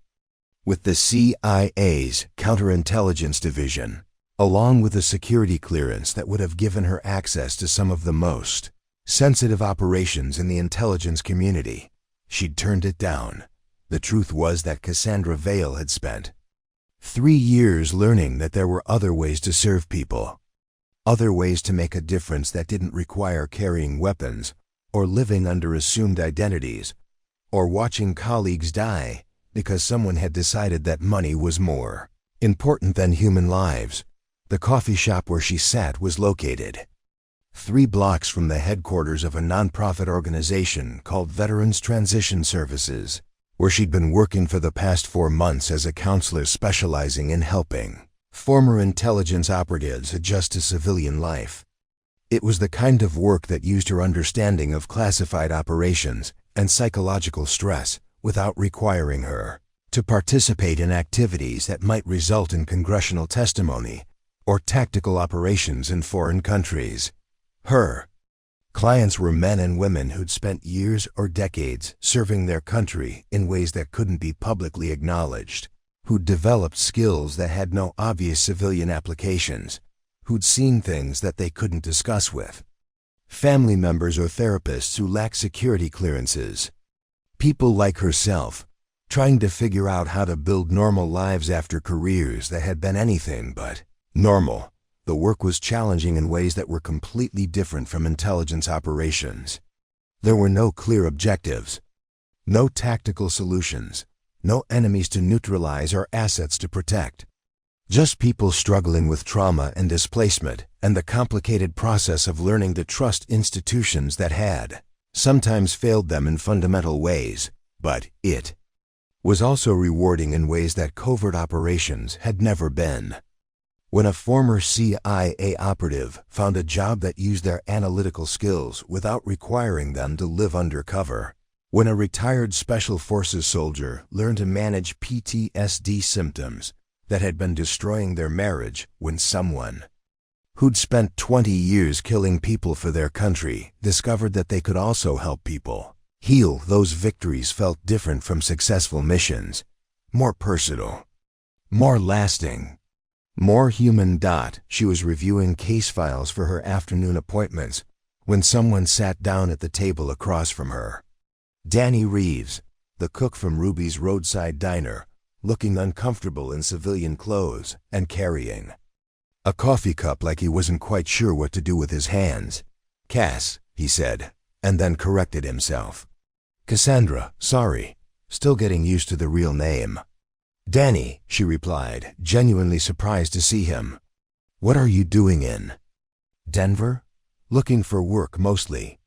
with the CIA's Counterintelligence Division, along with a security clearance that would have given her access to some of the most sensitive operations in the intelligence community. She'd turned it down. The truth was that Cassandra Vale had spent 3 years learning that there were other ways to serve people, other ways to make a difference that didn't require carrying weapons or living under assumed identities or watching colleagues die because someone had decided that money was more important than human lives. The coffee shop where she sat was located 3 blocks from the headquarters of a nonprofit organization called Veterans Transition Services, where she'd been working for the past 4 months as a counselor specializing in helping former intelligence operatives adjust to civilian life. It was the kind of work that used her understanding of classified operations and psychological stress without requiring her to participate in activities that might result in congressional testimony or tactical operations in foreign countries. Her clients were men and women who'd spent years or decades serving their country in ways that couldn't be publicly acknowledged, who'd developed skills that had no obvious civilian applications, who'd seen things that they couldn't discuss with family members or therapists who lacked security clearances. People like herself, trying to figure out how to build normal lives after careers that had been anything but normal. The work was challenging in ways that were completely different from intelligence operations. There were no clear objectives, no tactical solutions, no enemies to neutralize or assets to protect. Just people struggling with trauma and displacement and the complicated process of learning to trust institutions that had sometimes failed them in fundamental ways, but it was also rewarding in ways that covert operations had never been. When a former CIA operative found a job that used their analytical skills without requiring them to live undercover, when a retired Special Forces soldier learned to manage PTSD symptoms that had been destroying their marriage, when someone who'd spent 20 years killing people for their country discovered that they could also help people heal, those victories felt different from successful missions, more personal, more lasting, more human. She was reviewing case files for her afternoon appointments when someone sat down at the table across from her. Danny Reeves, the cook from Ruby's Roadside Diner, looking uncomfortable in civilian clothes and carrying a coffee cup like he wasn't quite sure what to do with his hands. "Cass," he said, and then corrected himself. "Cassandra, sorry. Still getting used to the real name." "Danny," she replied, genuinely surprised to see him. "What are you doing in Denver?" "Looking for work, mostly.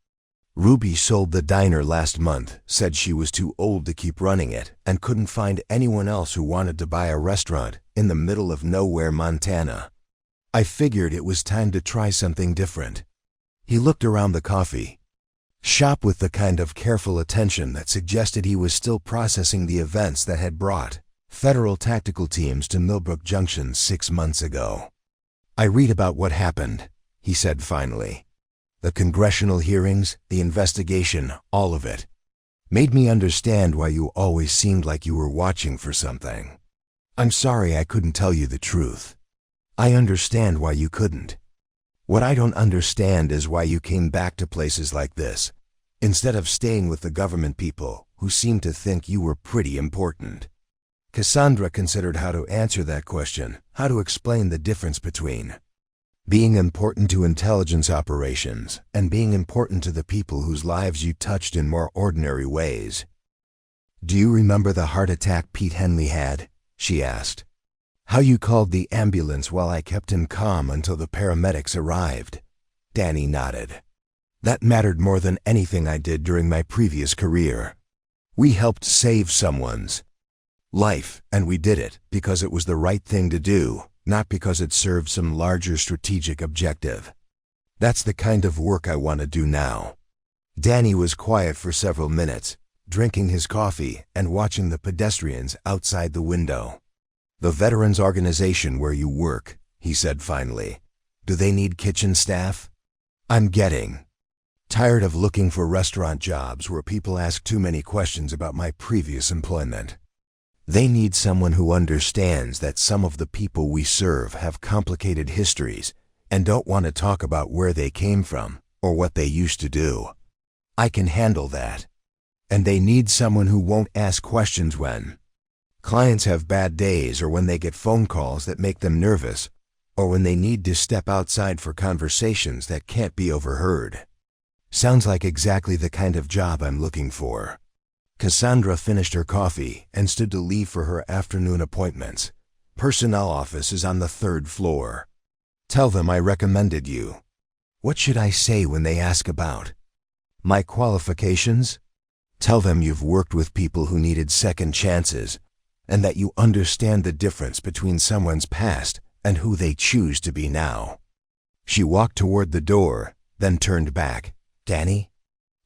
Ruby sold the diner last month, said she was too old to keep running it, and couldn't find anyone else who wanted to buy a restaurant in the middle of nowhere, Montana. I figured it was time to try something different." He looked around the coffee shop with the kind of careful attention that suggested he was still processing the events that had brought federal tactical teams to Millbrook Junction 6 months ago. "I read about what happened," he said finally. "The congressional hearings, the investigation, all of it. Made me understand why you always seemed like you were watching for something. I'm sorry I couldn't tell you the truth. I understand why you couldn't. What I don't understand is why you came back to places like this, instead of staying with the government people who seem to think you were pretty important." Cassandra considered how to answer that question, how to explain the difference between being important to intelligence operations and being important to the people whose lives you touched in more ordinary ways. "Do you remember the heart attack Pete Henley had?" she asked. How you called the ambulance while I kept him calm until the paramedics arrived. Danny nodded. That mattered more than anything I did during my previous career. We helped save someone's life, and we did it because it was the right thing to do, not because it served some larger strategic objective. That's the kind of work I want to do now. Danny was quiet for several minutes, drinking his coffee and watching the pedestrians outside the window. The veterans organization where you work, he said finally. Do they need kitchen staff? I'm getting tired of looking for restaurant jobs where people ask too many questions about my previous employment. They need someone who understands that some of the people we serve have complicated histories and don't want to talk about where they came from or what they used to do. I can handle that. And they need someone who won't ask questions when clients have bad days, or when they get phone calls that make them nervous, or when they need to step outside for conversations that can't be overheard. Sounds like exactly the kind of job I'm looking for. Cassandra finished her coffee and stood to leave for her afternoon appointments. Personnel office is on the 3rd floor. Tell them I recommended you. What should I say when they ask about my qualifications? Tell them you've worked with people who needed second chances, and that you understand the difference between someone's past and who they choose to be now. She walked toward the door, then turned back. Danny,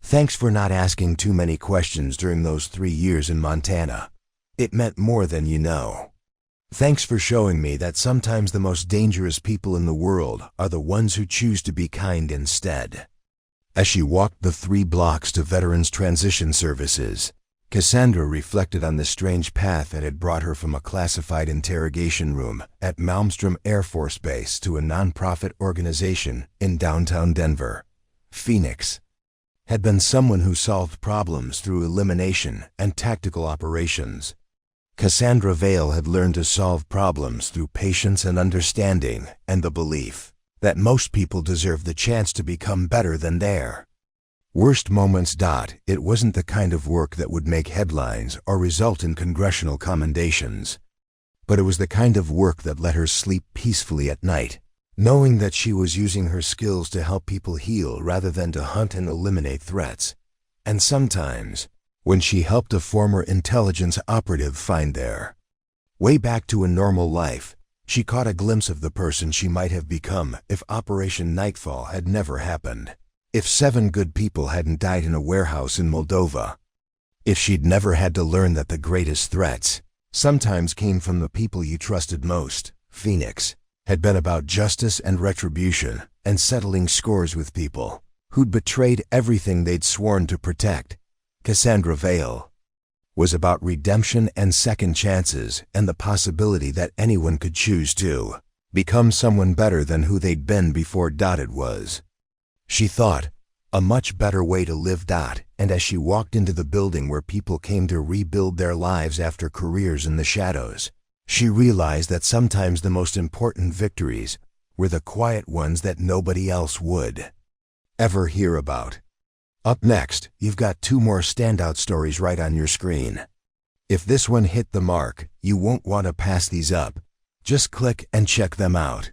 thanks for not asking too many questions during those 3 years in Montana. It meant more than you know. Thanks for showing me that sometimes the most dangerous people in the world are the ones who choose to be kind instead. As she walked the 3 blocks to Veterans Transition Services, Cassandra reflected on the strange path that had brought her from a classified interrogation room at Malmstrom Air Force Base to a nonprofit organization in downtown Denver. Phoenix had been someone who solved problems through elimination and tactical operations. Cassandra Vale had learned to solve problems through patience and understanding, and the belief that most people deserve the chance to become better than their worst moments. It wasn't the kind of work that would make headlines or result in congressional commendations, but it was the kind of work that let her sleep peacefully at night, knowing that she was using her skills to help people heal rather than to hunt and eliminate threats. And sometimes, when she helped a former intelligence operative find their way back to a normal life, she caught a glimpse of the person she might have become if Operation Nightfall had never happened. If 7 good people hadn't died in a warehouse in Moldova. If she'd never had to learn that the greatest threats sometimes came from the people you trusted most. Phoenix had been about justice and retribution and settling scores with people who'd betrayed everything they'd sworn to protect. Cassandra Vale was about redemption and second chances and the possibility that anyone could choose to become someone better than who they'd been before. It was, she thought, a much better way to live. And as she walked into the building where people came to rebuild their lives after careers in the shadows, she realized that sometimes the most important victories were the quiet ones that nobody else would ever hear about. Up next, you've got 2 more standout stories right on your screen. If this one hit the mark, you won't want to pass these up. Just click and check them out.